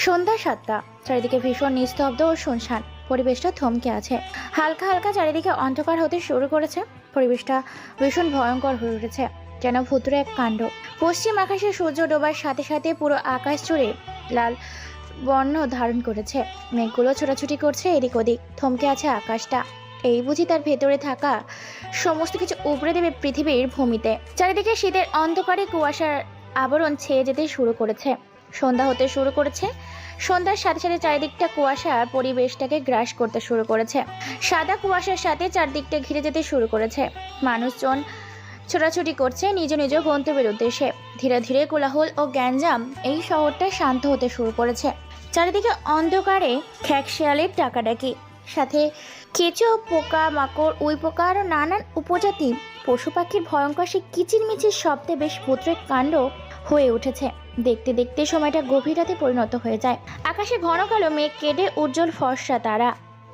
সন্ধ্যা ৭টা। চারিদিকে ভীষণ নিস্তব্ধ ও শুনশান। পরিবেশটা থমকে আছে। হালকা হালকা চারিদিকে অন্ধকার হতে শুরু করেছে। পরিবেশটা ভীষণ ভয়ঙ্কর হয়ে উঠেছে, যেন ভুতুরে এক কাণ্ড। পশ্চিম আকাশে সূর্য ডোবার সাথে সাথে পুরো আকাশ জুড়ে লাল বর্ণ ধারণ করেছে। মেঘগুলো ছোটাছুটি করছে এদিক ওদিক। থমকে আছে আকাশটা। এই বুঝি তার ভেতরে থাকা সমস্ত কিছু উপড়ে দেবে পৃথিবীর ভূমিতে। চারিদিকে শীতের অন্ধকারে কুয়াশার আবরণ ছেয়ে যেতে শুরু করেছে। সন্ধ্যা হতে শুরু করেছে। সন্ধ্যার সাথে সাথে চারিদিকটা কুয়াশা পরিবেশটাকে গ্রাস করতে শুরু করেছে। সাদা কুয়াশার সাথে চারদিকটা ঘিরে যেতে শুরু করেছে। মানুষজন ছোটাছুটি করছে নিজ নিজ গন্তব্যের উদ্দেশ্যে। ধীরে ধীরে কোলাহল ও গ্যাঞ্জাম এই শহরটা শান্ত হতে শুরু করেছে। চারিদিকে অন্ধকারে খ্যাকশিয়ালের ডাকাডাকি, সাথে কেঁচো, পোকা মাকড়, উই পোকা আরও নানান উপজাতি পশু পাখির ভয়ঙ্কর সেই কিচিরমিচির শব্দে বেশ ভূতের কাণ্ড হয়ে উঠেছে। দেখতে দেখতে সময়টা গভীর রাতে পরিণত হয়ে যায়। আকাশে ঘন কালো মেঘ কেটে উজ্জ্বল ফর্সা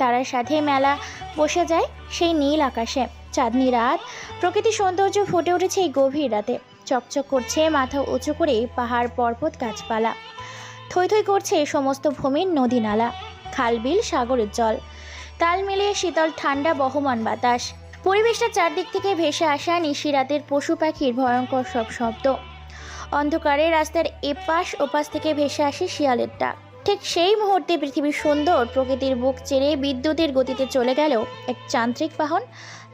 তারার সাথে মেলা বসে যায় সেই নীল আকাশে। চাঁদনি রাত, প্রকৃতির সৌন্দর্য ফুটে উঠেছে এই গভীর রাতে। চকচক করছে মাথা উঁচু করে পাহাড় পর্বত গাছপালা। থই থই করছে সমস্ত ভূমির নদী নালা, খালবিল, সাগরের জল। তাল মিলিয়ে শীতল ঠান্ডা বহমান বাতাস। পরিবেশটা চারদিক থেকে ভেসে আসা নিশি রাতের পশু পাখির ভয়ঙ্কর সব শব্দ। অন্ধকারে রাস্তার এপাশ ওপাশ থেকে ভেসে আসে শিয়ালের ডাক। ঠিক সেই মুহূর্তে পৃথিবীর সুন্দর প্রকৃতির বুক চেড়ে বিদ্যুতের গতিতে চলে গেল এক যান্ত্রিক বাহন,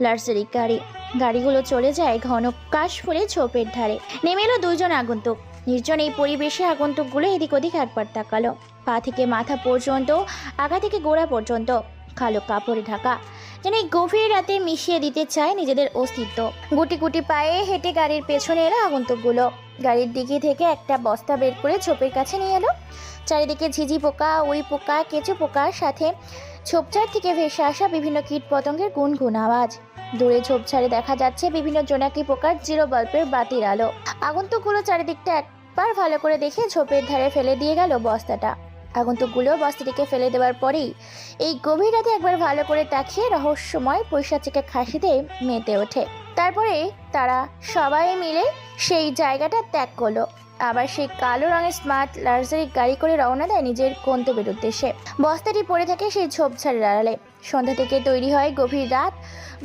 লাক্সারি গাড়ি। গাড়িগুলো চলে যায় ঘন কাশফুলে ঝোপের ধারে। নেমে এলো দুইজন আগন্তুক। নির্জন এই পরিবেশে আগন্তুকগুলো এদিক ওদিক একবার তাকালো। পা থেকে মাথা পর্যন্ত, আগা থেকে গোড়া পর্যন্ত কালো কাপড়ে ঢাকা, যেন এই গভীর রাতে মিশিয়ে দিতে চায় নিজেদের অস্তিত্ব। গুটি গুটি পায়ে হেঁটে গাড়ির পেছনে এলো আগন্তুকগুলো। গাড়ির ডিকি থেকে একটা বস্তা বের করে ঝোপের কাছে নিয়ে এলো। চারিদিকে ঝিঝি পোকা, উই পোকা, কেঁচো পোকার সাথে ঝোপঝাড় থেকে ভেসে আসা বিভিন্ন কীট পতঙ্গের গুনগুন আওয়াজ। দূরে ঝোপঝাড়ে দেখা যাচ্ছে বিভিন্ন জোনাকি পোকার জিরো বাল্বের বাতির আলো। আগন্তুকগুলো চারিদিকটা একবার ভালো করে দেখে ঝোপের ধারে ফেলে দিয়ে গেল বস্তাটা। আগন্তুকগুলো বস্তাটিকে ফেলে দেওয়ার পরেই এই গভীর রাতে একবার ভালো করে তাকিয়ে রহস্যময় পৈশাচিকে খাসিতে মেতে ওঠে। তারপরে তারা সবাই মিলে সেই জায়গাটা ত্যাগ করলো। আবার সেই কালো রঙের স্মার্ট লাক্সারি গাড়ি করে রওনা দেয় নিজের গন্তব্যের উদ্দেশ্যে। বস্তাটি পড়ে থাকে সেই ঝোপঝাড়ের আড়ালে। সন্ধ্যা থেকে তৈরি হয় গভীর রাত।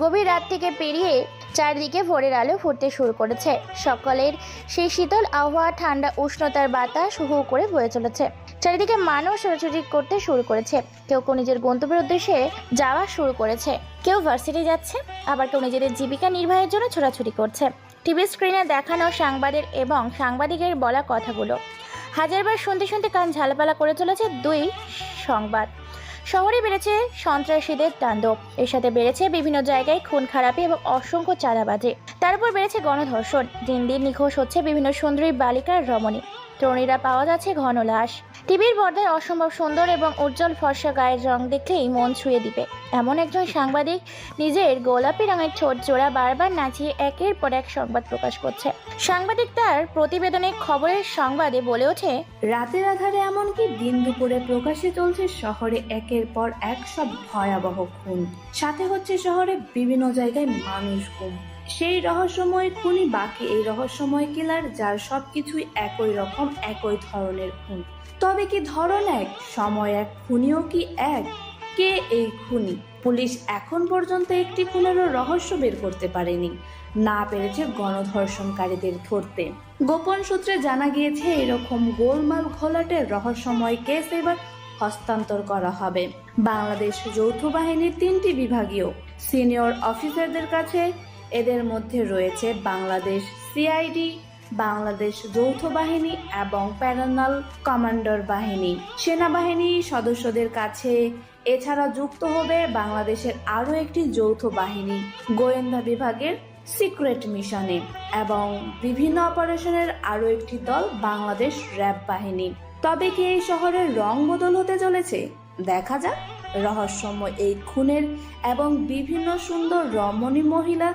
গভীর রাত থেকে পেরিয়ে চারদিকে ভোরের আলো ফুটতে শুরু করেছে। সকালের সেই শীতল আবহাওয়া, ঠান্ডা উষ্ণতার বাতাস হু হু করে বয়ে চলেছে। চারিদিকে মানুষ ছোটাছুটি করতে শুরু করেছে। কেউ কেউ নিজের গন্তব্যের উদ্দেশ্যে যাওয়া শুরু করেছে, কেউ ভার্সিটি যাচ্ছে, আবার কেউ নিজেদের জীবিকা নির্বাহের জন্য ছোটাছুটি করছে। টিভি স্ক্রিনে দেখানো সাংবাদিকের বলা কথাগুলো হাজারবার শুনতে শুনতে কান ঝালাপালা করে চলেছে দুই সংবাদ। শহরে বেড়েছে সন্ত্রাসীদের তাণ্ডব, এর সাথে বেড়েছে বিভিন্ন জায়গায় খুন খারাপি এবং অসংখ্য চাঁদাবাজি। তার উপর বেড়েছে গণধর্ষণ। দিন দিন নিখোঁজ হচ্ছে বিভিন্ন সুন্দরী বালিকার রমণী। তরুণীরা পাওয়া যাচ্ছে ঘন লাশ। টিভির পর্দায় অসম্ভব সুন্দর এবং উজ্জ্বল ফর্সা গায়ের রং দেখলেই মন ছুঁয়ে দিবে এমন একজন সাংবাদিক নিজের গোলাপি রঙের ঠোঁট জোড়া বারবার নাচিয়ে একের পর এক সংবাদ প্রকাশ করছে। সাংবাদিক তার প্রতিবেদনে খবরের সংবাদে বলে ওঠে, রাতের আধারে এমনকি দিন দুপুরে প্রকাশে চলছে শহরে একের পর এক সব ভয়াবহ খুন। সাথে হচ্ছে শহরে বিভিন্ন জায়গায় মানুষ গুম। সেই রহস্যময় খুনি বাকি এই রহস্যময় কিলার, যার সবকিছুই একই রকম, একই ধরনের খুন। তবে কি ধরন এক, সময় এক, খুনিও কি এক? কে এই খুনি? পুলিশ এখন পর্যন্ত একটি খুনেরও রহস্য বের করতে পারেনি, না পেরেছে গণধর্ষণকারীদের ধরতে। গোপন সূত্রে জানা গিয়েছে এরকম গোলমাল ঘোলাটের রহস্যময় কেস এবার হস্তান্তর করা হবে বাংলাদেশ যৌথ বাহিনীর 3টি বিভাগীয় সিনিয়র অফিসারদের কাছে। এদের মধ্যে রয়েছে বাংলাদেশ সিআইডি, বাংলাদেশ যৌথ বাহিনী এবং প্যারানাল কমান্ডার বাহিনী। সেনাবাহিনী সদস্যদের কাছে এছাড়া যুক্ত হবে বাংলাদেশের আরও একটি যৌথ বাহিনী গোয়েন্দা বিভাগের সিক্রেট মিশনে, এবং বিভিন্ন অপারেশনের আরও একটি দল বাংলাদেশ র্যাব বাহিনী। তবে কি এই শহরের রং বদল হতে চলেছে? দেখা যাক। রহস্যময় এই খুনের এবং বিভিন্ন সুন্দর রমণী মহিলা,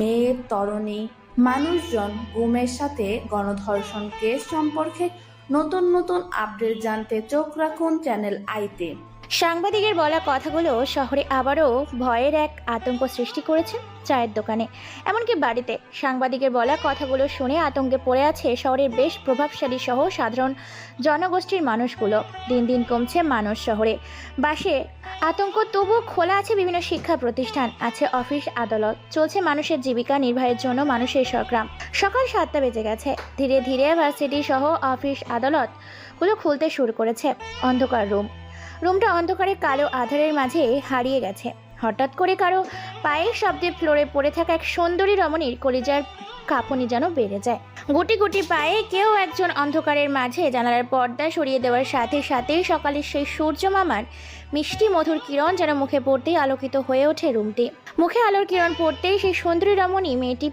মেয়ে, তরুণী, মানুষজন গুমের সাথে গণধর্ষণ কেস সম্পর্কে নতুন নতুন আপডেট জানতে চোখ রাখুন চ্যানেল আইতে। সাংবাদিকের বলা কথাগুলো শহরে আবারও ভয়ের এক আতঙ্ক সৃষ্টি করেছে। চায়ের দোকানে, এমনকি বাড়িতে সাংবাদিকের বলা কথাগুলো শুনে আতঙ্কে পড়ে আছে শহরের বেশ প্রভাবশালী সহ সাধারণ জনগোষ্ঠীর মানুষগুলো। দিন দিন কমছে মানুষ শহরে বাসে আতঙ্ক, তবুও খোলা আছে বিভিন্ন শিক্ষা প্রতিষ্ঠান, আছে অফিস আদালত, চলছে মানুষের জীবিকা নির্বাহের জন্য মানুষের সংগ্রাম। সকাল 7টা বেজে গেছে। ধীরে ধীরে ভার্সিটি সহ অফিস আদালতগুলো খুলতে শুরু করেছে। অন্ধকার রুমটা অন্ধকারে কালো আধারের মাঝে হারিয়ে গেছে। হঠাৎ করে কারো পায়ের শব্দে ফ্লোরে পড়ে থাকা এক সুন্দরী রমণীর কলিজার কাঁপুনি যেন বেড়ে যায়। গুটি গুটি পায়ে কেউ একজন অন্ধকারের মাঝে জানালার পর্দা সরিয়ে দেওয়ার সাথে সাথেই সকালের সেই সূর্য মামার মিষ্টি মধুর কিরণ যেন মুখে পড়তেই আলোকিত হয়ে ওঠে রুমটি। মুখে আলোর কিরণ পড়তেই সেই সুন্দরী রমণী মেয়েটি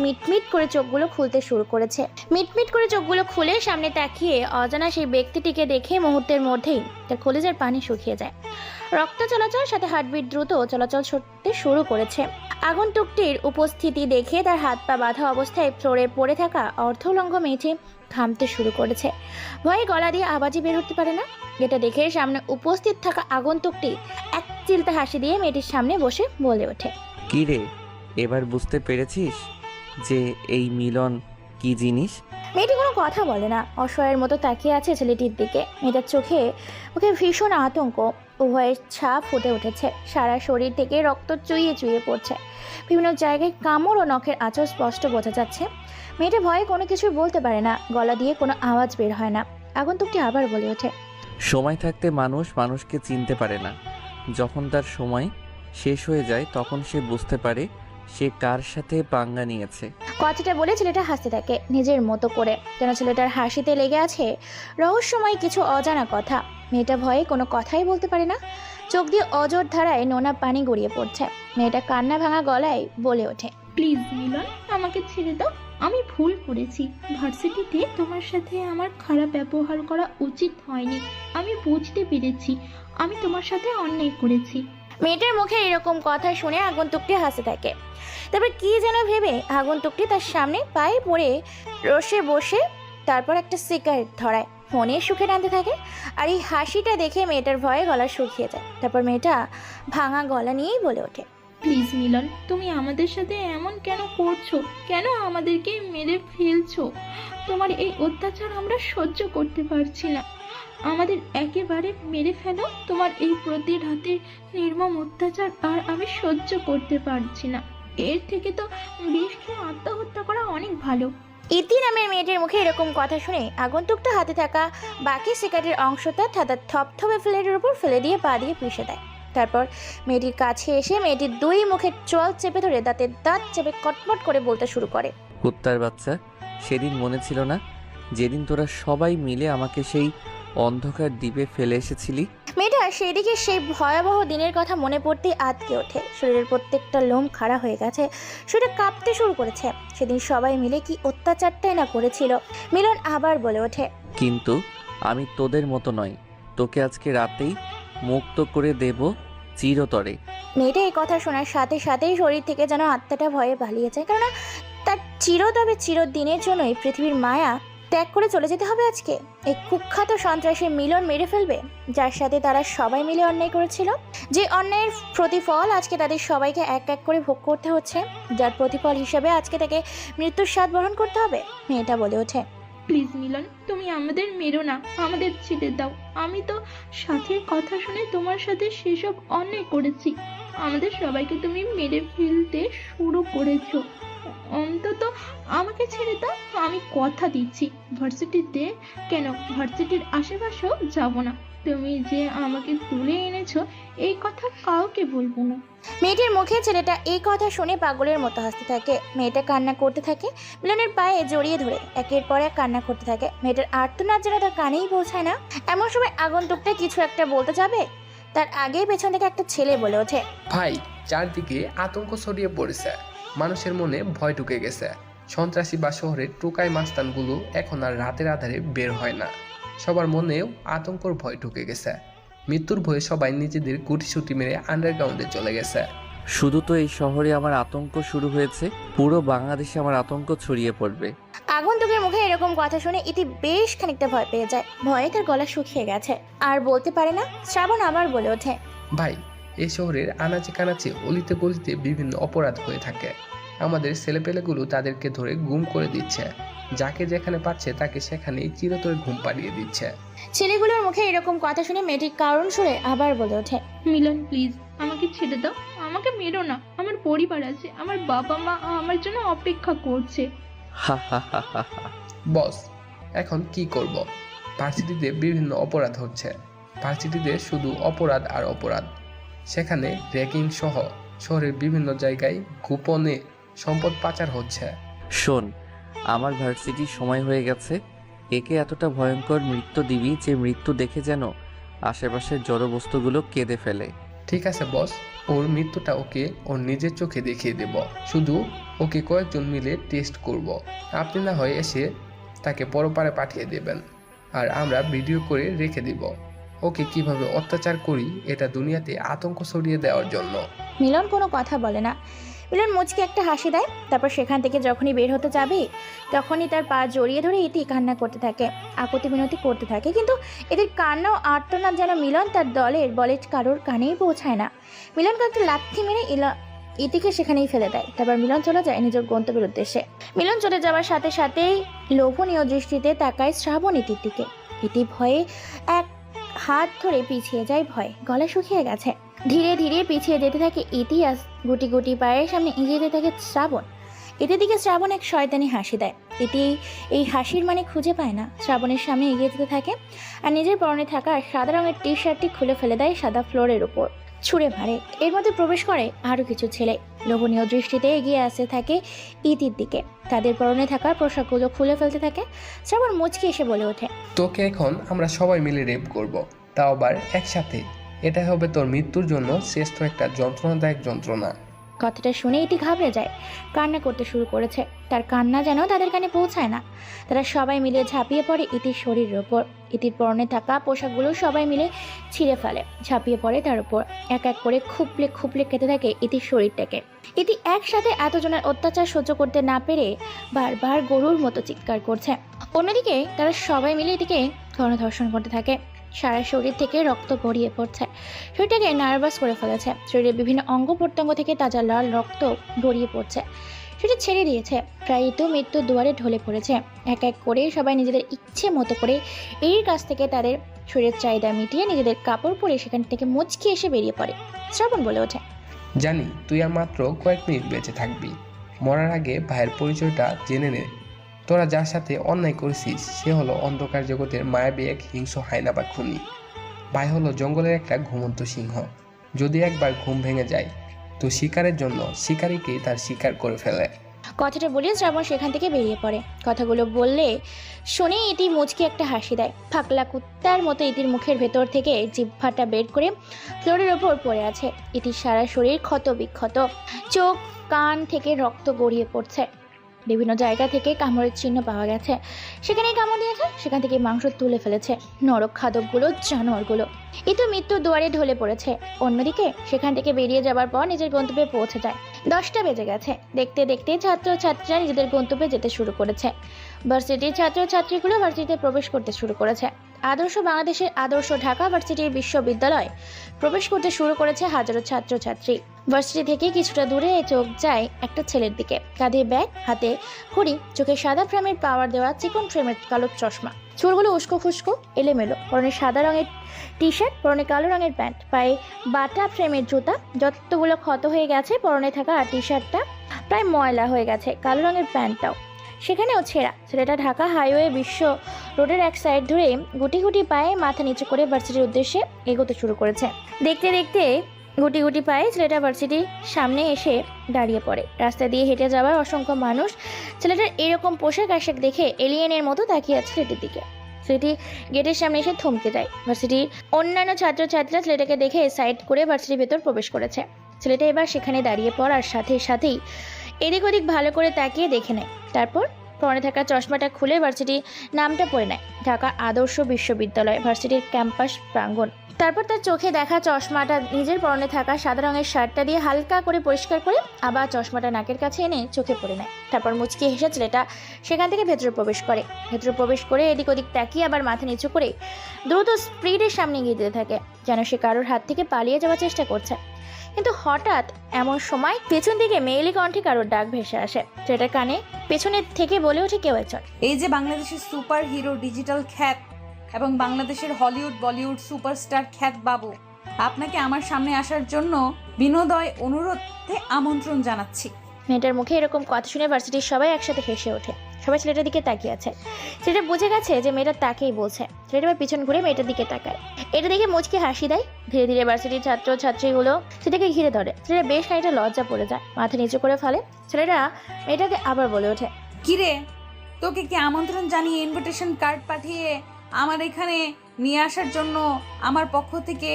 মিটমিট করে চোখগুলো খুলতে শুরু করেছে। মিটমিট করে চোখগুলো খুলে সামনে তাকিয়ে অজানা সেই ব্যক্তিটিকে দেখে মুহূর্তের মধ্যেই তার কলিজার পানি শুকিয়ে যায়। রক্ত চলাচল সাথে হার্টবিট দ্রুত চলাচল করতে শুরু করেছে। আগন্তুকটির উপস্থিতি দেখে তার হাত পা বাঁধা অবস্থায় ফ্লোরে পড়ে থাকা অর্ধউলঙ্গ মেয়েটি ঘামতে শুরু করেছে। ভয়ে গলা দিয়ে আওয়াজই বের হতে পারে না। এটা দেখে সামনে উপস্থিত থাকা আগন্তুকটি এক চিলতে হাসি দিয়ে মেয়েটির সামনে বসে বলে ওঠে, কি রে, এবার বুঝতে পেরেছিস যে এই মিলন কি জিনিস? মেয়েটি কোনো কথা বলে না, অসহায়ের মতো তাকিয়ে আছে ছেলেটির দিকে। মেয়েটার চোখে ওকে ভীষণ আতঙ্ক, উভয়ের ছাপ ফুটে উঠেছে। সারা শরীর থেকে রক্ত চুইয়ে চুইয়ে পড়ছে। বিভিন্ন জায়গায় কামড় ও নখের আঁচড় স্পষ্ট বোঝা যাচ্ছে। মেয়েটা ভয়ে কোনো কিছু বলতে পারে না, গলা দিয়ে কোনো আওয়াজ বের হয় না। আগন্তুকটি আবার বলে ওঠে, সময় থাকতে মানুষ মানুষকে চিনতে পারে না। যখন তার সময় শেষ হয়ে যায় তখন সে বুঝতে পারে সে কার সাথে পাঙ্গা নিয়েছে। কথাটা বলে ছেলেটা হাসতে থাকে নিজের মতো করে, যেন ছেলেটার হাসিতে লেগে আছে রহস্যময় কিছু অজানা কথা। মেয়েটা ভয়ে কোনো কথাই বলতে পারে না। চোখ দিয়ে অজর ধারায় নোনা পানি গড়িয়ে পড়ছে। মেয়েটা কান্না ভাঙা গলায় বলে ওঠে, প্লিজ মিলন, আমাকে ছেড়ে দাও। আমি ভুল করেছি। ভার্সিটিতে তোমার সাথে আমার খারাপ ব্যবহার করা উচিত হয়নি। আমি বুঝতে পেরেছি আমি তোমার সাথে অন্যায় করেছি। মেয়েটার মুখে এরকম কথা শুনে আগন্তুকটি হাসতে থাকে। তারপর কি যেন ভেবে আগন্তুকটি তার সামনে পায়ে পড়ে রসে বসে তারপর একটা সিগারেট ধরায়, ফোনে সুখে টানতে থাকে। আর এই হাসিটা দেখে মেয়েটার ভয়ে গলা শুকিয়ে যায়। তারপর মেয়েটা ভাঙা গলা নিয়েই বলে ওঠে, প্লিজ মিলন, তুমি আমাদের সাথে এমন কেন করছো? কেন আমাদেরকে মেরে ফেলছো? তোমার এই অত্যাচার আমরা সহ্য করতে পারছি না। আমাদের একেবারে মেরে ফেলো। তোমার এই প্রতি রাতের নির্মম অত্যাচার আর আমি সহ্য করতে পারছি না। এর থেকে তো বিষ খেয়ে আত্মহত্যা করা অনেক ভালো। ইতি নামের মেয়েটির মুখে এরকম কথা শুনে আগন্তুকটা হাতে থাকা বাকি সিগারেটের অংশটা থাতার থপথপে প্লেটের উপর ফেলে দিয়ে পা দিয়ে পিষে দেয়। তারপর মেয়েটির কাছে এসে মেয়েটির দুই মুখের চোয়াল চেপে ধরে দাঁতের দাঁত চেপে কটমট করে বলতে শুরু করে, কুত্তার বাচ্চা, সেদিন মনে ছিল না যেদিন তোরা সবাই মিলে আমাকে সেই অন্ধকার দ্বীপে ফেলে এসেছিলি? মেয়েটা সেদিকে সেই ভয়াবহ দিনের কথা মনে পড়তেই আঁতকে ওঠে। শরীরের প্রত্যেকটা লোম খাড়া হয়ে গেছে, শরীরটা কাঁপতে শুরু করেছে। সেদিন সবাই মিলে কি অত্যাচারটাই না করেছিল। মিলন আবার বলে ওঠে, কিন্তু আমি তোদের মতো নই। তোকে আজকে রাতেই মুক্ত করে দেব চিরতরে। মেয়েটা এই কথা শোনার সাথে সাথেই শরীর থেকে যেন আত্মাটা ভয়ে পালিয়ে যায়। কেননা তার চিরতবে চিরদিনের জন্যই পৃথিবীর মায়া ত্যাগ করে চলে যেতে হবে। আজকে এই কুখ্যাত সন্ত্রাসী মিলন মেরে ফেলবে, যার সাথে তারা সবাই মিলে অন্যায় করেছিল। যে অন্যায়ের প্রতিফল আজকে তাদের সবাইকে এক এক করে ভোগ করতে হচ্ছে, যার প্রতিফল হিসেবে আজকে তাকে মৃত্যুর স্বাদ বরণ করতে হবে। মেয়েটা বলে ওঠে, প্লিজ মিলন, তুমি আমাদের মেরো না, আমাদের ছেড়ে দাও। আমি তো সাথীর কথা শুনে তোমার সাথে সেসব অন্যায় করেছি। আমাদের সবাইকে তুমি মেরে ফেলতে শুরু করেছো। অন্তত আমাকে ছেড়ে দাও। আমি কথা দিচ্ছি ভার্সিটিতে কেন, ভার্সিটির আশেপাশেও যাব না। তুমি যে আমাকে তুলে এনেছো এই কথা কাউকে বলবো না। মেয়েটির মুখে ছেলেটা এই কথা শুনে পাগলের মতো হাসতে থাকে। মেয়েটা কান্না করতে থাকে, মিলনের পায়ে জড়িয়ে ধরে একের পর এক কান্না করতে থাকে। মেয়েটার আর্তনাদ যেন তার কানেই পৌঁছায় না। এমন সময় আগন্তুকটা কিছু একটা বলতে যাবে, তার আগেই পেছন থেকে একটা ছেলে বলে ওঠে, ভাই, চারদিকে আতঙ্ক ছড়িয়ে পড়েছে। মানুষের মনে ভয় ঢুকে গেছে। সন্ত্রাসী বা শহরের টোকাই মাস্তানগুলো এখন আর রাতের আধারে বের হয় না। সবার মনেও আতঙ্কর ভয় ঢুকে গেছে। মৃত্যুর ভয়ে সবাই নিজেদের গুটিসুটি মেরে আন্ডারগ্রাউন্ডে চলে গেছে। শুধু তো এই শহরে আমার আতঙ্ক শুরু হয়েছে, পুরো বাংলাদেশে আমার আতঙ্ক ছড়িয়ে পড়বে। আগন্তুকের মুখে এরকম কথা শুনে ইতি বেশ খানিকটা ভয় পেয়ে যায়। ভয়ে তার গলা শুকিয়ে গেছে, আর বলতে পারে না। শ্রাবণ আবার বলে ওঠে, ভাই, এই শহরের আনাচে কানাচে অলিতে গলিতে বিভিন্ন অপরাধ হয়ে থাকে। আমাদের ছেলেপেলেগুলো তাদেরকে ধরে গুম করে দিচ্ছে, যাকে যেখানে পাচ্ছে তাকে সেখানেই চিরতরে ঘুম পাড়িয়ে দিচ্ছে। ছেলেগুলোর মুখে এরকম কথা শুনে মেয়েটি কারণ সুরে আবার বলে ওঠে, মিলন প্লিজ আমাকে ছেড়ে দাও, আমাকে মেরো না। আমার পরিবার আছে, আমার বাবা মা আমার জন্য অপেক্ষা করছে। হা হা হা হা হা। বস, এখন কি করব? ভার্সিটিতে বিভিন্ন অপরাধ হচ্ছে। ভার্সিটিতে শুধু অপরাধ আর অপরাধ। সেখানে র্যাগিং সহ শহরের বিভিন্ন জায়গায় গোপনে সম্পদ পাচার হচ্ছে। শোন, আমার ভার্সিটির সময় হয়ে গেছে। একে এতটা ভয়ঙ্কর মৃত্যু দিবি যে মৃত্যু দেখে যেন আশেপাশের জড় বস্তুগুলো কেঁদে ফেলে। ঠিক আছে বস, ওর মৃত্যুটা ওকে ওর নিজের চোখে দেখিয়ে দেব। শুধু ওকে কয়েকজন মিলে টেস্ট করব। আপনি না হয় এসে তাকে পরপারে পাঠিয়ে দেবেন, আর আমরা ভিডিও করে রেখে দিব। ওকে কিভাবে অত্যাচার করি এটা দুনিয়াতে আতঙ্ক ছড়িয়ে দেওয়ার জন্য। মিলন কোনো কথা বলে না। মিলন মুচকে একটা হাসি দেয়। তারপর সেখান থেকে যখনই বের হতে যাবে তখনই তার পা জড়িয়ে ধরে ইতি কান্না করতে থাকে, আকুতি মিনতি করতে থাকে। কিন্তু এদের কান্না ও আর্তনাদ যেন মিলন তার দলের বলে কারোর কানেই পৌঁছায় না। মিলন কয়েকটা লাথি মেরে ইতিকে সেখানেই ফেলে দেয়। তারপর মিলন চলে যায় নিজের গন্তব্যের উদ্দেশ্যে। মিলন চলে যাওয়ার সাথে সাথেই লোভনীয় দৃষ্টিতে তাকায় শ্রাবণ ইতির দিকে। ইতি ভয়ে এক হাত ধরে পিছিয়ে যায়, ভয়ে গলা শুকিয়ে গেছে। ধীরে ধীরে পিছিয়ে যেতে থাকে ইতিহাস, গুটি গুটি পায়ের সামনে এগিয়ে যেতে থাকে শ্রাবণ। এদের দিকে শ্রাবণ এক শয়তানি হাসি দেয়। ইতি এই হাসির মানে খুঁজে পায় না। শ্রাবণের সামনে এগিয়ে যেতে থাকে আর নিজের পরনে থাকা সাদা রঙের টি শার্টটি খুলে ফেলে দেয় সাদা ফ্লোরের উপর, ছুঁড়ে মারে। এর মধ্যে প্রবেশ করে আরও কিছু ছেলে। লোভনীয় দৃষ্টিতে এগিয়ে আসতে থাকে ইতির দিকে, তাদের পরনে থাকা পোশাকগুলো খুলে ফেলতে থাকে। শ্রাবণ মুচকি এসে বলে ওঠে, তোকে এখন আমরা সবাই মিলে রেপ করব, তাও আবার একসাথে। এটা হবে তোর মৃত্যুর জন্য শ্রেষ্ঠ একটা যন্ত্রণাদায়ক যন্ত্রণা। কথাটা শুনে ইতি ঘাবড়ে যায়, কান্না করতে শুরু করেছে। তার কান্না যেন তাদের কানে পৌঁছায় না। তারা সবাই মিলে ঝাঁপিয়ে পড়ে ইতির শরীরের ওপর। ইতির পরনে থাকা পোশাকগুলো সবাই মিলে ছিঁড়ে ফেলে, ঝাঁপিয়ে পড়ে তার উপর। এক এক করে খুবলে খুবলে কেটে থাকে ইতির শরীরটাকে। ইতি একসাথে এতজনের অত্যাচার সহ্য করতে না পেরে বারবার গরুর মতো চিৎকার করছে। অন্যদিকে তারা সবাই মিলে ইতিকে গণধর্ষণ করতে থাকে। সারা শরীর থেকে রক্ত গড়িয়ে পড়ছে, শরীরটাকে নার্ভাস করে ফেলেছে। শরীরের বিভিন্ন অঙ্গ প্রত্যঙ্গ থেকে তাজা লাল রক্ত গড়িয়ে পড়ছে। সেটা ছেড়ে দিয়েছে, প্রায় তো মৃত্যুর দুয়ারে ঢলে পড়েছে। এক এক করে সবাই নিজেদের ইচ্ছে মতো করে এর কাছ থেকে তাদের শরীরের চাহিদা মিটিয়ে নিজেদের কাপড় পরে সেখান থেকে মুচকি এসে বেরিয়ে পড়ে। শ্রাবণ বলে ওঠে, জানি তুই আর মাত্র কয়েক মিনিট বেঁচে থাকবি। মরার আগে ভাইয়ের পরিচয়টা জেনে নে। তোরা যার সাথে অন্যায় করেছিস সে হলো অন্ধকার জগতের মায়াবী এক হিংস্র হায়না বা খুনি। ভাই হলো জঙ্গলের একটা ঘুমন্ত সিংহ। যদি একবার ঘুম ভেঙে যায় তো শিকারের জন্য শিকারীকেই তার শিকার করে ফেলে। কথাটা বলে শ্রাবণ সেখান থেকে বেরিয়ে পড়ে। কথাগুলো বললে শুনে ইতি মুচকি একটা হাসি দেয়। ফাকলা কুত্তার মতো ইতির মুখের ভেতর থেকে জিহ্বাটা বের করে ফ্লোরের ওপর পড়ে আছে। ইতির সারা শরীর ক্ষত বিক্ষত, চোখ কান থেকে রক্ত গড়িয়ে পড়ছে। বিভিন্ন জায়গা থেকে কামড়ের চিহ্ন পাওয়া গেছে। সেখানেই কামড় দিয়েছে, সেখান থেকে মাংস তুলে ফেলেছে নরক খাদকগুলো, জানোয়ারগুলো। ইতি মৃত্যুর দুয়ারে ঢলে পড়েছে। অন্যদিকে সেখান থেকে বেরিয়ে যাবার পর নিজের গন্তব্যে পৌঁছে যায়। 10টা বেজে গেছে। দেখতে দেখতে ছাত্রছাত্রীরা নিজেদের গন্তব্যে যেতে শুরু করেছে। ভার্সিটির ছাত্রছাত্রীগুলো ভার্সিটিতে প্রবেশ করতে শুরু করেছে। আদর্শ বাংলাদেশের আদর্শ ঢাকা ভার্সিটি বিশ্ববিদ্যালয় প্রবেশ করতে শুরু করেছে হাজারো ছাত্রছাত্রী। ভার্সিটি থেকে কিছুটা দূরে চোখ যায় একটা ছেলের দিকে। কাঁধে ব্যাগ, হাতে ঘড়ি, চোখে সাদা ফ্রেমের পাওয়ার দেওয়া চিকন ফ্রেমের কালো চশমা, চুলগুলো উস্কো ফুস্কো এলোমেলো, পরনে সাদা রঙের টি শার্ট, পরনে কালো রঙের প্যান্ট, পায়ে বাটা ফ্রেমের জুতা, যতগুলো ক্ষত হয়ে গেছে। পরনে থাকা টি শার্টটা প্রায় ময়লা হয়ে গেছে, কালো রঙের প্যান্টটাও সেখানেও ছেঁড়া। ছেলেটা ঢাকা হাইওয়ে বিশ্ব রোডের এক সাইড ধরে গুটি গুটি পায়ে মাথা নিচু করে ভার্সিটির উদ্দেশ্যে এগোতে শুরু করেছে। দেখতে দেখতে গুটি গুটি পায়ে ছেলেটা ভার্সিটির সামনে এসে দাঁড়িয়ে পড়ে। রাস্তা দিয়ে হেঁটে যাওয়ার অসংখ্য মানুষ ছেলেটার এরকম পোশাক আশাক দেখে এলিয়েনের মতো তাকিয়ে আছে ছেলেটির দিকে। ছেলেটি গেটের সামনে এসে থমকে যায়। ভার্সিটির অন্যান্য ছাত্রছাত্রীরা ছেলেটাকে দেখে সাইড করে ভার্সিটির ভেতর প্রবেশ করেছে। ছেলেটা এবার সেখানে দাঁড়িয়ে পড়ার সাথে সাথেই এদিক ওদিক ভালো করে তাকিয়ে দেখে নেয়। তারপর পরনে থাকা চশমাটা খুলে ভার্সিটি নামটা পড়ে নেয়, ঢাকা আদর্শ বিশ্ববিদ্যালয় ভার্সিটির ক্যাম্পাস প্রাঙ্গণ। তারপর তার চোখে দেখা চশমাটা নিজের পরনে থাকা সাদা রঙের শার্টটা দিয়ে হালকা করে পরিষ্কার করে আবার চশমাটা নাকের কাছে এনে চোখে পড়ে নেয়। তারপর মুচকি হেসে ছেলেটা সেখান থেকে ভেতরে প্রবেশ করে এদিক ওদিক তাকিয়ে আবার মাথা নিচু করে দ্রুত স্পিডের সামনে এগিয়ে যেতে থাকে, যেন সে কারোর হাত থেকে পালিয়ে যাওয়ার চেষ্টা করছে। কিন্তু হঠাৎ এমন সময় পেছন থেকে মেয়েলি কণ্ঠে কারোর ডাক ভেসে আসে। ছেলেটার কানে পেছনের থেকে বলে ওঠে কেউ একজন। এই যে বাংলাদেশের সুপার হিরো ডিজিটাল খ্যাত এবং বাংলাদেশের হলিউড বলিউড সুপারস্টার খ্যাত বাবু, আপনাকে আমার সামনে আসার জন্য বিনোদয় অনুরোধে আমন্ত্রণ জানাচ্ছি। মেয়েটার মুখে এরকম কথা শুনে ভার্সিটির সবাই একসাথে হেসে ওঠে। সবাই ছেলেটার দিকে তাকিয়ে আছে। ছেলেটা বুঝে গেছে যে মেয়েটা তাকেই বলছে। ছেলেটা এবার পিছন ঘুরে মেয়েটার দিকে তাকায়। এটা দেখে মুচকে হাসি দেয়। ধীরে ধীরে ভার্সিটির ছাত্র ছাত্রীগুলো সেটাকে ঘিরে ধরে। ছেলেটা বেশ খানিকটা লজ্জা পড়ে যায়, মাথা নিচু করে ফেলে। ছেলেটা মেয়েটাকে আবার বলে ওঠে, কিরে, তোকে কি আমন্ত্রণ জানিয়ে ইনভিটেশন কার্ড পাঠিয়ে আমার এখানে নিয়ে আসার জন্য আমার পক্ষ থেকে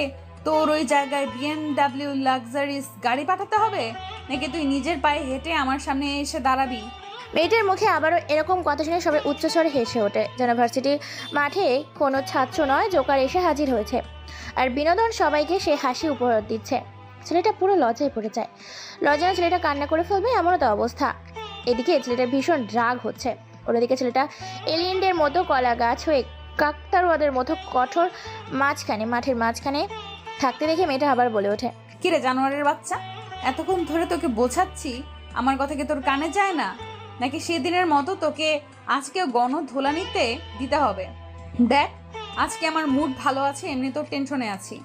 তোর ওই জায়গায় BMW লাক্সারিস গাড়ি পাঠাতে হবে, নাকি তুই নিজের পায়ে হেঁটে আমার সামনে এসে দাঁড়াবি? মেয়েটার মুখে আবারও এরকম কথা শুনে সবাই উচ্চস্বরে হেসে ওঠে, যেন ভার্সিটির মাঠে কোনো ছাত্র নয়, জোকার এসে হাজির হয়েছে। আর বিনোদন সবাইকে সে হাসি উপহার দিচ্ছে। ছেলেটা পুরো লজ্জায় পড়ে যায়। লজ্জায় ছেলেটা কান্না করে ফেলবে এমনও তো অবস্থা। এদিকে ছেলেটা ভীষণ রাগ হচ্ছে। ওদিকে ছেলেটা এলিয়েন্ডের মতো কলা গাছ হয়ে কাকতারুয়াদের মতো কঠোর মাঠের মাঝখানে থাকতে দেখে মেয়েটা আবার বলে ওঠে, কিরে জানোয়ারের বাচ্চা, এতক্ষণ ধরে তোকে বোঝাচ্ছি, আমার কথা কি তোর কানে যায় না? নাকি সেদিনের মতো তোকে আজকে গণধোলানিতে দিতে হবে? দেখ, আজকে আমার মুড ভালো আছে, এমনি তোর টেনশনে আছি,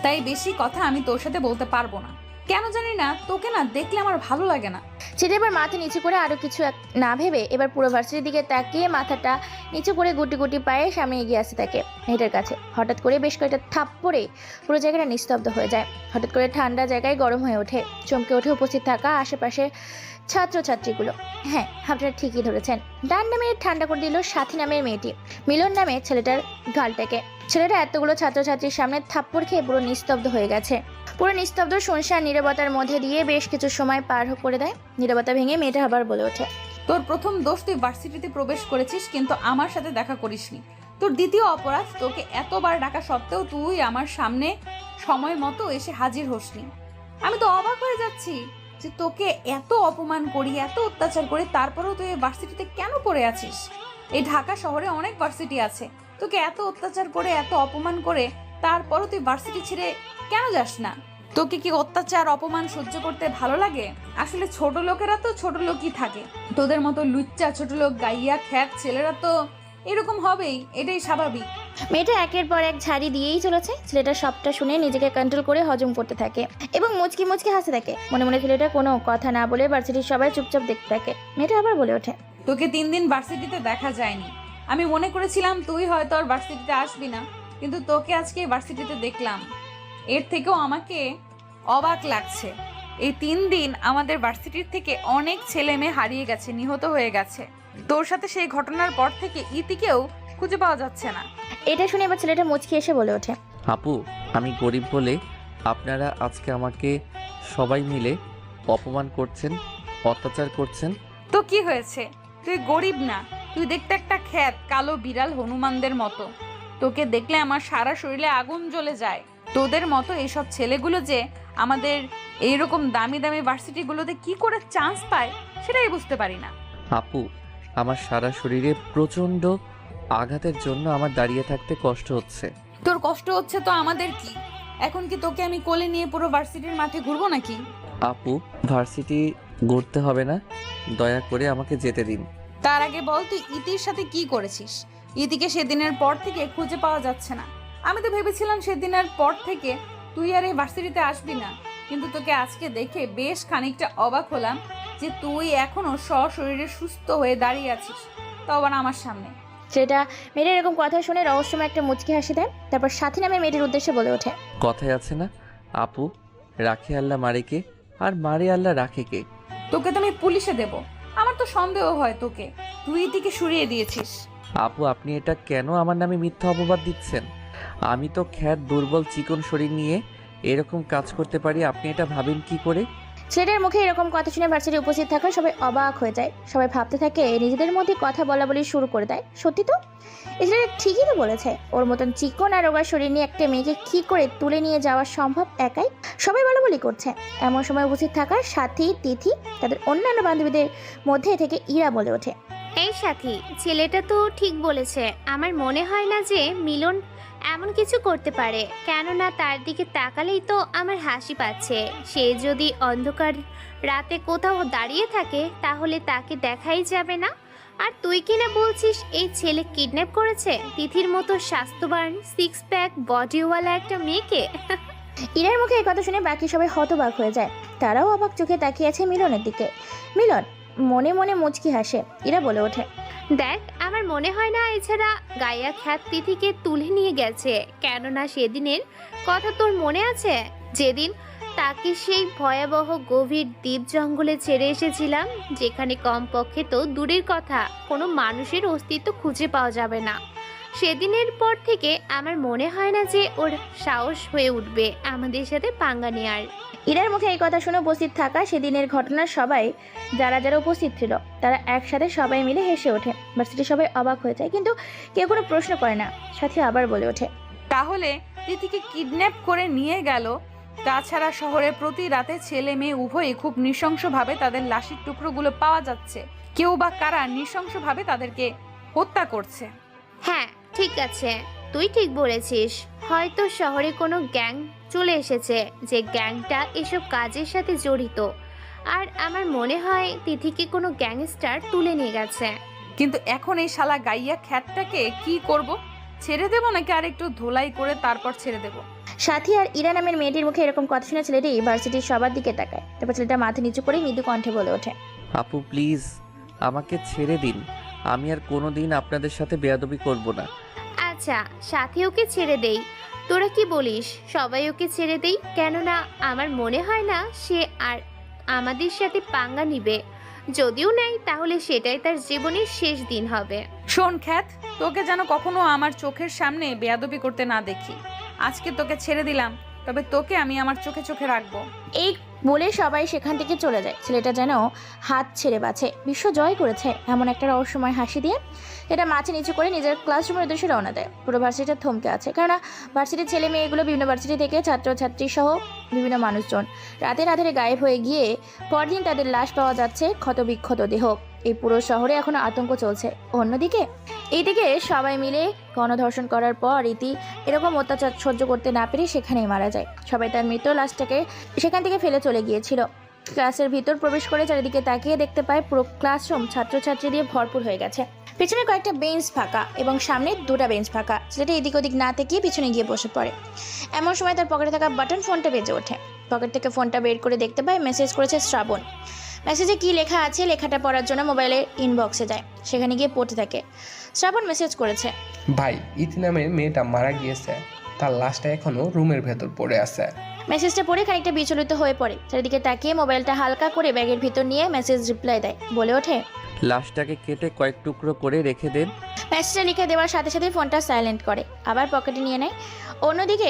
তাই বেশি কথা আমি তোর সাথে বলতে পারবো না। কেন জানি না, তোকে না দেখলে আমার ভালো লাগে না। সেটা এবার মাথা নিচু করে আরো কিছু না ভেবে এবার পুরো ভার্সিটির দিকে তাকিয়ে মাথাটা নিচু করে গুটি গুটি পায়ে সামনে এগিয়ে আসতে থাকে মেয়েটার কাছে। হঠাৎ করে বেশ কয়েকটা থাপ্পড়ে পুরো জায়গাটা নিস্তব্ধ হয়ে যায়। হঠাৎ করে ঠান্ডা জায়গায় গরম হয়ে ওঠে। চমকে ওঠে উপস্থিত থাকা আশেপাশে ছাত্রছাত্রীগুলো। হ্যাঁ, আপনারা ঠিকই ধরেছেন, ডান নামে ঠান্ডা করে দিল সাথী নামের মেয়েটি, মিলন নামে ছেলেটার গালটাকে। ছেলেটা এতগুলো ছাত্রছাত্রীর সামনে থাপ্পড় খেয়ে পুরো নিস্তব্ধ হয়ে গেছে। পুরো নিস্তব্ধ শুনশান নীরবতার মধ্যে দিয়ে বেশ কিছু সময় পার করে দেয়। নীরবতা ভেঙে মেয়েটা আবার বলে ওঠে, তোর প্রথম দোষ, তুই ভার্সিটিতে প্রবেশ করেছিস কিন্তু আমার সাথে দেখা করিসনি। তোর দ্বিতীয় অপরাধ, তোকে এতবার ডাকা সত্ত্বেও তুই আমার সামনে সময় মতো এসে হাজির হসনি। আমি তো অবাক হয়ে যাচ্ছি যে তোকে এত অপমান করি, এত অত্যাচার করি, তারপরেও তুই এই ভার্সিটিতে কেন পড়ে আছিস? এই ঢাকা শহরে অনেক ভার্সিটি আছে, তোকে এত অত্যাচার করে, এত অপমান করে, তারপরও তুই ভার্সিটি ছেড়ে কেন যাস না? তোকে কি অত্যাচার অপমান সহ্য করতে ভালো লাগে? আসলে ছোট লোকেরা তো ছোট লোকই থাকে, তোদের মতো লুচ্চা ছোট লোক গাইয়া খ্যাত ছেলেরা তো এরকম হবেই, এটাই স্বাভাবিক। মেয়েটা একের পর এক ঝাড়ি দিয়েই চলেছে। ছেলেটা সবটা শুনে নিজেকে কন্ট্রোল করে হজম করতে থাকে এবং মুচকি মুচকি হাসতে থাকে। মনে মনে ছেলেটা কোনো কথা না বলে ভার্সিটির সবাই চুপচাপ দেখতে থাকে। মেয়েটা আবার বলে ওঠে, তোকে 3 দিন ভার্সিটিতে দেখা যায়নি। আমি মনে করেছিলাম তুই হয়তো আর ভার্সিটিতে আসবি না, কিন্তু তোকে আজকে ভার্সিটিতে দেখলাম। এর থেকেও আমাকে অবাক লাগছে, এই 3 দিন আমাদের ভার্সিটির থেকে অনেক ছেলে মেয়ে হারিয়ে গেছে, নিহত হয়ে গেছে। তোর সাথে সেই ঘটনার পর থেকে ইতিকেও খুঁজে পাওয়া যাচ্ছে না। এটা শুনে এবার ছেলেটা মুচকি এসে বলে ওঠে, আপু, আমি গরিব বলে আপনারা আজকে আমাকে সবাই মিলে অপমান করছেন, অত্যাচার করছেন। তো কি হয়েছে? তুই গরিব না, তুই দেখতে একটা খ্যাত কালো বিড়াল হনুমানদের মতো। তোকে দেখলে আমার সারা শরীরে আগুন জ্বলে যায়। তোদের মতো এইসব ছেলেগুলো যে আমাদের এইরকম দামি দামি ভার্সিটিগুলোতে কি করে চান্স পায় সেটাই বুঝতে পারি না। আপু, আমার সারা শরীরে প্রচণ্ড আঘাতের জন্য আমার দাঁড়িয়ে থাকতে কষ্ট হচ্ছে। তোর কষ্ট হচ্ছে তো আমাদের কি? এখন কি তোকে আমি কোলে নিয়ে পুরো ভার্সিটির মাঠে ঘুরবো নাকি? আপু, ভার্সিটি ঘুরতে হবে না, দয়া করে আমাকে যেতে দিন। তার আগে বল, তুই ইতির সাথে কি করেছিস? ইতিকে সেদিনের পর থেকে খুঁজে পাওয়া যাচ্ছে না। আমি তো ভেবেছিলাম সেদিনের পর থেকে তুই আর এই ভার্সিটিতে আসবি না, কিন্তু তোকে আজকে দেখে বেশ খানিকটা অবাক হলাম যে তুই এখনো সশরীরে সুস্থ হয়ে দাঁড়িয়ে আছিস, তাও আবার আমার সামনে। সেটা মেয়েটার এরকম কথা শুনে রহস্যময় একটা মুচকি হাসি দেয়। তারপর সাথী নামে মেয়েটির উদ্দেশ্যে বলে ওঠে, কথায় আছে না, আপু, রাখে আল্লাহ মারেকে আর মারে আল্লাহ রাখে কে। তোকে তো আমি পুলিশে দেব। আমার তো সন্দেহ হয় তোকে তুই ইতিকে সরিয়ে দিয়েছিস। আপু, আপনি এটা কেন আমার নামে মিথ্যা অপবাদ দিচ্ছেন? আমি তো খ্যাত দুর্বল চিকন শরীর নিয়ে এরকম কাজ করতে পারি, আপনি এটা ভাবেন কি করে? ছেলেটার মুখে এরকম কথা শুনে ভার্সিটি উপস্থিত থাকা সবাই অবাক হয়ে যায়। সবাই ভাবতে থাকে, নিজেদের মধ্যে কথা বলা বলি শুরু করে দেয়। সত্যি তো, এই ছেলেটা ঠিকই তো বলেছে। ওর মতন চিকন আর রোগা শরীর নিয়ে একটা মেয়েকে কি করে তুলে নিয়ে যাওয়া সম্ভব একাই? সবাই বলা বলি করছে। এমন সময় উপস্থিত থাকা সাথী, তিথি, তাদের অন্যান্য বান্ধবীদের মধ্যে থেকে ইরা বলে ওঠে, এই সাথী, ছেলেটা তো ঠিক বলেছে। আমার মনে হয় না যে মিলন এমন কিছু করতে পারে, কেননা তার দিকে তাকালেই তো আমার হাসি পাচ্ছে। সে যদি অন্ধকার রাতে কোথাও দাঁড়িয়ে থাকে তাহলে তাকে দেখাই যাবে না। আর তুই কিনা বলছিস এই ছেলে কিডন্যাপ করেছে তিথির মতো স্বাস্থ্যবান 6 প্যাক বডিওয়ালা একটা মেয়েকে। ইরার মুখে এই কথা শুনে বাকি সবাই হতবাক হয়ে যায়। তারাও অবাক চোখে তাকিয়ে আছে মিলনের দিকে। মিলন মনে মনে মুচকি হাসে। ইরা বলে ওঠে, দেখ, আমার মনে হয় না এছাড়া গায়া খ্যাত তিথিকে তুলে নিয়ে গেছে, কেননা সেদিনের কথা তোর মনে আছে? যেদিন তাকে সেই ভয়াবহ গভীর দ্বীপ জঙ্গলে ছেড়ে এসেছিলাম, যেখানে কমপক্ষে তো দূরের কথা কোনো মানুষের অস্তিত্ব খুঁজে পাওয়া যাবে না। সেদিনের পর থেকে আমার মনে হয় না যে ওর সাহস হয়ে উঠবে আমাদের সাথে পাঙ্গা নেয়ার। ইরার মুখে এই কথা শুনে উপস্থিত থাকা সেদিনের ঘটনার সবাই যারা যারা উপস্থিত ছিল তারা একসাথে সবাই মিলে হেসে ওঠে। ভার্সিটির সবাই অবাক হয়ে যায়, কিন্তু কেউ কোনো প্রশ্ন করে না। সাথী আবার বলে ওঠে, তাহলে তিথিকে কিডন্যাপ করে নিয়ে গেল। তাছাড়া শহরে প্রতি রাতে ছেলে মেয়ে উভয়ই খুব নৃশংসভাবে তাদের লাশের টুকরোগুলো পাওয়া যাচ্ছে। কেউ বা কারা নৃশংসভাবে তাদেরকে হত্যা করছে। হ্যাঁ, ঠিক আছে, তুই ঠিক বলেছিস। হয়তো শহরে কোনো গ্যাং চলে এসেছে, যে গ্যাংটা এসব কাজের সাথে জড়িত। আর আমার মনে হয় তিথিকে কোনো গ্যাংস্টার তুলে নিয়ে গেছে। কিন্তু এখন এই শালা গাইয়া খ্যাতটাকে কি করব? ছেড়ে দেবো নাকি আর একটু ধোলাই করে তারপর ছেড়ে দেবো? সাথী আর ইরা নামের মেয়েটির মুখে এরকম কথা শুনে ছেলেটি ভার্সিটির সবার দিকে তাকায়। তারপর ছেলেটা মাথা নিচু করে মৃদু কণ্ঠে বলে ওঠে, আপু প্লিজ আমাকে ছেড়ে দিন, আমি আর কোনোদিন আপনাদের সাথে বেয়াদবি করব না। আচ্ছা, সাথে ওকে ছেড়ে দেই। তোরা কি বলিস? সবাই ওকে ছেড়ে দেই, কেননা আমার মনে হয় না সে আর আমাদের সাথে পাঙ্গা নিবে। যদিও নেয় তাহলে সেটাই তার জীবনের শেষ দিন হবে। শোন খ্যাত, তোকে যেন কখনো আমার চোখের সামনে বেয়াদবি করতে না দেখি। আজকে তোকে ছেড়ে দিলাম, তবে তোকে আমি আমার চোখে চোখে রাখবো। এই বলে সবাই সেখান থেকে চলে যায়। ছেলেটা যেন হাত ছেড়ে বাঁচে, বিশ্ব জয় করেছে এমন একটা রহস্যময় হাসি দিয়ে এটা মাথা নিচু করে নিজের ক্লাসরুমের উদ্দেশ্যে রওনা দেয়। পুরো ভার্সিটিটা থমকে আছে, কেননা ভার্সিটির ছেলে মেয়েগুলো বিভিন্ন ভার্সিটি থেকে ছাত্রছাত্রী সহ বিভিন্ন মানুষজন রাতের আধারে গায়েব হয়ে গিয়ে পরদিন তাদের লাশ পাওয়া যাচ্ছে ক্ষতবিক্ষত দেহ। এই পুরো শহরে এখনো আতঙ্ক চলছে। অন্যদিকে এইদিকে সবাই মিলে গণধর্ষণ করার পর রীতি এরকম অত্যাচার সহ্য করতে না পেরে সেখানেই মারা যায়। সবাই তার মৃত লাশটাকে সেখান থেকে ফেলে চলে গিয়েছিল। ক্লাসের ভিতর প্রবেশ করে চারিদিকে তাকিয়ে দেখতে পায় পুরো ক্লাসরুম ছাত্রছাত্রী দিয়ে ভরপুর হয়ে গেছে। পিছনে কয়েকটা বেঞ্চ ফাঁকা এবং সামনে 2টা বেঞ্চ ফাঁকা। ছেলেটা এদিক ওদিক না তাকিয়ে পিছনে গিয়ে বসে পড়ে। এমন সময় তার পকেটে থাকা বাটন ফোনটা বেজে ওঠে। পকেট থেকে ফোনটা বের করে দেখতে পায় মেসেজ করেছে শ্রাবণ। মেসেজে কি লেখা আছে লেখাটা পড়ার জন্য মোবাইলের ইনবক্সে যায়। সেখানে গিয়ে পড়তে থাকে। শ্রাবণ মেসেজ করেছে, ভাই, ইতি নামের মেয়েটা মারা গিয়েছে, তার লাশটা এখনো রুমের ভেতর পড়ে আছে। মেসেজটা পড়ে খানিকটা বিচলিত হয়ে পড়ে। চারিদিকে তাকিয়ে মোবাইলটা হালকা করে ব্যাগের ভিতর নিয়ে মেসেজ রিপ্লাই দেয়। বলে ওঠে, লাশটাকে কেটে কয়েক টুকরো করে রেখে দেন। মেসেজটা লিখে দেওয়ার সাথে সাথে ফোনটা সাইলেন্ট করে, আবার পকেটে নিয়ে নেয়। অন্যদিকে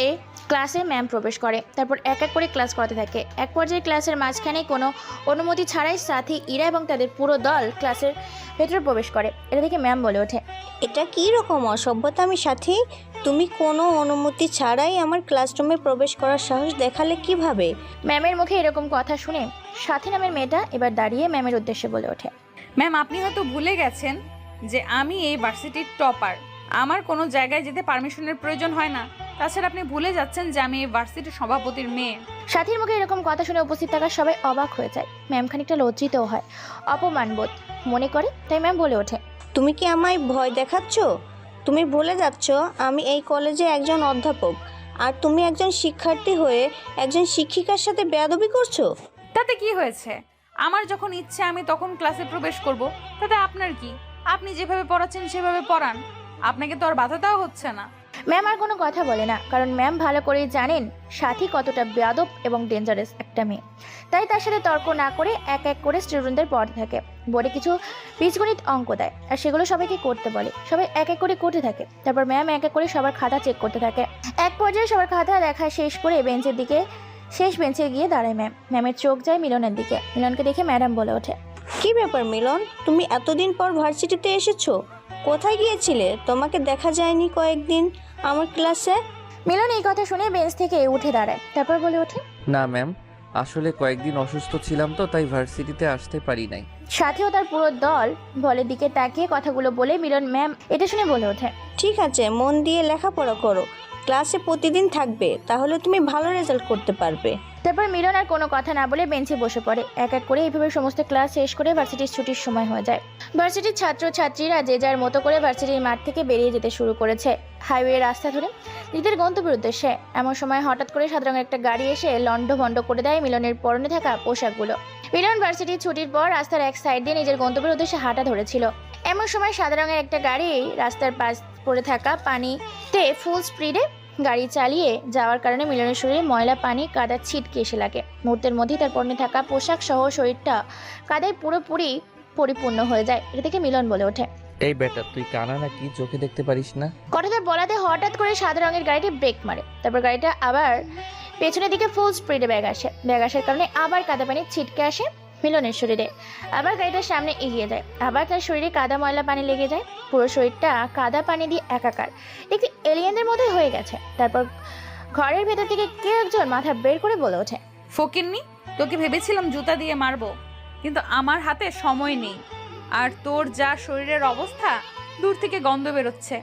ক্লাসে ম্যাম প্রবেশ করে, তারপর এক এক করে ক্লাস করতে থাকে। এক পর্যায়ে ক্লাসের মাঝখানে কোনো অনুমতি ছাড়াই সাথী, ইরা এবং তাদের পুরো দল ক্লাসের ভেতরে প্রবেশ করে। এটা দেখে ম্যাম বলে ওঠে, এটা কি রকম অসভ্যতা? আমি সাথী, তুমি কোনো অনুমতি ছাড়াই আমার ক্লাসরুমে প্রবেশ করার সাহস দেখালে কিভাবে? ম্যামের মুখে এরকম কথা শুনে সাথী নামের মেয়েটা এবার দাঁড়িয়ে ম্যামের উদ্দেশ্যে বলে ওঠে, ম্যাম, আপনি হয়তো ভুলে গেছেন যে আমি এই ভার্সিটির টপার। আমার কোনো জায়গায় যেতে পারমিশনের প্রয়োজন হয় না। তাছাড়া আপনি ভুলে যাচ্ছেন যে আমি এই ভার্সিটির সভাপতির মেয়ে। সাথীর মুখে এরকম কথা শুনে উপস্থিত থাকা সবাই অবাক হয়ে যায়। ম্যাম খানিকটা লজ্জিতও হয়, অপমানবোধ মনে করে। তাই ম্যাম বলে ওঠে, তুমি কি আমায় ভয় দেখাচ্ছ? তুমি ভুলে যাচ্ছ আমি এই কলেজে একজন অধ্যাপক, আর তুমি একজন শিক্ষার্থী হয়ে একজন শিক্ষিকার সাথে বেয়াদবি করছো। তাতে কি হয়েছে? আমার যখন ইচ্ছে আমি তখন ক্লাসে প্রবেশ করব। তাতে আপনার কি? আপনি যেভাবে পড়াচ্ছেন সেভাবে পড়ান, আপনাকে তো আর বাধা দেওয়া হচ্ছে না। ম্যাম আর কোনো কথা বলে না, কারণ ম্যাম ভালো করেই জানেন সাথী কতটা বেয়াদব এবং ডেঞ্জারাস একটা মেয়ে। তাই তার সাথে তর্ক না করে এক এক করে স্টুডেন্টদের পড়তে থাকে। বোর্ডে কিছু বীজগণিত অঙ্ক দেয় আর সেগুলো সবাইকে করতে বলে। সবাই এক এক করে করতে থাকে। তারপর ম্যাম এক এক করে সবার খাতা চেক করতে থাকে। এক পর্যায়ে সবার খাতা দেখা শেষ করে বেঞ্চের দিকে শেষ বেঞ্চে গিয়ে দাঁড়ায় ম্যাম। ম্যামের চোখ যায় মিলনের দিকে। মিলনকে দেখে ম্যাডাম বলে ওঠে, কি ব্যাপার মিলন, তুমি এতদিন পর ভার্সিটিতে এসেছো? কোথায় গিয়েছিলে? তোমাকে দেখা যায়নি কয়েকদিন আমার ক্লাসে। মিলন এই কথা শুনে বেঞ্চ থেকে উঠে দাঁড়ায়, তারপর বলে ওঠে, না ম্যাম, আসলে কয়েকদিন অসুস্থ ছিলাম তো, তাই ভার্সিটিতে আসতে পারি নাই। সাথেও তার পুরো দল বলের দিকে তাকিয়ে কথাগুলো বলে মিলন ম্যাম এটা শুনে বলে ওঠে, ঠিক আছে, মন দিয়ে লেখাপড়া করো, ক্লাসে প্রতিদিন থাকবে, তাহলে তুমি ভালো রেজাল্ট করতে পারবে। তারপর মিলন আর কোনো কথা না বলে বেঞ্চে বসে পড়ে। এক এক করে এইভাবে সমস্ত ক্লাস শেষ করে ভার্সিটির ছুটির সময় হয়ে যায়। ভার্সিটির ছাত্রছাত্রীরা যে যার মতো করে ভার্সিটির মাঠ থেকে বেরিয়ে যেতে শুরু করেছে হাইওয়ে রাস্তা ধরে নিজেদের গন্তব্যের উদ্দেশ্যে। এমন সময় হঠাৎ করে সাদা রঙের একটা গাড়ি এসে লন্ডভন্ড করে দেয় মিলনের পরনে থাকা পোশাকগুলো। মিলন ভার্সিটির ছুটির পর রাস্তার এক সাইড দিয়ে নিজের গন্তব্যের উদ্দেশ্যে হাঁটা ধরেছিল। এমন সময় সাদা রঙের একটা গাড়ি রাস্তার পাশ পড়ে থাকা পানিতে ফুল স্পিডে গাড়ি চালিয়ে যাওয়ার কারণে মিলনের শরীরে ময়লা পানি কাদা ছিটকে এসে লাগে। মুহূর্তের মধ্যেই তার পরনে থাকা পোশাক সহ শরীরটা কাদায় পুরোপুরি পরিপূর্ণ হয়ে যায়। এটা থেকে মিলন বলে ওঠে, এই বেটা, তুই কানা নাকি? চোখে দেখতে পারিস না? কথাটা বলাতে হঠাৎ করে সাদা রঙের গাড়িটি ব্রেক মারে। তারপর গাড়িটা আবার পেছনের দিকে ফুল স্পিডে ব্যাগ আসার কারণে আবার কাদা পানি ছিটকে আসে মিলনের শরীরে। আবার গাড়িটার সামনে এগিয়ে যায়, আবার তার শরীরে কাদা ময়লা পানি লেগে যায়। পুরো শরীরটা কাদা পানি দিয়ে একাকার, একটি এলিয়েনদের মতোই হয়ে গেছে। তারপর ঘরের ভেতর থেকে কেউ একজন মাথা বের করে বলে ওঠে, ফকিন্নি, তোকে ভেবেছিলাম জুতা দিয়ে মারবো, কিন্তু আমার হাতে সময় নেই। আর তোর যা শরীরের অবস্থা, দূর থেকে গন্ধ বেরোচ্ছে,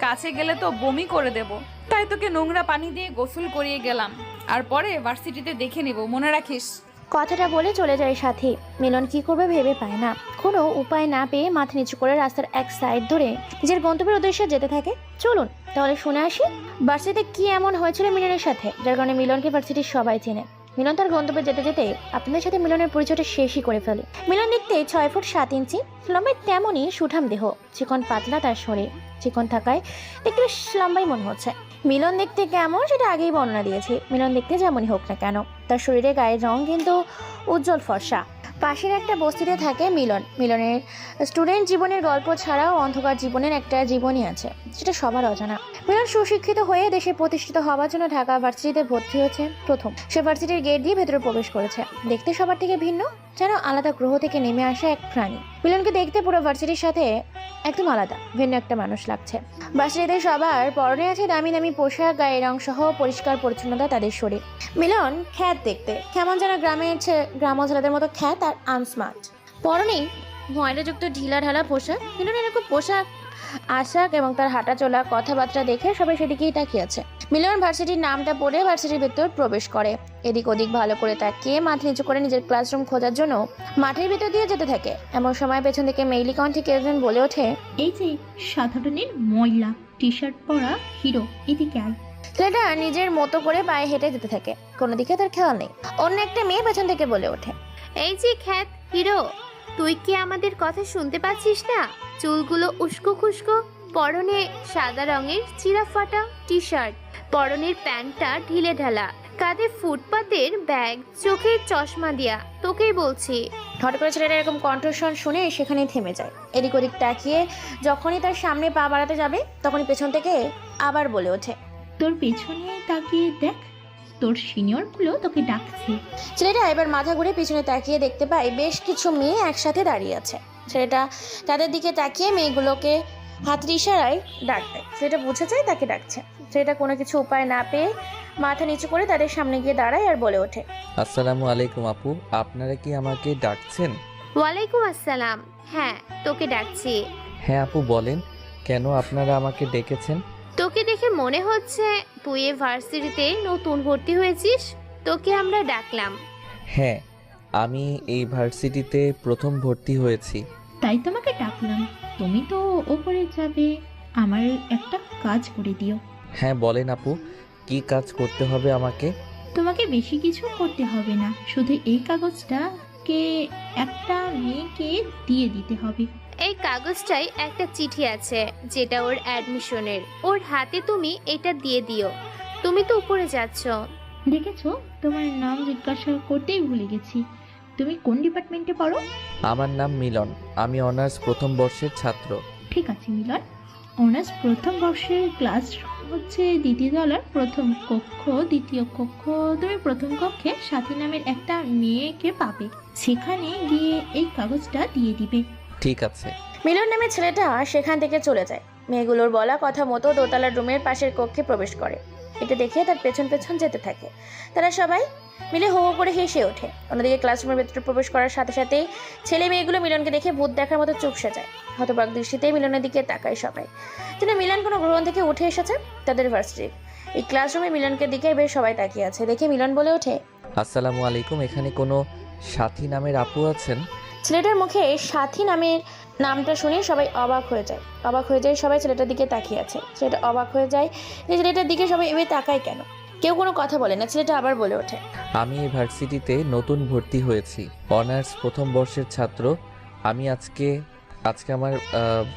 কাছে গেলে তো বমি করে দেব। তাই তোকে নোংরা পানি দিয়ে গোসল করিয়ে গেলাম, আর পরে ভার্সিটিতে দেখে নিব, মনে রাখিস। কথাটা বলে চলে যায় সাথী। মিলন কি করবে ভেবে পায় না। কোনো উপায় না পেয়ে মাথা নিচু করে রাস্তার এক সাইড ধরে নিজের গন্তব্যের উদ্দেশ্যে যেতে থাকে। চলুন তাহলে শুনে আসি ভার্সিটিতে কি এমন হয়েছিল মিলনের সাথে, যার কারণে মিলনকে ভার্সিটির সবাই চেনে। মিলন তার গন্তব্যে যেতে যেতে আপনাদের সাথে মিলনের পরিচয়টা শেষই করে ফেলে। মিলন দেখতে 6 ফুট 7 ইঞ্চি লম্বায়, তেমনই সুঠাম দেহ, চিকন পাতলা তার শরীর। চিকন থাকায় দেখতে বেশ লম্বাই মনে হচ্ছে। মিলন দেখতে কেমন সেটা আগেই বর্ণনা দিয়েছি। মিলন দেখতে যেমনই হোক না কেন, তার শরীরে গায়ের রং কিন্তু উজ্জ্বল ফর্সা। পাশের একটা বস্তিতে থাকে মিলন। মিলনের স্টুডেন্ট জীবনের গল্প ছাড়াও অন্ধকার জীবনের একটা জীবনই আছে, সেটা সবার অজানা। মিলন সুশিক্ষিত হয়ে দেশে প্রতিষ্ঠিত হওয়ার জন্য ঢাকা ভার্সিটিতে ভর্তি হয়েছে প্রথম। সে ভার্সিটির গেট দিয়ে ভেতরে প্রবেশ করেছে। দেখতে সবার থেকে ভিন্ন, যেন আলাদা গ্রহ থেকে নেমে আসা এক প্রাণী। মিলনকে দেখতে পুরো ভার্সিটির সাথে একদম আলাদা, ভিন্ন একটা মানুষ লাগছে। ভার্সিটিতে সবার পরনে আছে দামি দামি পোশাক, গায়ের রং সহ পরিষ্কার পরিচ্ছন্নতা তাদের শরীর। মিলন খ্যাত দেখতে, কেমন যেন গ্রাম্য ছেলেদের মতো খ্যাত আর আনস্মার্ট। পরনেই ময়লাযুক্ত ঢিলা ঢালা পোশাক। মিলন এরকম পোশাক আশাক এবং তার হাঁটা চলা কথাবার্তা দেখে সবাই সেদিকেই তাকিয়ে আছে। মিলন ভার্সিটির নামটা পড়ে ভার্সিটির ভেতর প্রবেশ করে। এদিক ওদিক ভালো করে তাকিয়ে মাথা নিচু করে নিজের ক্লাসরুম খোঁজার জন্য মাঠের ভিতর দিয়ে যেতে থাকে। এমন সময় পেছন থেকে মেইলি কণ্ঠে কেউ একজন বলে ওঠে, এই যে সাধারণের ময়লা টি শার্ট পরা হিরো, এদিকে আয়। ছেলেটা নিজের মতো করে পায়ে হেঁটে যেতে থাকে, কোনো দিকে তার খেয়াল নেই। অন্য একটা মেয়ে পেছন থেকে বলে ওঠে, এই যে খ্যাত হিরো, তুই কি আমাদের কথা শুনতে পাচ্ছিস না? চুলগুলো উস্কো খুস্কো, পরনে সাদা রঙের চিরা ফাটা টি শার্ট, পরনের প্যান্টটা ঢিলে ঢালা, কাঁধে ফুটপাতের ব্যাগ, চোখে চশমা দিয়া, তোকেই বলছি। হঠাৎ করে ছেলেটা এরকম কণ্ঠস্বর শুনে সেখানেই থেমে যায়। এদিক ওদিক তাকিয়ে যখনই তার সামনে পা বাড়াতে যাবে তখনই পেছন থেকে আবার বলে ওঠে, তোর পেছনে তাকিয়ে দেখ, তোর সিনিয়রগুলো তোকে ডাকছে। ছেলেটা এবার মাথা ঘুরে পিছনে তাকিয়ে দেখতে পায় বেশ কিছু মেয়ে একসাথে দাঁড়িয়ে আছে। ছেলেটা তাদের দিকে তাকিয়ে মেয়েগুলোকে হাতের ইশারায় ডাক দেয়। ছেলেটা বুঝে যায় তাকে ডাকছে। ছেলেটা কোনো কিছু উপায় না পেয়ে মাথা নিচু করে তাদের সামনে গিয়ে দাঁড়ায় আর বলে ওঠে, আসসালামু আলাইকুম আপু, আপনারা কি আমাকে ডাকছেন? ওয়ালাইকুম আসসালাম, হ্যাঁ তোকে ডাকছি। হ্যাঁ আপু, বলেন কেন আপনারা আমাকে ডেকেছেন? তোকে দেখে মনে হচ্ছে তুই এই ভার্সিটিতে নতুন ভর্তি হয়েছিস, তোকে আমরা ডাকলাম। হ্যাঁ, আমি এই ভার্সিটিতে প্রথম ভর্তি হয়েছি। তাই তোমাকে ডাকলাম। তুমি তো ওপরে যাবে, আমার একটা কাজ করে দিও। হ্যাঁ বলেন আপু, কি কাজ করতে হবে আমাকে? তোমাকে বেশি কিছু করতে হবে না, শুধু এই কাগজটাকে একটা মেয়েকে দিয়ে দিতে হবে। এই কাগজটায় একটা চিঠি আছে, যেটা ওর অ্যাডমিশনের। ওর হাতে তুমি এটা দিয়ে দিও। তুমি তো উপরে যাচ্ছ। দেখেছো, তোমার নাম জিজ্ঞাসা করতেই ভুলে গেছি। তুমি কোন ডিপার্টমেন্টে পড়ো? আমার নাম মিলন, আমি অনার্স প্রথম বর্ষের ছাত্র। ঠিক আছে মিলন, অনার্স প্রথম বর্ষের ক্লাস হচ্ছে দ্বিতীয় তলার প্রথম কক্ষ, দ্বিতীয় কক্ষ। তুমি প্রথম কক্ষে সাথী নামের একটা মেয়েকে পাবে, সেখানে গিয়ে এই কাগজটা দিয়ে দিবে। ঠিক আছে। মিলন নামে ছেলেটা সেখান থেকে চলে যায়। মেয়েগুলোর বলা কথা মতো দোতলার রুমের পাশের কক্ষে প্রবেশ করে। এটা দেখে তার পেছন পেছন যেতে থাকে। তারা সবাই মিলে হো হো করে হেসে ওঠে। অন্যদিকে ক্লাসরুমের ভেতরে প্রবেশ করার সাথে সাথেই ছেলে মেয়েগুলো মিলনকে দেখে ভূত দেখার মতো চুপসে যায়। হতবাক দৃষ্টিতেই মিলনের দিকে তাকায় সবাই। যেন মিলন কোনো গ্রহণ থেকে উঠে এসেছে তাদের ভার্সিটির। এই ক্লাসরুমে মিলনকে দিকে বেশ সবাই তাকিয়ে আছে। দেখে মিলন বলে ওঠে, আসসালামু আলাইকুম, এখানে কোনো সাথী নামের আপু আছেন? ছেলেটার মুখে সাথী নামের নামটা শুনে সবাই অবাক হয়ে যায়। অবাক হয়ে যায় সবাই ছেলেটার দিকে তাকিয়ে আছে। ছেলেটা অবাক হয়ে যায় যে ছেলেটার দিকে সবাই এভাবে তাকায় কেন। কেউ কোনো কথা বলে না। ছেলেটা আবার বলে ওঠে, আমি এই ভার্সিটিতে নতুন ভর্তি হয়েছি, অনার্স প্রথম বর্ষের ছাত্র। আমি আজকে আমার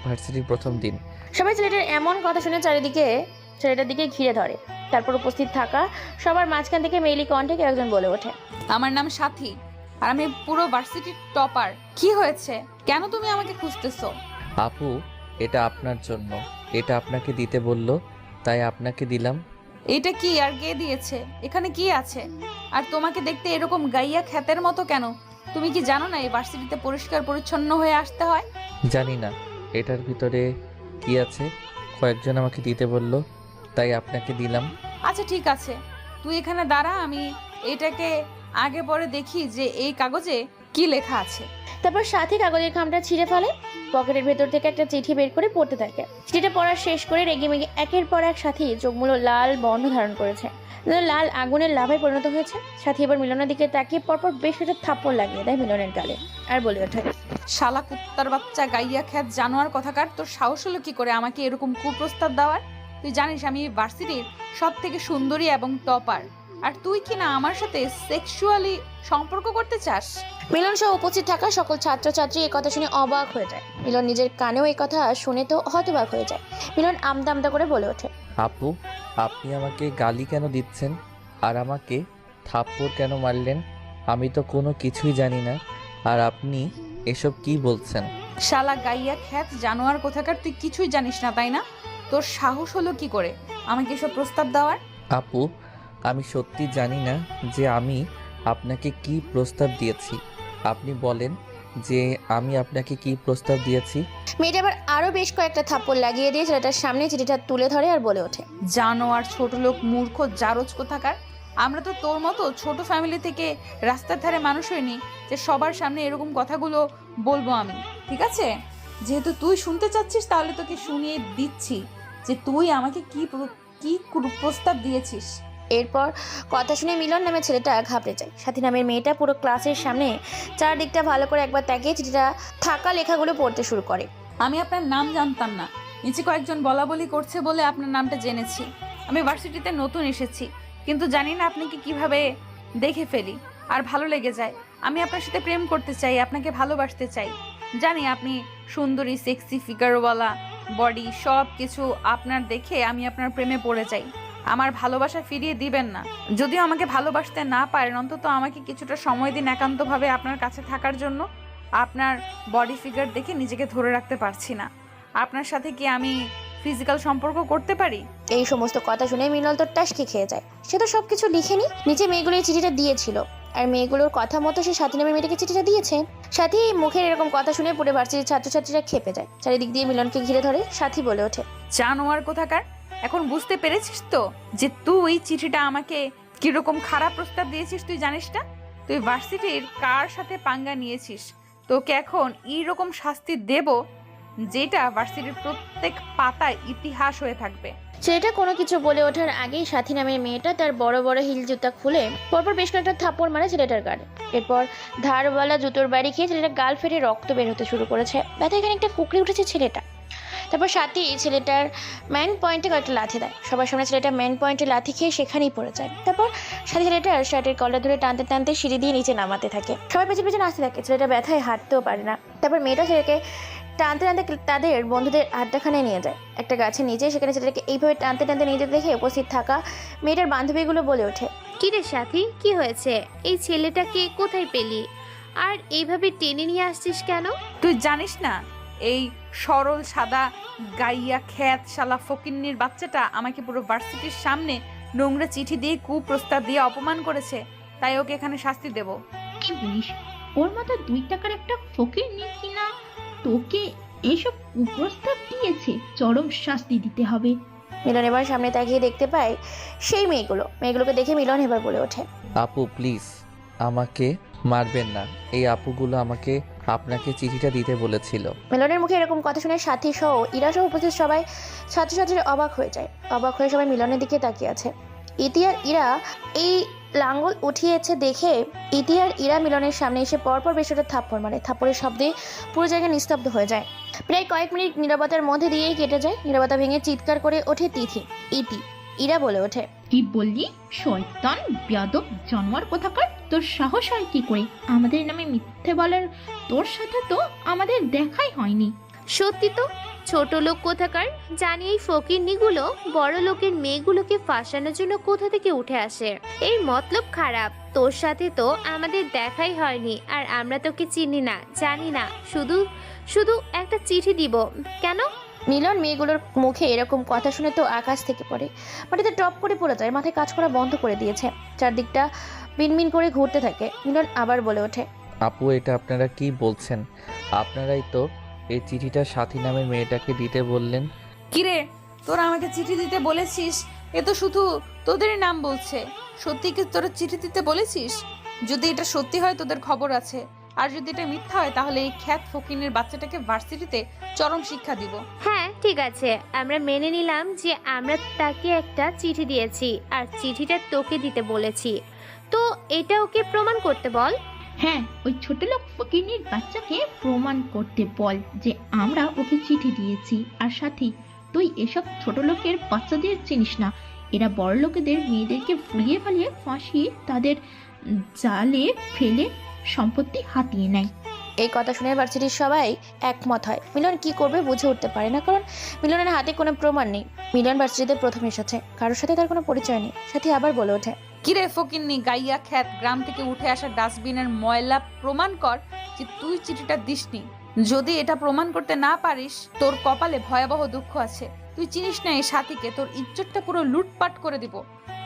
ভার্সিটির প্রথম দিন। সবাই ছেলেটার এমন কথা শুনে ছেলেটার দিকে ঘিরে ধরে। তারপর উপস্থিত থাকা সবার মাঝখান থেকে মেইলি কণ্ঠে কেউ একজন বলে ওঠে, আমার নাম সাথী, আর আমি পুরো ভার্সিটির টপার। কি হয়েছে? কেন তুমি আমাকে খুঁজতেছো? আপু, এটা আপনার জন্য, এটা আপনাকে দিতে বলল, তাই আপনাকে দিলাম। এটা কি আর কে দিয়েছে? এখানে কি আছে? আর তোমাকে দেখতে এরকম গাইয়া খ্যাতের মতো কেন? তুমি কি জানো না এই ভার্সিটিতে পরিষ্কার পরিচ্ছন্ন হয়ে আসতে হয়? জানি না এটার ভিতরে কি আছে, কয়েকজন আমাকে দিতে বলল, তাই আপনাকে দিলাম। আচ্ছা ঠিক আছে, তুই এখানে দাঁড়া, আমি এটাকে আগে পরে দেখি যে এই কাগজে কি লেখা আছে। তারপর সাথী কাগজের খামটা ছিঁড়ে ফেলে। পকেটের ভেতর থেকে একটা চিঠি বের করে পড়তে থাকে। চিঠিটা পড়া শেষ করে রেগে মেগে একের পর এক সাথী চোখগুলো লাল বর্ণ ধারণ করেছে, যেন লাল আগুনের লাভায় পরিণত হয়েছে। সাথী এবার মিলনের দিকে তাকিয়ে পরপর বেশ একটা থাপ্পড় লাগিয়ে দেয় মিলনের গালে, আর বলে ওঠে, শালা কুত্তার বাচ্চা, গাইয়া খ্যাত জানোয়ার কথাকার, তোর সাহস হলো কি করে আমাকে এরকম কুপ্রস্তাব দেওয়ার? তুই জানিস আমি এই ভার্সিটির সব থেকে সুন্দরী এবং টপার, আর তুই কি না আমার সাথে সেক্সুয়ালি সম্পর্ক করতে চাস? মিলন সহ উপস্থিত থাকা সকল ছাত্রছাত্রী এই কথা শুনে অবাক হয়ে যায়। মিলন নিজের কানেও এই কথা শুনে তো হতবাক হয়ে যায়। মিলন আমদা আমদা করে বলে ওঠে, আপু, আপনি আমাকে গালি কেন দিচ্ছেন আর আমাকে থাপ্পড় কেন মারলেন? আমি তো কোনো কিছুই জানি না, আর আপনি এসব কি বলছেন? শালা গাইয়া খ্যাত জানোয়ার কোথাকার, তুই কিছুই জানিস না তাই না? তোর সাহস হলো কি করে আমাকে এসব প্রস্তাব দেওয়ার? আপু, আমি সত্যি জানি না যে আমি আপনাকে কি প্রস্তাব দিয়েছি। আপনি বলেন যে আমি আপনাকে কি প্রস্তাব দিয়েছি। মেয়েটা আবার আরো বেশ কয়েকটা থাপ্পড় লাগিয়ে দিয়ে ছেলেটার সামনে চিঠিটা তুলে ধরে আর বলে ওঠে, জানোয়ার, ছোট লোক, মূর্খ, জারজ কোথাকার। আমরা তো তোর মতো ছোট ফ্যামিলি থেকে রাস্তার ধারে মানুষ হইনি যে সবার সামনে এরকম কথাগুলো বলবো আমি। ঠিক আছে, যেহেতু তুই শুনতে চাচ্ছিস তাহলে তোকে শুনিয়ে দিচ্ছি যে তুই আমাকে কি প্রস্তাব দিয়েছিস। এরপর কথা শুনে মিলন নামে ছেলেটা ঘাবড়ে যায়। সাথী নামের মেয়েটা পুরো ক্লাসের সামনে চারদিকটা ভালো করে একবার তাকিয়ে চিঠিটা থাকা লেখাগুলো পড়তে শুরু করে। আমি আপনার নাম জানতাম না, নিচে কয়েকজন বলা বলি করছে বলে আপনার নামটা জেনেছি। আমি ভার্সিটিতে নতুন এসেছি, কিন্তু জানি না আপনাকে কিভাবে দেখে ফেলি আর ভালো লেগে যায়। আমি আপনার সাথে প্রেম করতে চাই, আপনাকে ভালোবাসতে চাই। জানি আপনি সুন্দরী, সেক্সি, ফিগারওয়ালা, বডি, সব কিছু আপনার দেখে আমি আপনার প্রেমে পড়ে যাই। আমার ভালোবাসা ফিরিয়ে দিবেন না। যদিও আমাকে ভালোবাসতে না পারেন, অন্তত আমাকে কিছুটা সময় দিন একান্তভাবে আপনার কাছে থাকার জন্য। আপনার বডি ফিগার দেখে নিজেকে ধরে রাখতে পারছি না। আপনার সাথে কি আমি ফিজিক্যাল সম্পর্ক করতে পারি? এই সমস্ত কথা শুনে মিনল তো টাসকি খেয়ে যায়। সে তো সবকিছু লিখেনি, নিচে মেয়েগুলো এই চিঠিটা দিয়েছিল, আর মেয়েগুলোর কথা মতো সে সাথী নামের মেয়েটাকে চিঠিটা দিয়েছে। সাথী মুখের এরকম কথা শুনে পুরো ভার্সিটির ছাত্রছাত্রীরা খেপে যায়। চারিদিক দিয়ে মিলনকে ঘিরে ধরে। সাথী বলে ওঠে, জানোয়ার কোথাকার, এখন বুঝতে পেরেছিস তো যে তুই চিঠিটা আমাকে কিরকম খারাপ প্রস্তাব দিয়েছিস? তুই জানিস না তুই ভার্সিটির কার সাথে পাঙ্গা নিয়েছিস? তোকে এখন এইরকম শাস্তি দেব যেটা ভার্সিটির প্রত্যেক পাতায় ইতিহাস হয়ে থাকবে। ছেলেটা কোনো কিছু বলে ওঠার আগেই সাথী নামের মেয়েটা তার বড় বড় হিল জুতা খুলে পরপর বেশ কয়েকটা থাপ্পড় মারে ছেলেটার গালে। এরপর ধারওয়ালা জুতোর বাড়ি খেয়ে ছেলেটা গাল ফেটে রক্ত বের হতে শুরু করেছে। ব্যথা এখানে একটা কুকড়ে উঠেছে ছেলেটা। তারপর সাথী ছেলেটার মেন পয়েন্টে কয়েকটা লাথি দেয়। সবার সামনে ছেলেটা মেন পয়েন্টে লাথি খেয়ে সেখানেই পড়ে যায়। তারপর সাথী ছেলেটার শার্টের কলার ধরে টানতে টানতে সিঁড়ি দিয়ে নিচে নামাতে থাকে। সবাই পেছনে পেছনে আসতে থাকে। ছেলেটা ব্যথায় হাঁটতেও পারে না। তারপর মেয়েটা ছেলেকে টানতে টানতে তাদের বন্ধুদের আড্ডাখানায় নিয়ে যায় একটা গাছের নিচে। সেখানে ছেলেটাকে এইভাবে টানতে টানতে নিয়ে যেতে দেখে উপস্থিত থাকা মেয়েটার বান্ধবীগুলো বলে ওঠে, কি রে সাথী, কি হয়েছে? এই ছেলেটাকে কোথায় পেলি আর এইভাবে টেনে নিয়ে আসছিস কেন? তুই জানিস না এই সরল সাদা গাইয়া খ্যাত শালা ফকিন্নির বাচ্চাটা আমাকে পুরো ভার্সিটির সামনে নোংরা চিঠি দিয়ে কুপ্রস্তাব দিয়ে অপমান করেছে, তাই ওকে এখানে শাস্তি দেব। কি বলিস? ওর মতো 2 টাকার একটা ফকির নি কিনা তোকে এসব কুপ্রস্তাব দিয়েছে, চরম শাস্তি দিতে হবে। মিলন এবার সামনে তাকিয়ে দেখতে পায় সেই মেয়েগুলোকে দেখে মিলন এবার বলে ওঠে, আপু প্লিজ আমাকে মারবেন না। এই আপুগুলো আমাকে আপনাকে চিঠিটা দিতে বলেছিল। মিলনের মুখে এরকম কথা শুনে সাথী সহ ইরা সহ উপস্থিত সবাই ছাত্রছাত্রীরা অবাক হয়ে যায়। অবাক হয়ে সবাই মিলনের দিকে তাকিয়ে আছে। ইতি আর ইরা এই লাঙ্গল উঠিয়েছে দেখে ইতি আর ইরা মিলনের সামনে এসে পরপর বেশিটা থাপ্পড় মারে। থাপ্পড়ের শব্দে পুরো জায়গা নিস্তব্ধ হয়ে যায়। প্রায় কয়েক মিনিট নীরবতার মধ্যে দিয়েই কেটে যায়। নীরবতা ভেঙে চিৎকার করে ওঠে তিথি। ইরা বলে ওঠে, কি বললি? শয়তান বেয়াদব জানোয়ার কোথাকার! তোর সাহস হয় কি করে আমাদের নামে মিথ্যে বলার? তোর সাথে তো আমাদের দেখাই হয়নি। সত্যি তো, ছোট লোক কোথাকার। জানি এই ফকিরনিগুলো বড় লোকের মেয়েগুলোকে ফাঁসানোর জন্য কোথা থেকে উঠে আসে। এই মতলব খারাপ। তোর সাথে তো আমাদের দেখাই হয়নি, আর আমরা তোকে চিনি না, জানি না। শুধু শুধু একটা চিঠি দিব কেন? মিলন মেয়েগুলোর মুখে এরকম কথা শুনে তো আকাশ থেকে পড়ে, মাটিতে টপ করে পড়ে যায়। মাথায় কাজ করা বন্ধ করে দিয়েছে। চারদিকটা বিনবিন করে ঘুরতে থাকে। মিলন আবার বলে ওঠে, আপু এটা আপনারা কি বলছেন? আপনারাই তো এই চিঠিটা সাথী নামের মেয়েটাকে দিতে বললেন। কিরে, তোরা আমাকে চিঠি দিতে বলেছিস? এ তো শুধু তোদেরই নাম বলছে। সত্যি কি তোরা চিঠি দিতে বলেছিস? যদি এটা সত্যি হয় তোদের খবর আছে, আর যদি এটা মিথ্যা হয় তাহলে এই খ্যাত ফকিনের বাচ্চাটাকে ভার্সিটিতে চরম শিক্ষা দিব। হ্যাঁ ঠিক আছে, আমরা মেনে নিলাম যে আমরা তাকে একটা চিঠি দিয়েছি আর চিঠিটা তোকে দিতে বলেছি। তো এটা ওকে প্রমাণ করতে বল। হ্যাঁ, ওই ছোট লোক ফকিরনির বাচ্চাকে প্রমাণ করতে বল যে আমরা ওকে চিঠি দিয়েছি। আর সাথী, তুই এসব ছোট লোকের বাচ্চাদের চিনিস না। এরা বড় লোকেদের মেয়েদেরকে ফুলিয়ে ফালিয়ে ফাঁসিয়ে তাদের জালে ফেলে সম্পত্তি হাতিয়ে নেয়। এই কথা শুনে ভার্সিটির সবাই একমত হয়। মিলন কি করবে বুঝে উঠতে পারে না, কারণ মিলনের হাতে কোনো প্রমাণ নেই। মিলন ভার্সিটিতে প্রথম এসেছে, কারোর সাথে তার কোনো পরিচয় নেই। সাথী আবার বলে ওঠে, কিরে ফকিন্নি গাইয়া খ্যাত, গ্রাম থেকে উঠে আসা ডাস্টবিনের ময়লা প্রমাণ কর যে তুই চিঠিটা দিসনি। যদি এটা প্রমাণ করতে না পারিস তোর কপালে ভয়াবহ দুঃখ আছে। তুই চিনিস না এই সাথীকে, তোর ইজ্জতটা পুরো লুটপাট করে দিব।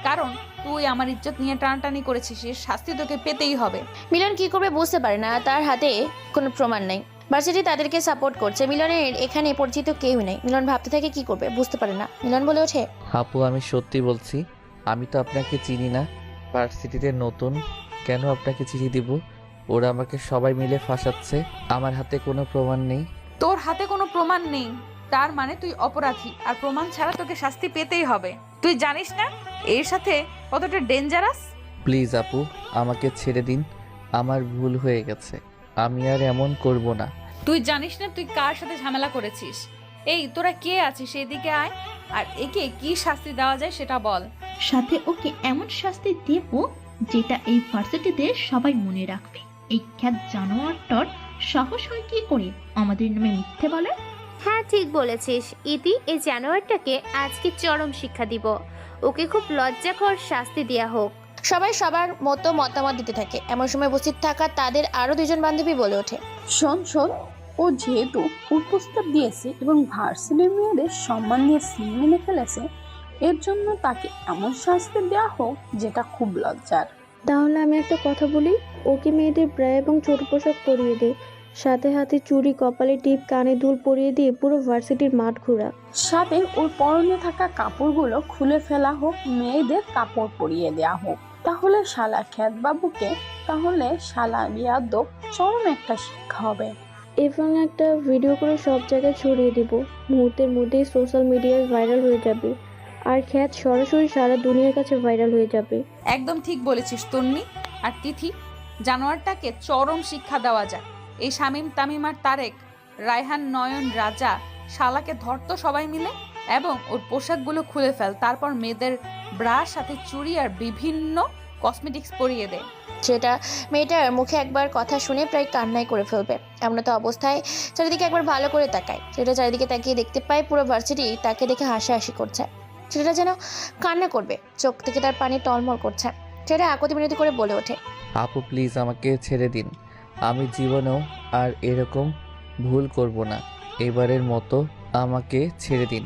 কারণ তুই আমার ইজ্জত নিয়ে টানাটানি করেছিস, এর শাস্তি তোকে পেতেই হবে। মিলন কি করবে বুঝতে পারে না, তার হাতে কোনো প্রমাণ নেই। ভার্সিটি তাদেরকে সাপোর্ট করছে। মিলনের এখানে পরিচিত কেউ নেই। মিলন ভাবতে থাকে কি করবে, বুঝতে পারে না। মিলন বলে ওঠে, আপু আমি সত্যি বলছি, আমি তো আপনাকে চিনি না, ভার্সিটিতে নতুন। কেন আপনাকে চিঠি দিব? ওরা আমাকে সবাই মিলে ফাঁসাচ্ছে। আমার হাতে কোনো প্রমাণ নেই। তোর হাতে কোনো প্রমাণ নেই তার মানে তুই অপরাধী, আর প্রমাণ ছাড়া তোকে শাস্তি পেতেই হবে। তুই জানিস না এর সাথে কতটা ডেঞ্জারাস? প্লিজ আপু আমাকে ছেড়ে দিন, আমার ভুল হয়ে গেছে, আমি আর এমন করব না। তুই জানিস না তুই কার সাথে ঝামেলা করেছিস? এই তোরা কে আছিস, এদিকে আয়, আর একে কি শাস্তি দেওয়া যায় সেটা বল। সাথে ওকে এমন শাস্তি দেব যেটা এই ভার্সিটিতে সবাই মনে রাখবে। এই খ্যাত জানোয়ারটার সাহস হয় কি করে আমাদের নামে মিথ্যে বলার? হ্যাঁ ঠিক বলেছিস ইতি, এই জানোয়ারটাকে আজকে চরম শিক্ষা দিব। ওকে খুব লজ্জাকর শাস্তি দেয়া হোক। সবাই সবার মতো মতামত দিতে থাকে। এমন সময় উপস্থিত থাকা তাদের আরো দুজন বান্ধবী বলে ওঠে, শোন, ও যেহেতু প্রস্তাব দিয়েছে এবং ভার্সিটির মেয়েদের সম্মান নিয়ে সিন মেনে ফেলেছে, এর জন্য তাকে এমন শাস্তি দেওয়া হোক যেটা খুব লজ্জার। তাহলে আমি একটা কথা বলি, ওকে মেয়েদের ব্রা এবং ছোট পোশাক পরিয়ে দে, সাথে হাতে চুড়ি, কপালে টিপ, কানে দুল পরিয়ে দিয়ে পুরো ভার্সিটির মাঠ ঘোরা। সাথে ওর পরনে থাকা কাপড়গুলো খুলে ফেলা হোক, মেয়েদের কাপড় পরিয়ে দেওয়া হোক। তাহলে শালা খ্যাত বাবুকে, তাহলে শালা বিয়াদব চরম একটা শিক্ষা হবে। এবং একটা ভিডিও করে সব জায়গায় ছড়িয়ে দিব। মুহূর্তের মধ্যেই সোশ্যাল মিডিয়ায় ভাইরাল হয়ে যাবে, আর খ্যাত সরাসরি সারা দুনিয়ার কাছে ভাইরাল হয়ে যাবে। একদম ঠিক বলেছিস তন্নি আর তিথি, জানোয়ারটাকে চরম শিক্ষা দেওয়া যায়। এই শামীম, তামিম আর তারেক, রায়হান, নয়ন, রাজা, শালাকে ধরতো সবাই মিলে এবং ওর পোশাকগুলো খুলে ফেল। তারপর মেয়েদের ব্রার সাথে চুড়ি আর বিভিন্ন কসমেটিক্স পরিয়ে দেয়। সেটা মেয়েটার মুখে একবার কথা শুনে প্রায় কান্নাই করে ফেলবে। এমন তো অবস্থায় চারিদিকে একবার ভালো করে তাকায়। সেটা চারিদিকে তাকিয়ে দেখতে পায় পুরো ভার্সিটি তাকে দেখে হাসাহাসি করছে। সেটা যেন কান্না করবে, চোখ থেকে তার পানি টলমল করছে। সেটা আকতি মিনতি করে বলে ওঠে, আপু প্লিজ আমাকে ছেড়ে দিন, আমি জীবনেও আর এরকম ভুল করব না। এবারের মতো আমাকে ছেড়ে দিন।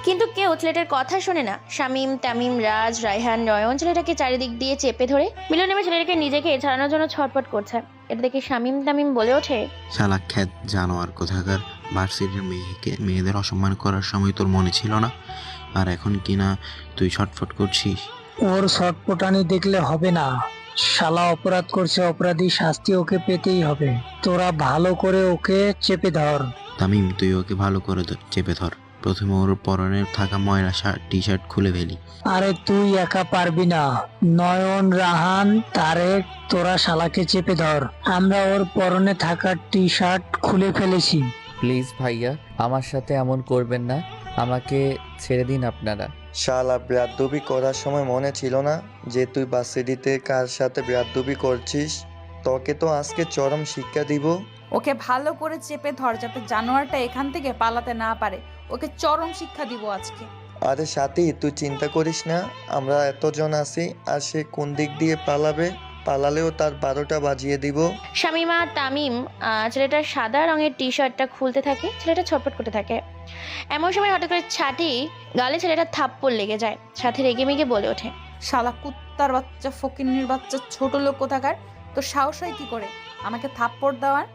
কিন্তু কেউ ছেলেটার কথা শোনে না। শামীম, তামিম, রাজ, রায়হান, নয়ন ছেলেটাকে চারিদিক দিয়ে চেপে ধরে মিলন এবার ছেলেটাকে নিজেকে ছাড়ানোর জন্য ছটফট করছে। এটা দেখে শামীম তামিম বলে ওঠে, শালা খ্যাত জানোয়ার কোথাকার, ভার্সিটির মেয়েদের অসম্মান করার সময় তোর মনে ছিল না, আর এখন কিনা তুই ছটফট করছিস? ওর ছটপটানি দেখলে হবে না, শালা অপরাধ করছে, অপরাধী শাস্তি ওকে পেতেই হবে। তোরা ভালো করে ওকে চেপে ধর। তামিম, তুই ওকে ভালো করে চেপে ধর। প্রথমে ওর পরনে থাকা ময়লা টি শার্ট খুলে ফেলি। আরে তুই একা পারবি না, নয়ন, রাহান, তারেক, তোরা শালাকে চেপে ধর। আমরা ওর পরনে থাকা টি শার্ট খুলে ফেলেছি। প্লিজ ভাইয়া, আমার সাথে এমন করবেন না, আমাকে ছেড়ে দিন আপনারা। শালা, বেয়াদবি করার সময় মনে ছিল না যে তুই ভার্সিটিতে কার সাথে বেয়াদবি করছিস? তোকে তো আজকে চরম শিক্ষা দিব। ওকে ভালো করে চেপে ধর যাতে জানোয়ারটা এখান থেকে পালাতে না পারে। ওকে চরম শিক্ষা দিব আজকে। আরে সাথী, তুই চিন্তা করিস না, আমরা এতজন আছি, আর সে কোন দিক দিয়ে পালাবে, পালালেও তার 12টা বাজিয়ে দিব। শামিমা, তামিম ছেলেটার সাদা রঙের টি শার্টটা খুলতে থাকে। ছেলেটা ছটফট করতে থাকে। এমন সময় হঠাৎ করে ছাটি গালে ছেলেটা থাপ্পড় লেগে যায়। সাথে রেগে মেগে বলে ওঠে, শালা কুত্তার বাচ্চা, ফকিন্নির বাচ্চা, ছোট লোক কোথাকার, তোর সাহস হয় কি করে আমাকে থাপ্পড় দেওয়ার?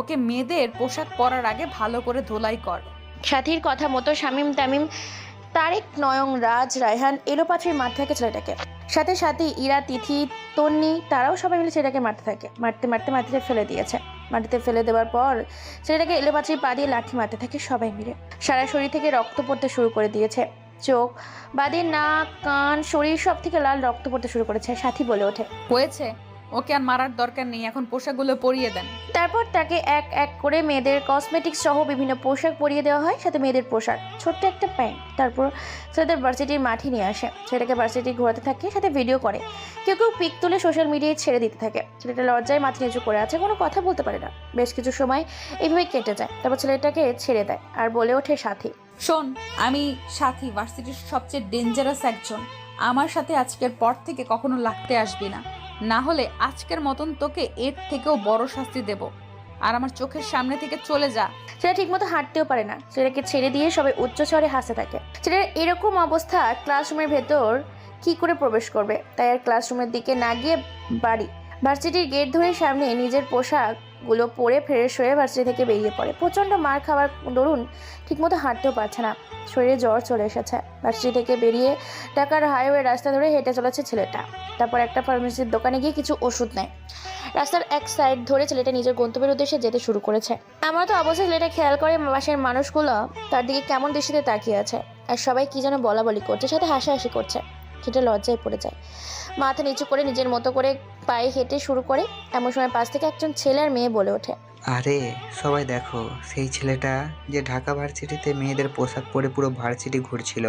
ওকে মেয়েদের পোশাক পরার আগে ভালো করে ধোলাই কর। সাথীর কথা মতো শামীম, তামিম, তারেক, নয়ন, রাজ, রায়হান এলোপাথির মারতে থাকে ছেলেটাকে। সাথে সাথে ইরা, তিথি, তন্নি তারাও সবাই মিলে ছেলেটাকে মারতে থাকে। মারতে মারতে মাটিতে ফেলে দিয়েছে। মাটিতে ফেলে দেওয়ার পর ছেলেটাকে এলোপাথির পা দিয়ে লাঠি মারতে থাকে সবাই মিলে। সারা শরীর থেকে রক্ত পড়তে শুরু করে দিয়েছে। চোখ বাদে নাক, কান, শরীর সব থেকে লাল রক্ত পড়তে শুরু করেছে। সাথী বলে ওঠে, হয়েছে, ওকে আর মারার দরকার নেই, এখন পোশাকগুলো পরিয়ে দেন। তারপর তাকে এক এক করে মেয়েদের কসমেটিক্স সহ বিভিন্ন পোশাক পরিয়ে দেওয়া হয়, সাথে মেয়েদের পোশাক, ছোট্ট একটা প্যান্ট। তারপর ছেলেদের ভার্সিটির মাঠে নিয়ে আসে। ছেলেটাকে ভার্সিটি ঘোরাতে থাকে, সাথে ভিডিও করে। কেউ কেউ পিক তুলে সোশ্যাল মিডিয়ায় ছেড়ে দিতে থাকে। ছেলেটা লজ্জায় মাথা নিচু করে আছে, কোনো কথা বলতে পারে না। বেশ কিছু সময় এইভাবে কেটে যায়। তারপর ছেলেটাকে ছেড়ে দেয় আর বলে ওঠে, সাথী শোন, আমি সাথী, ভার্সিটির সবচেয়ে ডেঞ্জারাস একজন। আমার সাথে আজকের পর থেকে কখনো লাগতে আসবি না, না হলে আজকের মতন তোকে এর থেকেও বড় শাস্তি দেব। আর আমার চোখের সামনে থেকে চলে যা। ছেলে ঠিক মতো হাঁটতেও পারে না। ছেলেকে ছেড়ে দিয়ে সবাই উচ্চ স্বরে হাসতে থাকে। ছেলের এরকম অবস্থা ক্লাসরুমের ভেতর কি করে প্রবেশ করবে, তাই আর ক্লাসরুমের দিকে না গিয়ে বাড়ি ভার্সিটির গেট ধরে সামনে নিজের পোশাকগুলো পরে ফ্রেশ হয়ে ভার্সিটি থেকে বেরিয়ে পড়ে। প্রচণ্ড মার খাবার দরুন ঠিকমতো হাঁটতেও পারছে না, শরীরে জ্বর চলে এসেছে। ভার্সিটি থেকে বেরিয়ে ঢাকার হাইওয়ে রাস্তা ধরে হেঁটে চলেছে ছেলেটা। তারপর একটা ফার্মেসির দোকানে গিয়ে কিছু ওষুধ নেয়। রাস্তার এক সাইড ধরে ছেলেটা নিজের গন্তব্যের উদ্দেশ্যে যেতে শুরু করেছে। আমার তো অবশ্যই ছেলেটা খেয়াল করে পাশের মানুষগুলো তার দিকে কেমন দৃষ্টিতে তাকিয়ে আছে, আর সবাই কি যেন বলাবলি করছে, সাথে হাসাহাসি করছে। সেটা লজ্জায় পড়ে যায়। মাথা নিচু করে নিজের মতো করে পায়ে হেঁটে শুরু করে। এমন সময় পাশ থেকে একজন ছেলে আর মেয়ে বলে ওঠে, আরে সবাই দেখো, সেই ছেলেটা যে ঢাকা ভার্সিটিতে মেয়েদের পোশাক পরে পুরো ভার্সিটি ঘুরছিল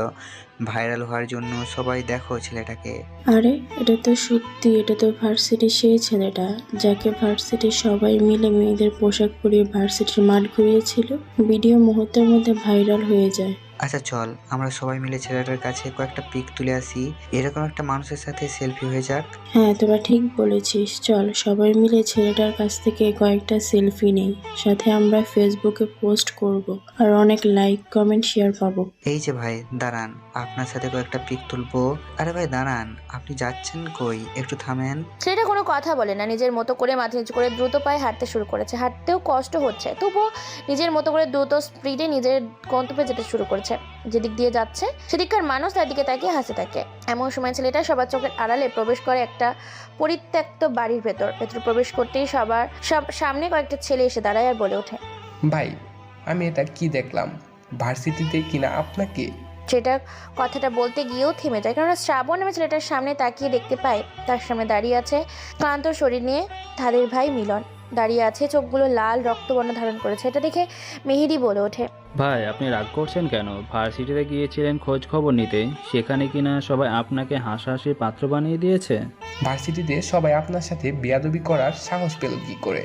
ভাইরাল হওয়ার জন্য। সবাই দেখো ছেলেটাকে। আরে এটা তো সত্যি, এটা তো ভার্সিটির সেই ছেলেটা যাকে ভার্সিটির সবাই মিলে মেয়েদের পোশাক পরিয়ে ভার্সিটির মাঠ ঘুরিয়েছিল। ভিডিও মুহূর্তের মধ্যে ভাইরাল হয়ে যায়। আচ্ছা চল, আমরা সবাই মিলে ছেলেটার কাছে কয়েকটা পিক তুলে আসি, এরকম একটা মানুষের সাথে সেলফি হয়ে যাক। হ্যাঁ, তোরা ঠিক বলেছিস, চল সবাই মিলে ছেলেটার কাছ থেকে কয়েকটা সেলফি নেই, সাথে আমরা ফেসবুকে পোস্ট করব আর অনেক লাইক, কমেন্ট, শেয়ার পাবো। এই যে ভাই দাঁড়ান, আপনার সাথে কয়েকটা পিক তুলবো। আরে ভাই দাঁড়ান, আপনি যাচ্ছেন কই, একটু থামেন। ছেলেটা কোনো কথা বলে না, নিজের মতো করে মাথা নিচু করে দ্রুত পায়ে হাঁটতে শুরু করেছে। হাঁটতেও কষ্ট হচ্ছে, তবুও নিজের মতো করে দ্রুত স্পিডে নিজের গন্তব্যে যেতে শুরু করেছে। যেদিক দিয়ে যাচ্ছে সেদিককার মানুষ তার দিকে তাকিয়ে হাসতে থাকে। এমন সময় ছেলেটা সবার চোখের আড়ালে প্রবেশ করে একটা পরিত্যক্ত বাড়ির ভেতর প্রবেশ করতেই সব সামনে কয়েকটা ছেলে এসে দাঁড়ায় আর বলে ওঠে, ভাই আমি এটা কি দেখলাম, ভার্সিটিতে কিনা আপনাকে? সেটা কথাটা বলতে গিয়েও থেমে যায়, কারণ শ্রাবণ আমি ছেলেটার সামনে তাকিয়ে দেখতে পাই তার সামনে দাঁড়িয়ে আছে ক্লান্ত শরীর নিয়ে তাদের ভাই মিলন। দাঁড়িয়ে আছে, চোখগুলো লাল রক্তবর্ণ ধারণ করেছে। এটা দেখে মেহেদি বলে ওঠে, ভাই আপনি রাগ করছেন কেন? ভার্সিটিতে গিয়েছিলেন খোঁজ খবর নিতে, সেখানে কিনা সবাই আপনাকে হাসাহাসির পাত্র বানিয়ে দিয়েছে। ভার্সিটিতে সবাই আপনার সাথে বেয়াদবি করার সাহস পেল কি করে?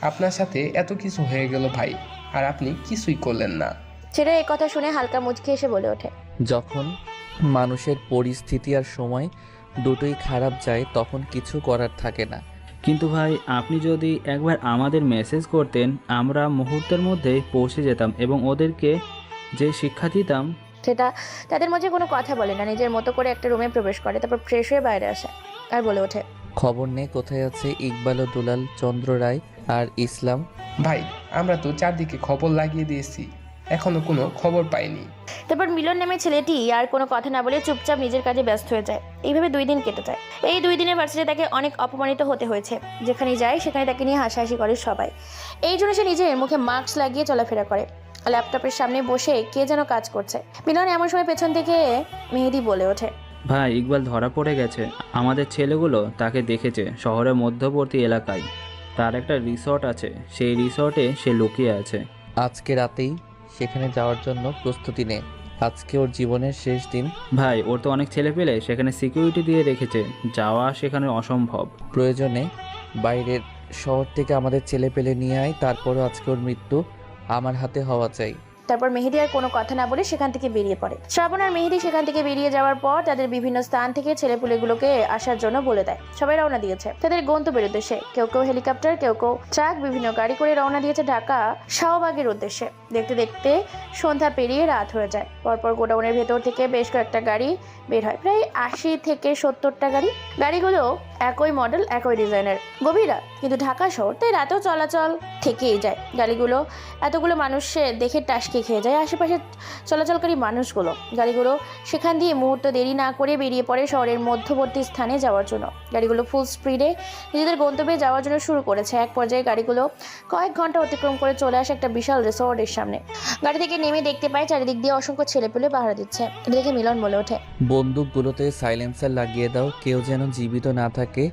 আপনার সাথে এত কিছু হয়ে গেল ভাই, আর আপনি কিছুই করলেন না। ছেলে এই কথা শুনে হালকা মুচকি এসে বলে ওঠে, যখন মানুষের পরিস্থিতি আর সময় দুটোই খারাপ যায় তখন কিছু করার থাকে না। কিন্তু ভাই আপনি যদি একবার আমাদের মেসেজ করতেন, আমরা মুহূর্তের মধ্যে পৌঁছে যেতাম এবং ওদেরকে যে শিক্ষা দিতাম। সেটা তাদের মধ্যে কোনো কথা বলে না, নিজের মতো করে একটা রুমে প্রবেশ করে, তারপর ফ্রেশ হয়ে বাইরে আসে আর বলে ওঠে, খবর নেই কোথায় আছে ইকবাল ও দুলাল, চন্দ্র রায় আর ইসলাম। ভাই আমরা তো চারদিকে খবর লাগিয়ে দিয়েছি, এখনো কোনো খবর পাইনি। তারপর মিলন নামে ছেলেটি আর কোনো কথা না বলে চুপচাপ নিজের কাজে ব্যস্ত হয়ে যায়। এইভাবে 2 দিন কেটে যায়। এই 2 দিনের ভার্সিটি তাকে অনেক অপমানিত হতে হয়েছে। যেখানে যায় সেখানে তাকে নিয়ে হাসাহাসি করে সবাই। এই জন্য সে নিজের মুখে মাস্ক লাগিয়ে চলাফেরা করে। ল্যাপটপের সামনে বসে কে যেন কাজ করছে। মিলন এমন সময় পেছন থেকে মেহেদি বলে ওঠে, ভাই ইকবাল ধরা পড়ে গেছে। আমাদের ছেলেগুলো তাকে দেখেছে শহরের মধ্যবর্তী এলাকায়। তার একটা রিসর্ট আছে, সেই রিসর্টে সে লুকিয়ে আছে। আজকে রাতেই সেখানে যাওয়ার জন্য প্রস্তুতি নে, আজকে ওর জীবনের শেষ দিন। ভাই ওর তো অনেক ছেলে পেলে সেখানে সিকিউরিটি দিয়ে রেখেছে, যাওয়া সেখানে অসম্ভব। প্রয়োজনে বাইরের শহর থেকে আমাদের ছেলে পেলে নিয়ে আয়, তারপরও আজকে ওর মৃত্যু আমার হাতে হওয়া চাই। তারপর মেহেদি আর কোনো কথা না বলে সেখান থেকে বেরিয়ে পড়ে। শ্রাবণ আর মেহেদি সেখান থেকে বেরিয়ে যাওয়ার পর তাদের বিভিন্ন স্থান থেকে ছেলেপুলেগুলোকে আসার জন্য বলে দেয়। সবাই রওনা দিয়েছে তাদের গন্তব্যের উদ্দেশ্যে। কেউ কেউ হেলিকপ্টার, কেউ কেউ ট্রাক, বিভিন্ন গাড়ি করে রওনা দিয়েছে ঢাকা শাহবাগের উদ্দেশ্যে। দেখতে দেখতে সন্ধ্যা পেরিয়ে রাত হয়ে যায়। পরপর গোডাউনের ভেতর থেকে বেশ কয়েকটা গাড়ি বের হয়, প্রায় 80 থেকে 70টা গাড়ি। গাড়িগুলো একই মডেল, একই ডিজাইনের, গভীর রাত কিন্তু ঢাকা শহর, তাই রাতেও চলাচল থেকেই যায়। গাড়িগুলো এতগুলো মানুষে দেখে টাসকে খেয়ে যায় আশেপাশে চলাচলকারী মানুষগুলো। গাড়িগুলো সেখান দিয়ে মুহূর্ত দেরি না করে বেরিয়ে পড়ে শহরের মধ্যবর্তী স্থানে যাওয়ার জন্য। গাড়িগুলো ফুল স্পিডে নিজেদের গন্তব্যে যাওয়ার জন্য শুরু করেছে। এক পর্যায়ে গাড়িগুলো কয়েক ঘন্টা অতিক্রম করে চলে আসে একটা বিশাল রিসোর্টের সামনে। গাড়ি থেকে নেমে দেখতে পায় চারিদিক দিয়ে অসংখ্য ছেলেপুলে পাহারা দিচ্ছে। এটা দেখে মিলন বলে ওঠে, বন্দুকগুলোতে সাইলেন্সার লাগিয়ে দাও, কেউ যেন জীবিত না থাকে,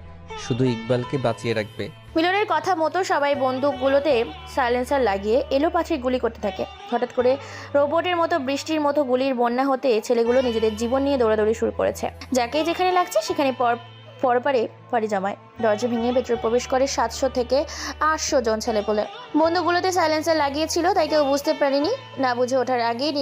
শুধু ইকবালকে বাঁচিয়ে রাখবে। মিলনের কথা মতো সবাই বন্দুকগুলোতে সাইলেন্সার লাগিয়ে এলোপাথারি গুলি করতে থাকে। হঠাৎ করে রোবটের মতো বৃষ্টির মতো গুলির বন্যা হতে ছেলেগুলো নিজেদের জীবন নিয়ে দৌড়াদৌড়ি শুরু করেছে। যাকে যেখানে লাগছে সেখানে পরপারে পাড়ি জমায়। দরজা ভেঙে ভেতরে প্রবেশ করে 700 থেকে 800 জন ছেলেপুলে। বন্দুকগুলোতে সাইলেন্সার লাগিয়েছিল, তাই কেউ বুঝতে পারেনি। না বুঝে ওঠার আগেই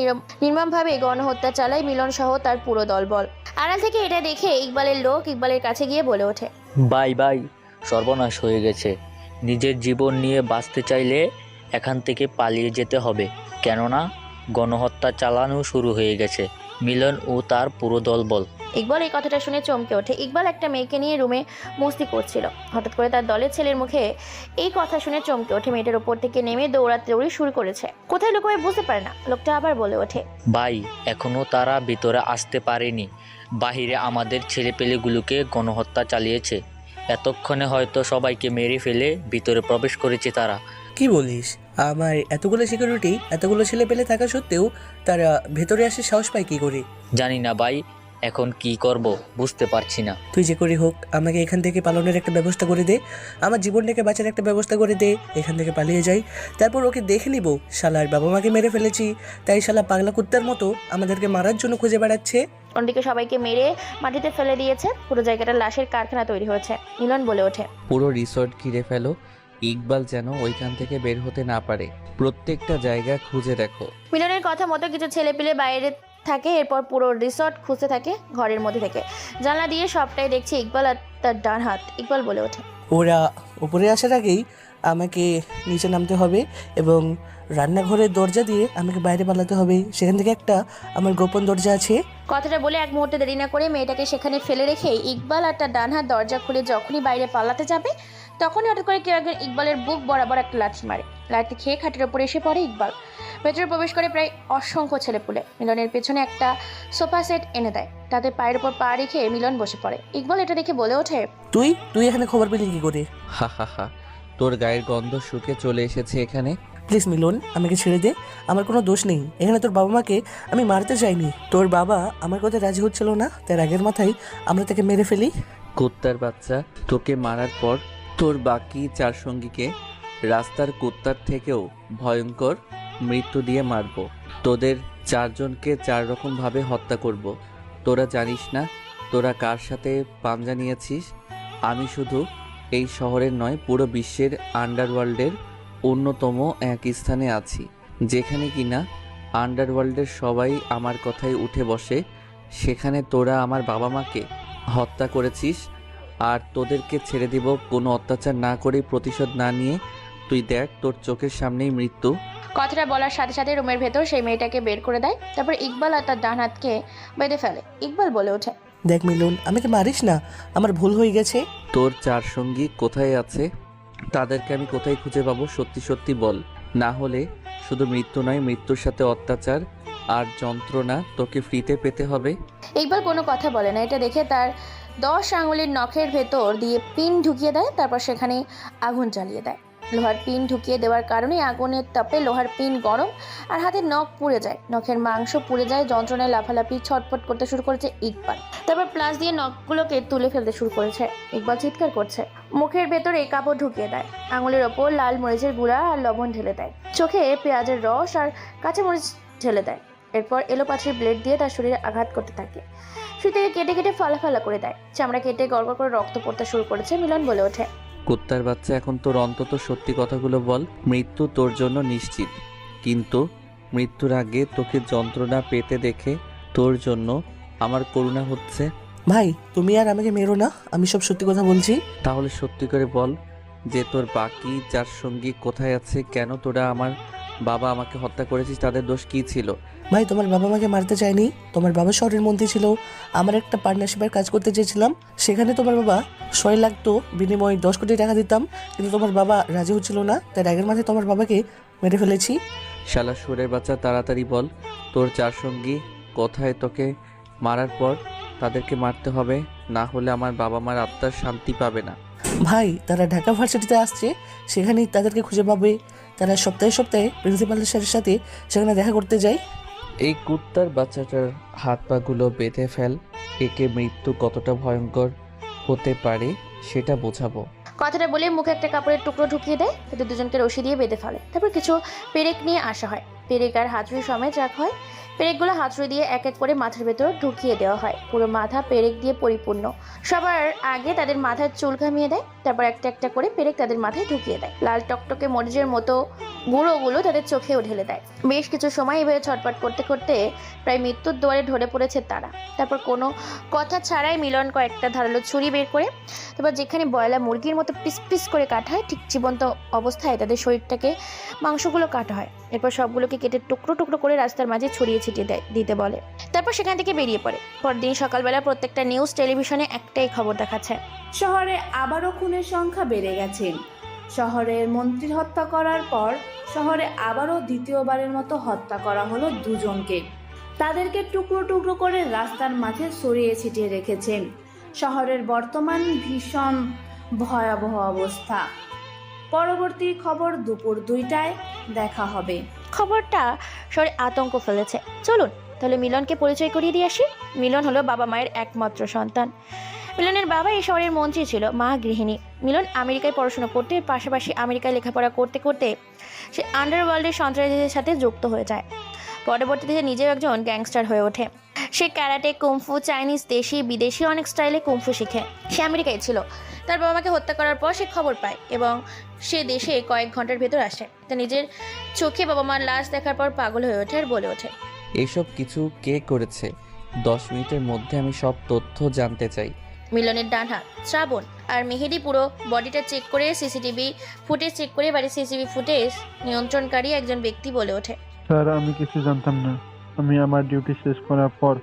নির্মমভাবে গণহত্যা চালায় মিলন সহ তার পুরো দলবল। আড়াল থেকে এটা দেখে ইকবালের লোক ইকবালের কাছে গিয়ে বলে ওঠে, বাই সর্বনাশ হয়ে গেছে। নিজের জীবন নিয়ে বাঁচতে চাইলে এখান থেকে পালিয়ে যেতে হবে, কেননা গণহত্যা চালানো শুরু হয়ে গেছে মিলন ও তার পুরো দলবল। ইকবাল এই কথাটা শুনে চমকে ওঠে। ইকবাল একটা মেয়েকে নিয়ে রুমে মস্তি করছিল। হঠাৎ করে তার দলের ছেলের মুখে এই কথা শুনে চমকে ওঠে। মেয়েটার উপর থেকে নেমে দৌড়ি শুরু করেছে। কোথায় লুকোবে বুঝতে পারে না। লোকটা আবার বলে ওঠে, ভাই এখনো তারা ভিতরে আসতে পারেনি, বাহিরে আমাদের ছেলেপেলেগুলোকে গণহত্যা চালিয়েছে। এতক্ষণে হয়তো সবাইকে মেরে ফেলে ভিতরে প্রবেশ করেছে তারা। কি বলিস? আমার এতগুলো সিকিউরিটি, এতগুলো ছেলে পেলে থাকা সত্ত্বেও তারা ভেতরে আসে সাহস পায় কি করে? জানি না ভাই, এখন কি করব বুঝতে পারছি না। তুই যে করি হোক আমাকে এখান থেকে পালানোর একটা ব্যবস্থা করে দে, আমার জীবনটাকে বাঁচার একটা ব্যবস্থা করে দে। এখান থেকে পালিয়ে যাই, তারপর ওকে দেখে নিব। শালার বাবা মাকে মেরে ফেলেছি, তাই শালা পাগলা কুত্তার মতো আমাদেরকে মারার জন্য খুঁজে বেড়াচ্ছে। অন্যদিকে সবাইকে মেরে মাটিতে ফেলে দিয়েছে। পুরো জায়গাটা লাশের কারখানা তৈরি হয়েছে। মিলন বলে ওঠে, পুরো রিসর্ট ঘিরে ফেলো, ইকবাল যেন ওইখান থেকে বের হতে না পারে। প্রত্যেকটা জায়গা খুঁজে দেখো। মিলনের কথা মতো কিছু ছেলেপিলে বাইরে থাকে। এরপর পুরো রিসর্ট খুঁজতে থাকে ঘরের মধ্যে থেকে। জানলা দিয়ে সবটাই দেখছে ইকবাল আর তার ডান হাত। ইকবাল বলে ওঠে, ওরা উপরে আসার আগেই আমাকে নিচে নামতে হবে এবং রান্নাঘরের দরজা দিয়ে আমাকে বাইরে পালাতে হবে। সেখান থেকে একটা আমার গোপন দরজা আছে। কথাটা বলে এক মুহূর্তে দেরি না করে মেয়েটাকে সেখানে ফেলে রেখে ইকবাল আর তার ডান হাত দরজা খুলে যখনই বাইরে পালাতে যাবে তখনই হঠাৎ করে কেউ একজন ইকবালের বুক বরাবর একটা লাঠি মারে। লাঠি খেয়ে খাটের ওপরে এসে পড়ে ইকবাল। ভেতরে প্রবেশ করে প্রায় অসংখ্য ছেলেপুলে। মিলনের পেছনে একটা সোফা সেট এনে দেয়। তাদের পায়ের উপর পা রেখে মিলন বসে পড়ে। ইকবাল এটা দেখে বলে ওঠে, তুই এখানে খবর পেলি কি করে? হা হা হা, তোর গায়ের গন্ধ শুকে চলে এসেছে এখানে। প্লিজ মিলন, আমাকে ছেড়ে দে, আমার কোনো দোষ নেই। এখানে তোর বাবা মাকে আমি মারতে চাইনি। তোর বাবা আমার কথা রাজি হচ্ছিল না, তার আগের মাথায় আমরা তাকে মেরে ফেলি। কুত্তার বাচ্চা, তোকে মারার পর তোর বাকি 4 সঙ্গীকে রাস্তার কুত্তার থেকেও ভয়ঙ্কর মৃত্যু দিয়ে মারব। তোদের 4 জনকে 4 রকমভাবে হত্যা করব। তোরা জানিস না তোরা কার সাথে পাঞ্জা নিয়েছিস? আমি শুধু এই শহরের নয়, পুরো বিশ্বের আন্ডারওয়ার্ল্ডের অন্যতম এক স্থানে আছি, যেখানে কিনা আন্ডারওয়ার্ল্ডের সবাই আমার কথায় উঠে বসে। সেখানে তোরা আমার বাবা মাকে হত্যা করেছিস আর তোদেরকে ছেড়ে দিব কোনো অত্যাচার না করে, প্রতিশোধ না নিয়ে। তুই দেখ তোর চোখের সামনেই মৃত্যু। কথাটা বলার সাথে সাথে রুমের ভেতর সেই মেয়েটাকে বের করে দেয়। তারপর ইকবাল আর তার ডান হাতকে বেঁধে ফেলে। ইকবাল বলে ওঠে, দেখ মিলন, আমাকে মারিস না, আমার ভুল হয়ে গেছে। তোর চার সঙ্গী কোথায় আছে? তাদেরকে আমি কোথায় খুঁজে পাবো? সত্যি সত্যি বল, না হলে শুধু মৃত্যু নয়, মৃত্যুর সাথে অত্যাচার আর যন্ত্রণা তোকে ফ্রিতে পেতে হবে। ইকবাল কোনো কথা বলে না। এটা দেখে তার 10 আঙুলের নখের ভেতর দিয়ে পিন ঢুকিয়ে দেয়। তারপর সেখানে আগুন জ্বালিয়ে দেয়। লোহার পিন ঢুকিয়ে দেওয়ার কারণে আগুনের তাপে লোহার পিন গরম আর হাতের নখ পুড়ে যায়, নখের মাংস পুড়ে যায়। যন্ত্রণায় লাফালাফি ছটফট করতে শুরু করেছে ইকবাল। তারপর প্লাস দিয়ে নখগুলোকে তুলে ফেলতে শুরু করেছে। ইকবাল চিৎকার করছে, মুখের ভেতরে কাপড় ঢুকিয়ে দেয়, আঙুলের ওপর লাল মরিচের গুঁড়া আর লবণ ঢেলে দেয়, চোখে পেঁয়াজের রস আর কাঁচামরিচ ঢেলে দেয়। এরপর এলোপাথির ব্লেড দিয়ে তার শরীরে আঘাত করতে থাকে। শুয়ে থেকে কেটে কেটে ফালা করে দেয়। চামড়া কেটে গড়গড় করে রক্ত পড়তে শুরু করেছে। মিলন বলে ওঠে, কুত্তার বাচ্চা, এখন তোর অন্তত সত্যি কথাগুলো বল। মৃত্যু তোর জন্য নিশ্চিত, কিন্তু মৃত্যুর আগে তোকে যন্ত্রণা পেতে দেখে তোর জন্য আমার করুণা হচ্ছে। ভাই, তুমি আর আমাকে মেরো না, আমি সব সত্যি কথা বলছি। তাহলে সত্যি করে বল যে তোর বাকি চার সঙ্গী কোথায় আছে? কেন তোরা আমার বাবা আমাকে হত্যা করেছিস? তাদের দোষ কী ছিল? ভাই, তোমার বাবা আমাকে মারতে চায়নি। তোমার বাবা শহরের মন্ত্রী ছিল। আমার একটা পার্টনারশিপের কাজ করতে চেয়েছিলাম, সেখানে তোমার বাবা 6 লাখ তো বিনিময়ে 10 কোটি টাকা দিতাম, কিন্তু তোমার বাবা রাজি হচ্ছিল না। তাই রাগের মাথায় তোমার বাবাকে মেরে ফেলেছি। শালা সুরের বাচ্চা, তাড়াতাড়ি বল তোর চার সঙ্গী কোথায়। তোকে মারার পর তাদেরকে মারতে হবে, না হলে আমার বাবা মার আত্মার শান্তি পাবে না। ভাই, তারা ঢাকা ভার্সিটিতে আসছে, সেখানেই তাদেরকে খুঁজে পাবে। তারা সপ্তাহে সপ্তাহে প্রিন্সিপাল স্যারের সাথে সেখানে দেখা করতে যায়। এই কুত্তার বাচ্চাটার হাত পাগুলো বেঁধে ফেল, একে মৃত্যু কতটা ভয়ঙ্কর হতে পারে সেটা বোঝাবো। কথাটা বলে মুখে একটা কাপড়ের টুকরো ঢুকিয়ে দেয়। তাদের দুজনকে রশি দিয়ে বেঁধে ফেলে। তারপর কিছু পেরেক নিয়ে আসা হয়। পেরেক আর হাতুড়ি সমেত রাখা হয়। পেরেকগুলো হাতুড়ি দিয়ে এক এক করে মাথার ভেতর ঢুকিয়ে দেওয়া হয়। পুরো মাথা পেরেক দিয়ে পরিপূর্ণ। সবার আগে তাদের মাথায় চুল ঘামিয়ে দেয়। তারপর একটা একটা করে পেরেক তাদের মাথায় ঢুকিয়ে দেয়। লাল টকটকে মরিচের মতো গুঁড়োগুলো তাদের চোখেও ঢেলে দেয়। বেশ কিছু সময় এভাবে ছটপট করতে করতে প্রায় মৃত্যুর দুয়ারে ঢলে পড়েছে তারা। তারপর কোনো কথা ছাড়াই মিলন কয়েকটা ধারালো ছুরি বের করে, তারপর যেখানে বয়লা মুরগির মতো পিস পিস করে কাটা হয়, ঠিক জীবন্ত অবস্থায় তাদের শরীরটাকে মাংসগুলো কাটা হয়। এরপর সবগুলোকে কেটে টুকরো টুকরো করে রাস্তার মাঝে ছড়িয়ে ছিটিয়ে দিতে বলে। তারপর সেখান থেকে বেরিয়ে পড়ে। পরদিন সকালবেলা প্রত্যেকটা নিউজ টেলিভিশনে একটাই খবর দেখাচ্ছে, শহরে আবারও খুনের সংখ্যা বেড়ে গেছে। শহরের মন্ত্রীর হত্যা করার পর শহরে আবারও দ্বিতীয়বারের মতো হত্যা করা হলো দুজনকে। তাদেরকে টুকরো টুকরো করে রাস্তার মাঝে ছড়িয়ে ছিটিয়ে রেখেছেন। শহরের বর্তমান ভীষণ ভয়াবহ অবস্থা। পরবর্তী খবর দুপুর 2টায় দেখা হবে। খবরটা শহরে আতঙ্ক ফেলেছে। চলুন তাহলে মিলনকে পরিচয় করিয়ে দিয়ে আসি। মিলন হলো বাবা মায়ের একমাত্র সন্তান। মিলনের বাবা এই শহরের মন্ত্রী ছিল, মা গৃহিণী। মিলন আমেরিকায় পড়াশোনা করতে, পাশাপাশি আমেরিকায় লেখাপড়া করতে করতে সে আন্ডারওয়ার্ল্ডের সন্ত্রাসীদের সাথে যুক্ত হয়ে যায়। পরবর্তীতে সে নিজেও একজন গ্যাংস্টার হয়ে ওঠে। সে ক্যারাটে, কুমফু, চাইনিজ, দেশি বিদেশি অনেক স্টাইলে কুমফু শিখে। সে আমেরিকায় ছিল। তার বাবা মাকে হত্যা করার পর সে খবর পায় এবং সে দেশে কয়েক ঘন্টার ভেতর আসে। তা নিজের চোখে বাবা মার লাশ দেখার পর পাগল হয়ে ওঠে আর বলে ওঠে, এসব কিছু কে করেছে? 10 মিনিটের মধ্যে আমি সব তথ্য জানতে চাই। মিলনের ডান হাত শ্রাবণ আর মেহেদি পুরো বডিটা চেক করে সিসিটিভি ফুটেজ চেক করে বাড়ির সিসিটিভি ফুটেজ নিয়ন্ত্রণকারী একজন ব্যক্তি বলে ওঠে, স্যার, আমি কিছু জানতাম না। আমি আমার ডিউটি শেষ করার পর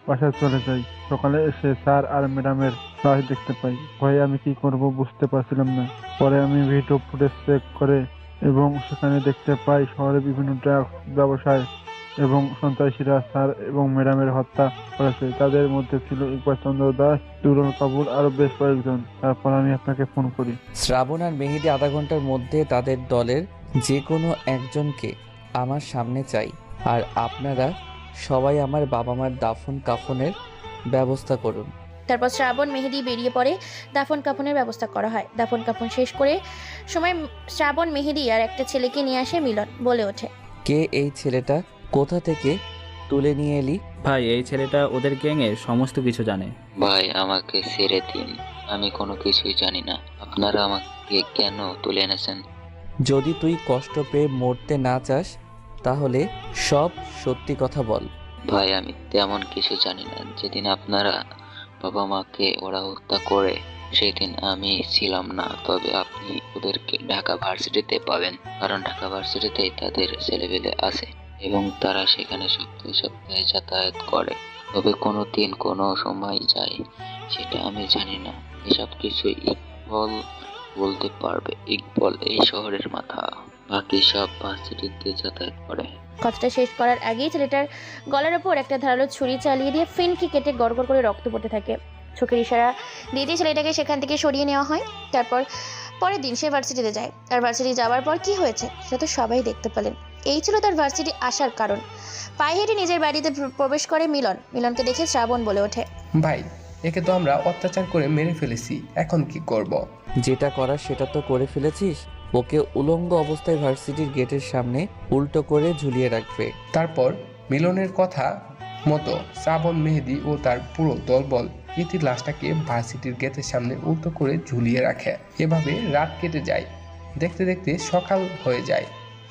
বাসায় চলে যাই। সকালে এসে স্যার আর ম্যাডামের লাশ দেখতে পাই। ভয়ে আমি কি করব বুঝতে পারছিলাম না। পরে আমি ভিডিও ফুটেজ চেক করে এবং সেখানে দেখতে পাই শহরে বিভিন্ন ড্রাগস ব্যবসায় এবং সন্ত্রাসীরা স্যার এবং ম্যাডামের হত্যা করেছে। তাদের মধ্যে ছিল ইকবাল চন্দ্র দাস, দুরুল কাপুর, আরো বেশ কয়েকজন। তারপর আমি আপনাকে ফোন করি। শ্রাবণ আর মেহেদি আধা ঘন্টার মধ্যে তাদের দলের যে কোনো একজনকে আমার সামনে চাই। আর আপনারা সবাই আমার বাবা মার দাফন কাফনের ব্যবস্থা করুন। তারপর শ্রাবণ মেহেদি বেরিয়ে পড়ে। দাফন কাফনের ব্যবস্থা করা হয়। দাফন কাফন শেষ করে সময় শ্রাবণ, মেহেদি আর একটা ছেলেকে নিয়ে আসে। মিলন বলে ওঠে, কে এই ছেলেটা? কোথা থেকে তুলে নিয়ে এলি? ভাই, এই ছেলেটা ওদের গ্যাংয়ের সমস্ত কিছু জানে। ভাই, আমাকে ছেড়ে দিন, আমি কোনো কিছুই জানি না। আপনারা আমাকে কেন তুলে এনেছেন? যদি তুই কষ্ট পেয়ে মরতে না চাস তাহলে সব সত্যি কথা বল। ভাই, আমি তেমন কিছু জানি না। যেদিন আপনারা বাবা মাকে ওরা হত্যা করে সেদিন আমি ছিলাম না, তবে আপনি ওদেরকে ঢাকা ভার্সিটিতে পাবেন, কারণ ঢাকা ভার্সিটিতেই তাদের ছেলেপেলে আছে এবং তারা সেখানে সপ্তাহে সপ্তাহে যাতায়াত করে। তবে কোনো দিন কোনো সময় যায় সেটা আমি জানি না। এসব কিছু ইকবল বলতে পারবে। ইকবল এই শহরের মাথা, বাকি সব ভার্সিটিতে যাতায়াত করে। কথাটা শেষ করার আগেই ছেলেটার গলার ওপর একটা ধারালো ছুরি চালিয়ে দিয়ে ফিনকি কেটে গড়গড় করে রক্ত পড়তে থাকে। চোখের ইশারা দিয়ে ছেলেটাকে সেখান থেকে সরিয়ে নেওয়া হয়। তারপর পরের দিন সে ভার্সিটিতে যায়। আর ভার্সিটি যাওয়ার পর কি হয়েছে সেটা তো সবাই দেখতে পেলেন। এই ছিল তার ভার্সিটি আসার কারণ। পায়ে হেঁটে নিজের বাড়িতে প্রবেশ করে মিলন। মিলনকে দেখে শ্রাবণ বলে ওঠে, ভাই, একে তো আমরা অত্যাচার করে মেরে ফেলেছি, এখন কি করব? যেটা করার সেটা তো করে ফেলেছিস। ওকে উলঙ্গ অবস্থায় ভার্সিটির গেটের সামনে উল্টো করে ঝুলিয়ে রাখবে। তারপর মিলনের কথা মতো শ্রাবণ, মেহেদি ও তার পুরো দলবল ইতির লাশটাকে ভার্সিটির গেটের সামনে উল্টো করে ঝুলিয়ে রাখে। এভাবে রাত কেটে যায়। দেখতে দেখতে সকাল হয়ে যায়।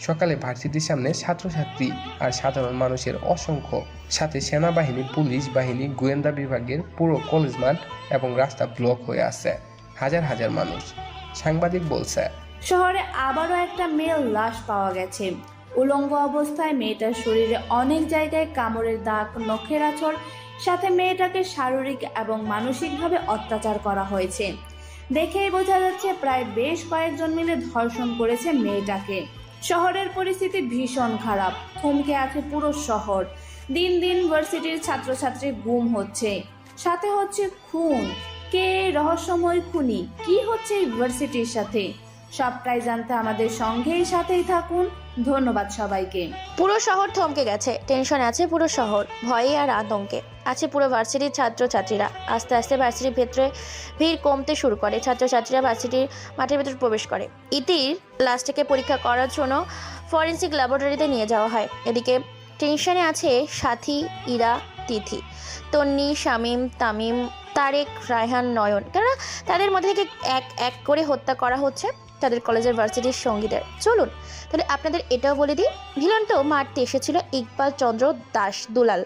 সকালে ভার্সিটির সামনে ছাত্রছাত্রী আর সাধারণ মানুষের অসংখ্য, সাথে সেনাবাহিনী, পুলিশ বাহিনী, গোয়েন্দা বিভাগের পুরো কলেজ মাঠ এবং রাস্তা ব্লক হয়ে আছে। হাজার হাজার মানুষ। সাংবাদিক বলছে, শহরে আবারও একটা মেয়ের লাশ পাওয়া গেছে। উলঙ্গ অবস্থায় মেয়েটার শরীরে অনেক জায়গায় কামড়ের দাগ, নখের আঁচড়, সাথে মেয়েটাকে শারীরিক এবং মানসিকভাবে অত্যাচার করা হয়েছে। দেখেই বোঝা যাচ্ছে প্রায় বেশ কয়েকজন মিলে ধর্ষণ করেছে মেয়েটাকে। শহরের পরিস্থিতি ভীষণ খারাপ। থমকে আছে পুরো শহর। দিন দিন ভার্সিটির ছাত্রছাত্রী গুম হচ্ছে, সাথে হচ্ছে খুন। কে রহস্যময় খুনি? কি হচ্ছে এই ভার্সিটির সাথে? সবটাই জানতে আমাদের সঙ্গেই সাথেই থাকুন। ধন্যবাদ সবাইকে। পুরো শহর থমকে গেছে। টেনশন আছে পুরো শহর, ভয়ে আর আতঙ্কে আছে পুরো ভার্সিটির ছাত্রছাত্রীরা। আস্তে আস্তে ভার্সিটির ভেতরে ভিড় কমতে শুরু করে। ছাত্রছাত্রীরা ভার্সিটির মাঠের ভেতর প্রবেশ করে। ইতির লাশটাকে পরীক্ষা করার জন্য ফরেন্সিক ল্যাবরেটরিতে নিয়ে যাওয়া হয়। এদিকে টেনশনে আছে সাথী, ইরা, তিথি, তন্নি, শামীম, তামিম, তারেক, রায়হান, নয়ন। কেননা তাদের মধ্যে থেকে এক এক করে হত্যা করা হচ্ছে তাদের কলেজের ভার্সিটির সঙ্গীদের। চলুন তাহলে আপনাদের এটাও বলে দিই, ভিলন তো মারতে এসেছিল ইকবাল চন্দ্র দাস দুলাল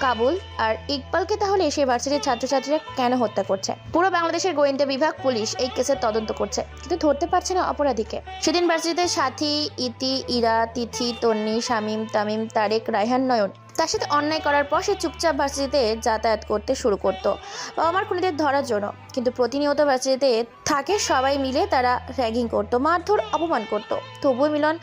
কাবুল। আর ইকবালকে তাহলে সেই ভার্সিটির ছাত্রছাত্রীরা কেন হত্যা করছে? পুরো বাংলাদেশের গোয়েন্দা বিভাগ, পুলিশ এই কেসের তদন্ত করছে, কিন্তু ধরতে পারছে না অপরাধীকে। সেদিন ভার্সিটিতে সাথী, ইতি, ইরা, তিথি, তন্নি, শামীম, তামিম, তারেক, রায়হান, নয়ন তার সাথে অন্যায় করার পর সে চুপচাপ ভার্সিটিতে যাতায়াত করতে শুরু করতো বাবা মার খুনিদের ধরার জন্য। কিন্তু প্রতিনিয়ত ভার্সিটিতে থাকে সবাই মিলে তারা র্যাগিং করতো, মারধর, অপমান করতো। তবুও মিলন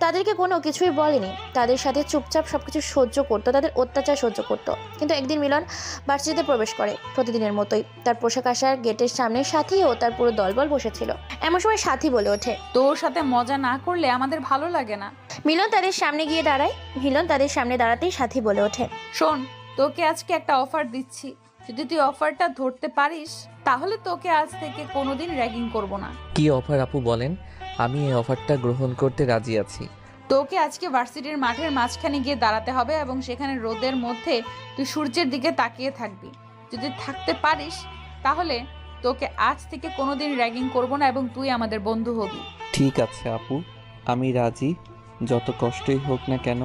তাদেরকে কোনো কিছুই বলেনি। তাদের সাথে চুপচাপ সবকিছু সহ্য করতো, তাদের অত্যাচার সহ্য করতো। কিন্তু একদিন মিলন ভার্সিটিতে প্রবেশ করে প্রতিদিনের মতোই। তার পোশাক আশার গেটের সামনে সাথী ও তার পুরো দলবল বসেছিল। এমন সময় সাথী বলে ওঠে, তোর সাথে মজা না করলে আমাদের ভালো লাগে না। মিলন তাদের সামনে গিয়ে দাঁড়ায়। মিলন তাদের সামনে দাঁড়াতেই সাথী বলে ওঠে, শোন, তোকে আজকে একটা অফার দিচ্ছি। যদি তুই অফারটা ধরতে পারিস তাহলে তোকে আজ থেকে কোনোদিন র্যাগিং করব না। কি অফার আপু বলেন? আমি এই অফারটা গ্রহণ করতে রাজি আছি। তোকে আজকে ভার্সিটির মাঠের মাঝখানে গিয়ে দাঁড়াতে হবে এবং সেখানে রোদের মধ্যে তুই সূর্যের দিকে তাকিয়ে থাকবি। যদি থাকতে পারিস তাহলে তোকে আজ থেকে কোনোদিন র্যাগিং করব না এবং তুই আমাদের বন্ধু হবি। ঠিক আছে আপু, আমি রাজি। যত কষ্টই হোক না কেন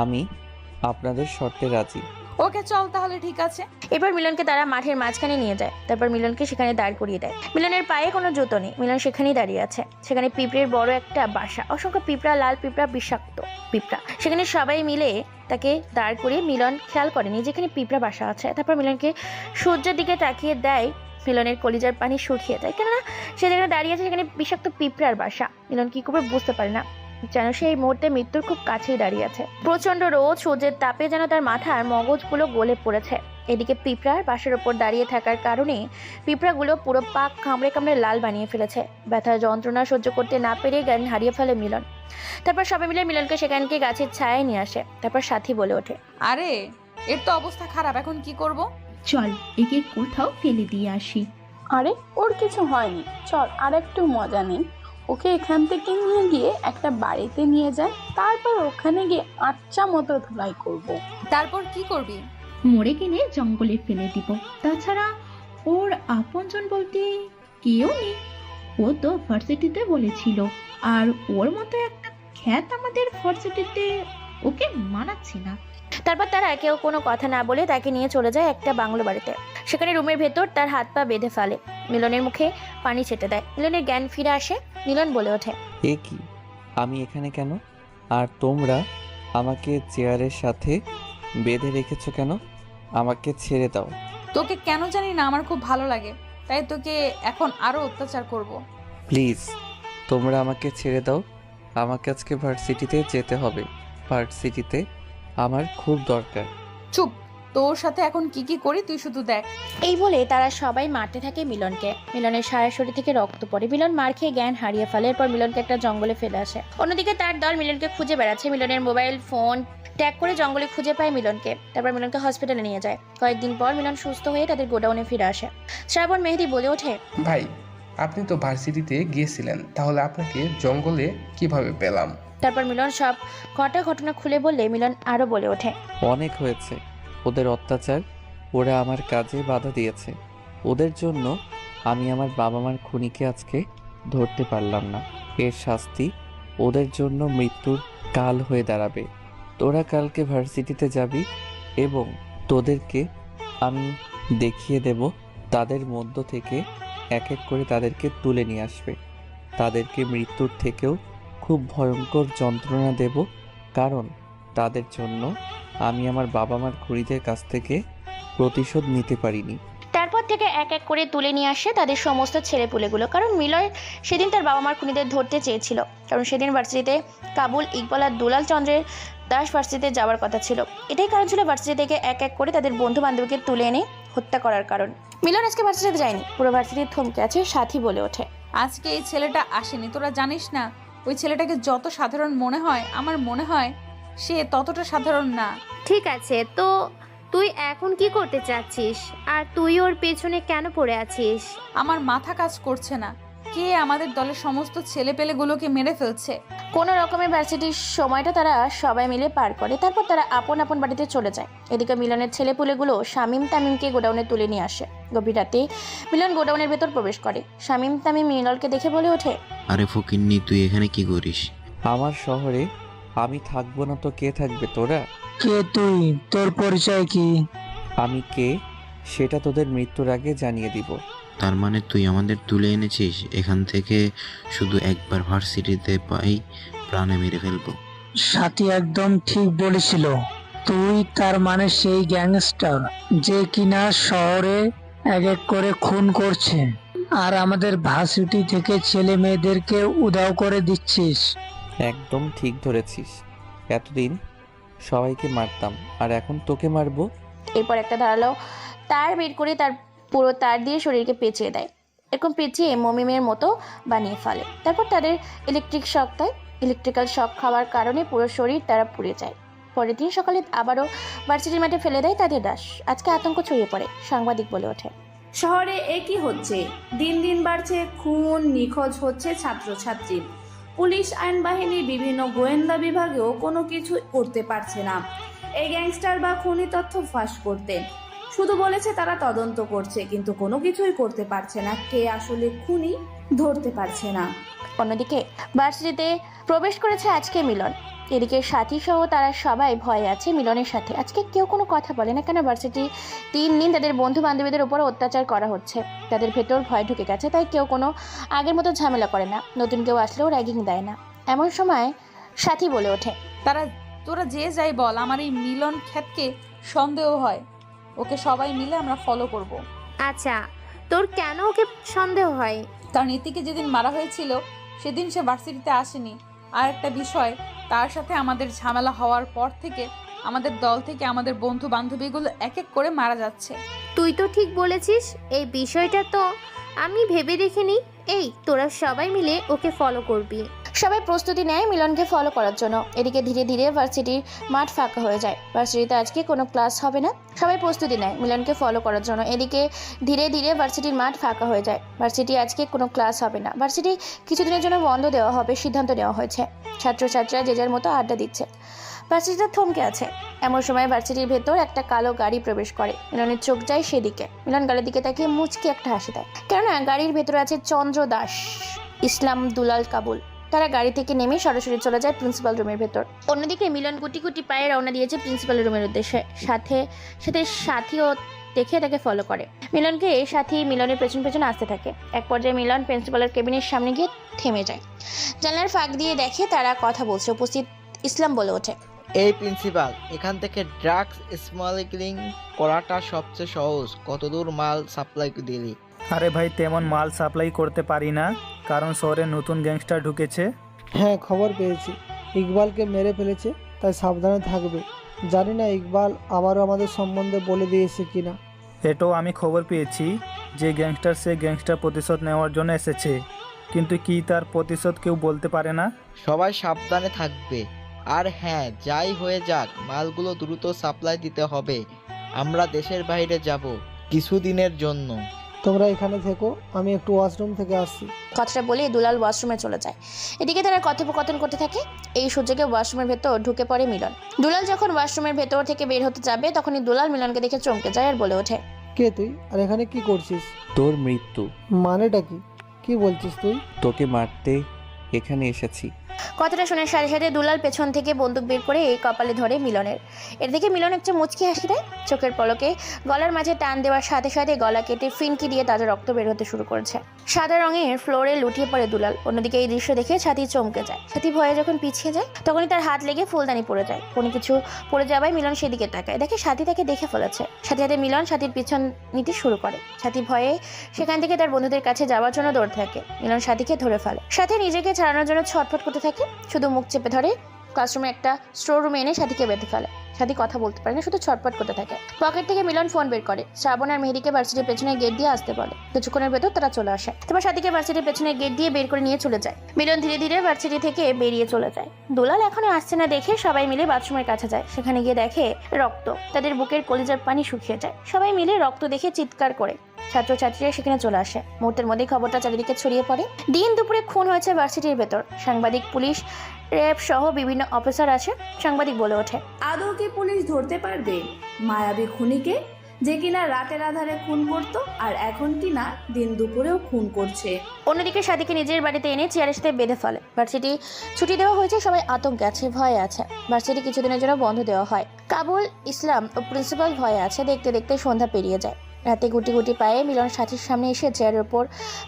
আমি আপনাদের শর্তে রাজি। ওকে চল তাহলে, ঠিক আছে। এবার মিলনকে তারা মাঠের মাঝখানে নিয়ে যায়। তারপর মিলনকে সেখানে দাঁড় করিয়ে দেয়। মিলনের পায়ে কোনো জুতো নেই। মিলন সেখানেই দাঁড়িয়ে আছে। সেখানে পিঁপড়ের বড় একটা বাসা, অসংখ্য পিঁপড়া, লাল পিঁপড়া, বিষাক্ত পিঁপড়া। সেখানে সবাই মিলে তাকে দাঁড় করিয়ে মিলন খেয়াল করেনি যেখানে পিঁপড়া বাসা আছে। তারপর মিলনকে সূর্যের দিকে তাকিয়ে দেয়। মিলনের কলিজার পানি শুকিয়ে যায়, কেননা সে যেখানে দাঁড়িয়ে আছে সেখানে বিষাক্ত পিঁপড়ার বাসা। মিলন কি করবে বুঝতে পারে না, যেন সে এই মুহূর্তে মৃত্যুর খুব কাছেই দাঁড়িয়ে আছে। প্রচন্ড রোদ, সূর্যের তাপে যেন তার মাথার মগজগুলো গলে পড়েছে। এদিকে পিঁপড়ার বাসার ওপর দাঁড়িয়ে থাকার কারণে পিঁপড়াগুলো পুরো পাক কামড়ে কামড়ে লাল বানিয়ে ফেলেছে। ব্যথার যন্ত্রণা সহ্য করতে না পেরে জ্ঞান হারিয়ে ফেলে মিলন। তারপর সবাই মিলে মিলনকে সেখানকে গাছের ছায়ায় নিয়ে আসে। তারপর সাথী বলে ওঠে, আরে এর তো অবস্থা খারাপ, এখন কি করব? চল একে কোথাও ফেলে দিয়ে আসি। আরে ওর কিছু হয়নি, চল আর একটু মজা নেই। ওকে এখান থেকে নিয়ে গিয়ে একটা বাড়িতে নিয়ে যায়, তারপর ওখানে গিয়ে আচ্ছা মতো ধুলাই করব। তারপর কি করবি? মরে কিনে জঙ্গলে ফেলে দিব। তাছাড়া ওর আপনজন বলতে কেউ নেই। ও তো ভার্সিটিতে বলেছিল, আর ওর মতো একটা খ্যাত আমাদের ভার্সিটিতে ওকে মানাচ্ছে না। তারপর তারা কেউ কোনো কথা না বলে তাকে নিয়ে চলে যায় একটা বাংলো বাড়িতে। সেখানে রুমের ভেতর তার হাত পা বেঁধে ফেলে, মিলনের মুখে পানি ছেটে দেয়। মিলনের জ্ঞান ফিরে আসে। মিলন বলে ওঠে, এ কি, আমি এখানে কেন? আর তোমরা আমাকে চেয়ারের সাথে বেঁধে রেখেছো কেন? আমাকে ছেড়ে দাও। তোকে কেন জানি না আমার খুব ভালো লাগে, তাই তোকে এখন আরো অত্যাচার করব। প্লিজ তোমরা আমাকে ছেড়ে দাও। আমাকে আজকে ভার্সিটিতে যেতে হবে। ভার্সিটিতে আমার খুব দরকার। চুপ, তোর সাথে এখন কি কি করি তুই শুধু দেখ। এই বলে তারা সবাই মারতে থাকে মিলনকে। মিলনের সারা শরীর থেকে রক্ত পড়ে। মিলন মার খেয়ে জ্ঞান হারিয়ে ফেলে। এরপর মিলনকে একটা জঙ্গলে ফেলে আসে। অন্যদিকে তার দল মিলনকে খুঁজে বেড়াচ্ছে। মিলনের মোবাইল ফোন ট্যাগ করে জঙ্গলে খুঁজে পায় মিলনকে। তারপর মিলনকে হসপিটালে নিয়ে যায়। কয়েকদিন পর মিলন সুস্থ হয়ে তাদের গোডাউনে ফিরে আসে। শ্রাবণ মেহেদি বলে ওঠে, ভাই আপনি তো ভার্সিটিতে গিয়েছিলেন, তাহলে আপনাকে জঙ্গলে কিভাবে পেলাম? তারপর মিলন সব ঘটনা খুলে বললে মিলন আরো বলে ওঠে, অনেক হয়েছে ওদের অত্যাচার। ওরা আমার কাজে বাধা দিয়েছে। ওদের জন্য আমি আমার বাবা মার খুনিকে আজকে ধরতে পারলাম না। এর শাস্তি ওদের জন্য মৃত্যুর কাল হয়ে দাঁড়াবে। তোরা কালকে ভার্সিটিতে যাবি এবং তোদেরকে আমি দেখিয়ে দেব। তাদের মধ্য থেকে এক এক করে তাদেরকে তুলে নিয়ে আসবে। তাদেরকে মৃত্যুর থেকেও খুব ভয়ঙ্কর যন্ত্রণা দেব, কারণ তাদের জন্য আমি আমার বাবা মার খুনিদের কাছ থেকে প্রতিশোধ নিতে পারিনি। তারপর থেকে এক এক করে তুলে নিয়ে আসে তাদের সমস্ত ছেলেপুলেগুলো। কারণ মিলন সেদিন তার বাবা মার খুনিদের ধরতে চেয়েছিল। কারণ সেদিন ভার্সিটিতে কাবুল, ইকবাল আর দুলাল চন্দ্রের দাস ভার্সিটিতে যাওয়ার কথা ছিল। এটাই কারণ ছিল ভার্সিটি থেকে এক এক করে তাদের বন্ধু বান্ধবীকে তুলে এনে হত্যা করার কারণ। মিলন আজকে ভার্সিটিতে যায়নি। পুরো ভার্সিটি থমকে আছে। সাথী বলে ওঠে, আজকে এই ছেলেটা আসেনি। তোরা জানিস না, ওই ছেলেটাকে যত সাধারণ মনে হয়, আমার মনে হয় সে ততটা সাধারণ না। ঠিক আছে, তো তুই এখন কি করতে চাচ্ছিস? আর তুই ওর পেছনে কেন পড়ে আছিস? আমার মাথা কাজ করছে না। কে আমাদের দলের সমস্ত ছেলেপেলেগুলোকে মেরে ফেলছে? কোনো রকমের ভার্সিটির সময়টা তারা সবাই মিলে পার করে। তারপর তারা আপন আপন বাড়িতে চলে যায়। এদিকে মিলনের ছেলেপুলেগুলো শামীম তামিমকে গোডাউনে তুলে নিয়ে আসে। গভীর রাতে মিলন গোডাউনের ভেতর প্রবেশ করে। শামীম তামিম মিলনকে দেখে বলে ওঠে, আরে ফকিন্নি, তুই এখানে কি করিস? আমার শহরে আমি থাকবো না তো কে থাকবে? তোরা। কে তুই? তোর পরিচয় কি? আমি কে সেটা তোদের মৃত্যুর আগে জানিয়ে দিব। তার মানে তুই আমাদের তুলে এনেছিস এখান থেকে, শুধু একবার ভার্সিটিতে পাই প্রাণে মেরে ফেলবো। সাথী একদম ঠিক বলেছিল। তুই তার মানে সেই গ্যাংস্টার যে কিনা শহরে এক এক করে খুন করছে আর আমাদের ভার্সিটি থেকে ছেলে মেয়েদেরকে উধাও করে দিচ্ছিস। একদম ঠিক ধরেছিস। এতদিন সবাইকে মারতাম আর এখন তোকে মারবো। এরপর একটা ধারালো তার বের করে তার পুরো তার দিয়ে শরীরকে পেঁচিয়ে দেয়। এরকম পেঁচিয়ে মমিমের মতো বানিয়ে ফেলে। তারপর তাদের ইলেকট্রিক শক দেয়। ইলেকট্রিক্যাল শক খাওয়ার কারণে পুরো শরীর তারা পুড়ে যায়। পরের দিন সকালে আবারও ভার্সিটির মাঠে ফেলে দেয় তাদের লাশ। আজকে আতঙ্ক ছড়িয়ে পড়ে। সাংবাদিক বলে ওঠে, শহরে একই হচ্ছে, দিন দিন বাড়ছে খুন, নিখোঁজ হচ্ছে ছাত্রছাত্রী। পুলিশ, আইন বাহিনী, বিভিন্ন গোয়েন্দা বিভাগেও কোনো কিছু করতে পারছে না এই গ্যাংস্টার বা খুনি তথ্য ফাঁস করতে। শুধু বলেছে তারা তদন্ত করছে, কিন্তু কোনো কিছুই করতে পারছে না। কে আসলে খুনি ধরতে পারছে না। অন্যদিকে ভার্সিটিতে প্রবেশ করেছে আজকে মিলন। এদিকে সাথী সহ তারা সবাই ভয়ে আছে মিলনের সাথে। আজকে কেউ কোনো কথা বলে না, কেন ভার্সিটি 3 দিন তাদের বন্ধু বান্ধবীদের উপর অত্যাচার করা হচ্ছে। তাদের ভেতর ভয় ঢুকে গেছে, তাই কেউ কোনো আগের মতো ঝামেলা করে না। নতুন কেউ আসলেও র্যাগিং দেয় না। এমন সময় সাথী বলে ওঠে, তোরা যে যাই বল, আমার এই মিলন খ্যাতকে সন্দেহ হয়। ওকে সবাই মিলে আমরা ফলো করব। আচ্ছা, তোর কেন ওকে সন্দেহ হয়? কারণ ইতিকে যেদিন মারা হয়েছিল সেদিন সে ভার্সিটিতে আসেনি। আর একটা বিষয়, তার সাথে আমাদের ঝামেলা হওয়ার পর থেকে আমাদের দল থেকে আমাদের বন্ধু বান্ধবীগুলো এক এক করে মারা যাচ্ছে। তুই তো ঠিক বলেছিস, এই বিষয়টা তো আমি ভেবে দেখিনি। এই তোরা সবাই মিলে ওকে ফলো করবি। সবাই প্রস্তুতি নেয় মিলনকে ফলো করার জন্য। এদিকে ধীরে ধীরে ভার্সিটির মাঠ ফাঁকা হয়ে যায়। ভার্সিটিতে আজকে কোনো ক্লাস হবে না। সবাই প্রস্তুতি নেয় মিলনকে ফলো করার জন্য। এদিকে ধীরে ধীরে ভার্সিটির মাঠ ফাঁকা হয়ে যায়। ভার্সিটি আজকে কোনো ক্লাস হবে না। ভার্সিটি কিছুদিনের জন্য বন্ধ দেওয়া হবে সিদ্ধান্ত নেওয়া হয়েছে। ছাত্রছাত্রীরা যে যার মতো আড্ডা দিচ্ছে। ভার্সিটিটা থমকে আছে। এমন সময় ভার্সিটির ভেতর একটা কালো গাড়ি প্রবেশ করে। মিলনের চোখ যায় সেদিকে। মিলন গাড়ির দিকে তাকিয়ে মুচকি একটা হাসি দেয়, কেননা গাড়ির ভেতরে আছে চন্দ্র দাস, ইসলাম, দুলাল, কাবুল। তারা গাড়ি থেকে নেমে সরাসরি চলে যায় প্রিন্সিপাল রুমের ভেতর। অন্যদিকে মিলন গুটি গুটি পায়ে রওনা দিয়েছে প্রিন্সিপালের রুমের উদ্দেশ্যে। সাথীও দেখে তাকে ফলো করে। মিলনকে সাথী মিলনের পেছন পেছন আসতে থাকে। এক পর্যায়ে মিলন প্রিন্সিপালের কেবিনের সামনে গিয়ে থেমে যায়। জানলার ফাঁক দিয়ে দেখে তারা কথা বলছে। উপস্থিত ইসলাম বলে ওঠে, এই প্রিন্সিপাল, এখান থেকে ড্রাগস স্মাগলিং করাটা সবচেয়ে সহজ। কতদূর মাল সাপ্লাই দিলি? আরে ভাই, তেমন মাল সাপ্লাই করতে পারি না, কারণ শহরে নতুন গ্যাংস্টার ঢুকেছে। হ্যাঁ, খবর পেয়েছি ইকবালকে মেরে ফেলেছে, তাই সাবধানে থাকবে। জানি না ইকবাল আবারও আমাদের সম্বন্ধে বলে দিয়েছে কিনা। এটাও আমি খবর পেয়েছি যে গ্যাংস্টার সে গ্যাংস্টার প্রতিশোধ নেওয়ার জন্য এসেছে, কিন্তু কি তার প্রতিশোধ কেউ বলতে পারে না। সবাই সাবধানে থাকবে। আর হ্যাঁ, যাই হয়ে যাক, মালগুলো দ্রুত সাপ্লাই দিতে হবে। আমরা দেশের বাইরে যাব কিছুদিনের জন্য। তোমরা এখানে থেকো, আমি একটু ওয়াশরুম থেকে আসছি। কথাটা বলে দুলাল ওয়াশরুমে চলে যায়। এদিকে তারা কথোপকথন করতে থাকে। এই সুযোগে ওয়াশরুমের ভেতর ঢুকে পড়ে মিলন। দুলাল যখন ওয়াশরুমের ভেতর থেকে বের হতে যাবে, তখনই দুলাল মিলনকে দেখে চমকে যায় আর বলে ওঠে, কে তুই, আর এখানে কি করছিস? তোর মৃত্যু। মানেটা কি? কি বলছিস তুই? তোকে মারতে এখানে এসেছি। কথাটা শোনার সাথে সাথে দুলাল পেছন থেকে বন্দুক বের করে কপালে ধরে মিলনের। এর দিকে মিলন একটা মুচকি হাসি দেয়। চোখের পলকে গলার মাঝে টান দেওয়ার সাথে সাথে গলা কেটে ফিনকি দিয়ে তাজা রক্ত বের হতে শুরু করেছে। সাদা রঙের ফ্লোরে লুটিয়ে পড়ে দুলাল। অন্যদিকে এই দৃশ্য দেখে সাথী চমকে যায়। সাথী ভয়ে যখন পিছিয়ে যায়, তখনই তার হাত লেগে ফুলদানি পড়ে যায়। কোনো কিছু পড়ে যাওয়ায় মিলন সেদিকে তাকায়, দেখে সাথী তাকে দেখে ফেলেছে। সাথে সাথে মিলন সাথীর পিছন নিতে শুরু করে। সাথী ভয়ে সেখান থেকে তার বন্ধুদের কাছে যাওয়ার জন্য দৌড়তে থাকে। মিলন সাথীকে ধরে ফেলে। সাথী নিজেকে ছাড়ানোর জন্য ছটফট করতে থাকে, শুধু মুখ চেপে ধরে। ক্লাসরুমে একটা স্টোর রুমে এনে সাথীকে বেঁধে ফেলে। সাথী কথা বলতে পারে না, শুধু ছটফট করতে থাকে। পকেট থেকে মিলন ফোন বের করে শ্রাবণ আর মেহেদিকে ভার্সিটির পেছনে গেট দিয়ে আসতে বলে। কিছুক্ষণের ভেতর তারা চলে আসে। তারপর সাথীকে ভার্সিটির পেছনে গেট দিয়ে বের করে নিয়ে চলে যায়। মিলন ধীরে ধীরে ভার্সিটি থেকে বেরিয়ে চলে যায়। দুলাল এখনো আসছে না দেখে সবাই মিলে বাথরুমের কাছে যায়। সেখানে গিয়ে দেখে রক্ত। তাদের বুকের কলিজার পানি শুকিয়ে যায়। সবাই মিলে রক্ত দেখে চিৎকার করে ছাত্রছাত্রীরা সেখানে চলে আসে। মুহূর্তের মধ্যেই খবরটা চারিদিকে ছড়িয়ে পড়ে। দিন দুপুরে খুন হয়েছে ভার্সিটির ভেতর। সাংবাদিক, পুলিশ, র্যাব সহ বিভিন্ন অফিসার আছে। সাংবাদিক বলে ওঠে, আদৌ কি পুলিশ ধরতে পারবে মায়াবী খুনিকে, যে কিনা রাতের আধারে খুন করত আর এখন কিনা দিন দুপুরেও খুন করছে? অন্যদিকে সাথীকে নিজের বাড়িতে এনে চেয়ারের সাথে বেঁধে ফেলে। ভার্সিটি ছুটি দেওয়া হয়েছে, সবাই আতঙ্কে আছে, ভয়ে আছে। ভার্সিটি কিছুদিনের জন্য বন্ধ দেওয়া হয়। কাবুল, ইসলাম ও প্রিন্সিপাল ভয়ে আছে। দেখতে দেখতে সন্ধ্যা পেরিয়ে যায়। রাতে গুটি গুটি পায়ে মিলন সাথীর সামনে এসে চেয়ারের উপর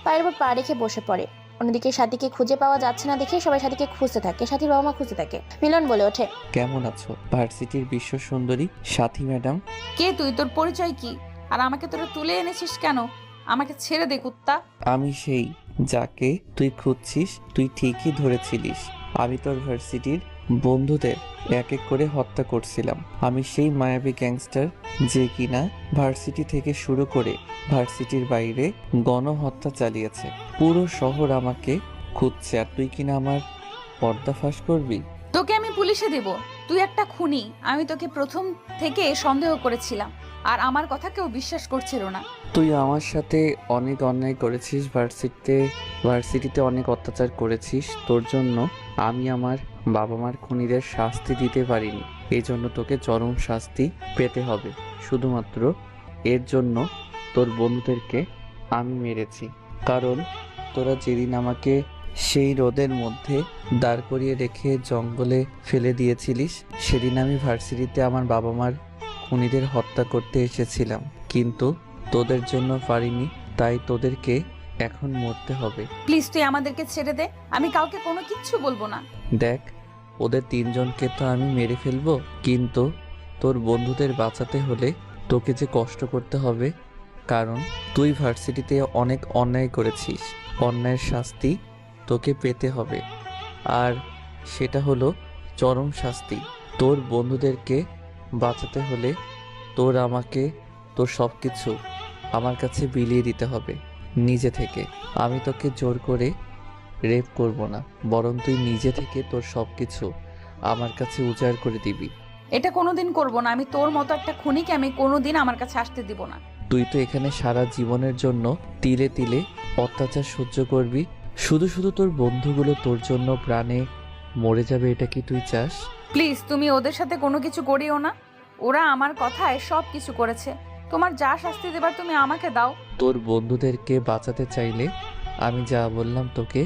পায়ের উপর পা রেখে বসে পড়ে। অন্যদিকে সাথীকে খুঁজে পাওয়া যাচ্ছে না দেখে সবাই সাথীকে খুঁজতে থাকে। সাথীর বাবা মা খুঁজতে থাকে। মিলন বলে ওঠে, কেমন আছো ভার্সিটির বিশ্ব সুন্দরী সাথী ম্যাডাম? কে তুই? তোর পরিচয় কি? আর আমাকে তোরা তুলে এনেছিস কেন? আমাকে ছেড়ে দে কুত্তা। আমি সেই যাকে তুই খুঁজছিস। তুই ঠিকই ধরেছিলিস। আমি তোর ভার্সিটির বন্ধুদের এক এক করে হত্যা করছিলাম। আমি সেই মায়াবী গ্যাংস্টার যে কিনা ভার্সিটি থেকে শুরু করে ভার্সিটির বাইরে গণহত্যা চালিয়েছে। পুরো শহর আমাকে খুঁজছে, আর তুই কিনা আমার পর্দাফাশ করবি। তোকে আমি পুলিশে দেব। তুই একটা খুনি। আমি তোকে প্রথম থেকে সন্দেহ করেছিলাম, আর আমার কথা কেউ বিশ্বাস করছিল না। তুই আমার সাথে অনেক অন্যায় করেছিস। ভার্সিটিতে অনেক অত্যাচার করেছিস। তোর জন্য আমি আমার বাবা মার খুনিদের শাস্তি দিতে পারিনি। এই জন্য তোকে চরম শাস্তি পেতে হবে। শুধুমাত্র এর জন্য তোর বন্ধুদেরকে আমি মেরেছি, কারণ তোরা যেদিন আমাকে সেই রোদের মধ্যে দাঁড় করিয়ে রেখে জঙ্গলে ফেলে দিয়েছিলিস, সেদিন আমি ভার্সিটিতে আমার বাবা মার খুনিদের হত্যা করতে এসেছিলাম, কিন্তু তোদের জন্য পারিনি। তাই তোদেরকে এখন মরতে হবে। প্লিজ তুই আমাদেরকে ছেড়ে দে। আমি কাউকে কোনো কিচ্ছু বলবো না। দেখ, ওদের তিনজনকে তো আমি মেরে ফেলবো, কিন্তু তোর বন্ধুদের বাঁচাতে হলে তোকে যে কষ্ট করতে হবে, কারণ তুই ভার্সিটিতে অনেক অন্যায় করেছিস। অন্যায়ের শাস্তি তোকে পেতে হবে, আর সেটা হলো চরম শাস্তি। তোর বন্ধুদেরকে বাঁচাতে হলে তোর সব কিছু আমার কাছে বিলিয়ে দিতে হবে নিজে থেকে। আমি তোকে জোর করে রেপ করব না, বরং তুই নিজে থেকে তোর সব কিছু আমার কাছে উজাড় করে দিবি। এটা কোনোদিন করব না। আমি তোর মতো একটা খুনিকে আমি কোনোদিন আমার কাছে আসতে দিব না। তুই তো এখানে সারা জীবনের জন্য তিলে তিলে অত্যাচার সহ্য করবি। শুধু শুধু তোর বন্ধুগুলো তোর জন্য প্রাণে মরে যাবে, এটা কি তুই চাস? প্লিজ তুমি ওদের সাথে কোনো কিছু করিও না। ওরা আমার কথায় সব কিছু করেছে। তোমার যা শাস্তি দেবার তুমি আমাকে দাও। তোর বন্ধুদেরকে বাঁচাতে চাইলে আমি যা বললাম তোকে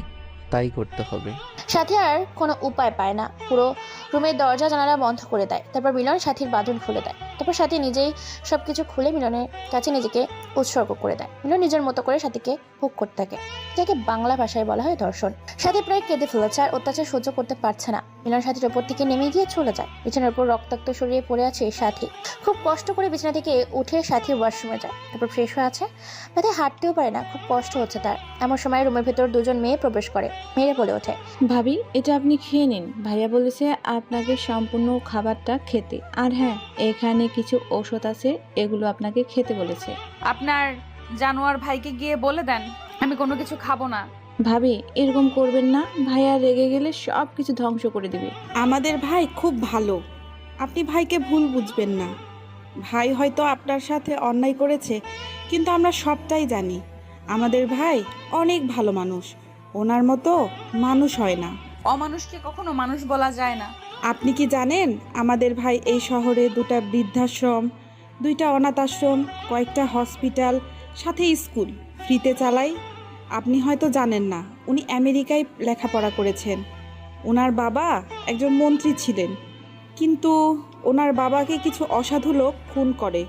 তাই করতে হবে। সাথী আর কোনো উপায় পায় না, পুরো রুমের দরজা জানালা বন্ধ করে দেয়। তারপর মিলন সাথীর বাঁধন খুলে দেয়। তারপর সাথী নিজেই সবকিছু খুলে মিলনের কাছে নিজেকে উৎসর্গ করে দেয়। মিলন নিজের মতো করে সাথীকে ভোগ করতে থাকে, যাকে বাংলা ভাষায় বলা হয় ধর্ষণ। সাথী প্রায় কেঁদে ফেলেছে আর অত্যাচার সহ্য করতে পারছে না। মিলন সাথীর ওপর থেকে নেমে গিয়ে চলে যায়। বিছানার উপর রক্তাক্ত শরীরে পড়ে আছে সাথী। খুব কষ্ট করে বিছানা থেকে উঠে সাথী ওয়াশরুমে যায়। তারপর ফ্রেশ হয়ে আছে, সাথে হাঁটতেও পারে না, খুব কষ্ট হচ্ছে তার। এমন সময় রুমের ভেতর দুজন মেয়ে প্রবেশ করে। মেয়েরা বলে ওঠে, ভাবি এটা আপনি খেয়ে নিন, ভাইয়া বলেছে আপনাকে সম্পূর্ণ খাবারটা খেতে। আর হ্যাঁ, এখানে কিছু ঔষধ আছে, এগুলো আপনাকে খেতে বলেছে। আপনার জানোয়ার ভাইকে গিয়ে বলে দেন আমি কোনো কিছু খাবো না। ভাবি এরকম করবেন না, ভাইয়া রেগে গেলে সব কিছু ধ্বংস করে দিবে। আমাদের ভাই খুব ভালো, আপনি ভাইকে ভুল বুঝবেন না। ভাই হয়তো আপনার সাথে অন্যায় করেছে, কিন্তু আমরা সবটাই জানি। আমাদের ভাই অনেক ভালো মানুষ, ওনার মতো মানুষ হয় না। অমানুষকে কখনো মানুষ বলা যায় না। আপনি কি জানেন আমাদের ভাই এই শহরে 2টা বৃদ্ধাশ্রম, 2টা অনাথ আশ্রম, কয়েকটা হসপিটাল, সাথে স্কুল ফ্রিতে চালায়? আপনি হয়তো জানেন না, উনি আমেরিকায় লেখাপড়া করেছেন। ওনার বাবা একজন মন্ত্রী ছিলেন, কিন্তু ওনার বাবাকে কিছু অসাধু লোক খুন করে।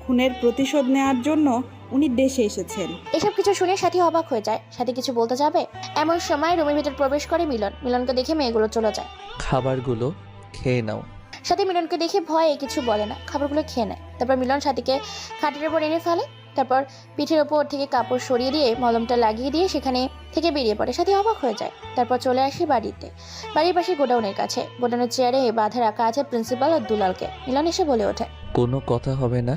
খুনের প্রতিশোধ নেওয়ার জন্য উনি দেশে এসেছেন। এসব কিছু শুনে সাথী অবাক হয়ে যায়। সাথী কিছু বলতে যাবে, এমন সময় রুমের ভিতর প্রবেশ করে মিলন। মিলনকে দেখে মেয়েগুলো চলে যায়। খাবারগুলো খেয়ে নাও। সাথী মিলনকে দেখে ভয়ে কিছু বলে না, খাবারগুলো খেয়ে নেয়। তারপর মিলন সাথীকে খাটের উপর এনে ফেলে। তারপর পিঠের ওপর থেকে কাপড় সরিয়ে দিয়ে মলমটা লাগিয়ে দিয়ে সেখানে থেকে বেরিয়ে পড়ে। সাথী অবাক হয়ে যায়। তারপর চলে আসে বাড়িতে। বাড়ির পাশে গোডাউনের কাছে। গোডাউনের চেয়ারে বাঁধা রাখা আছে প্রিন্সিপাল আর দুলালকে। মিলন এসে বলে ওঠে, কোনো কথা হবে না,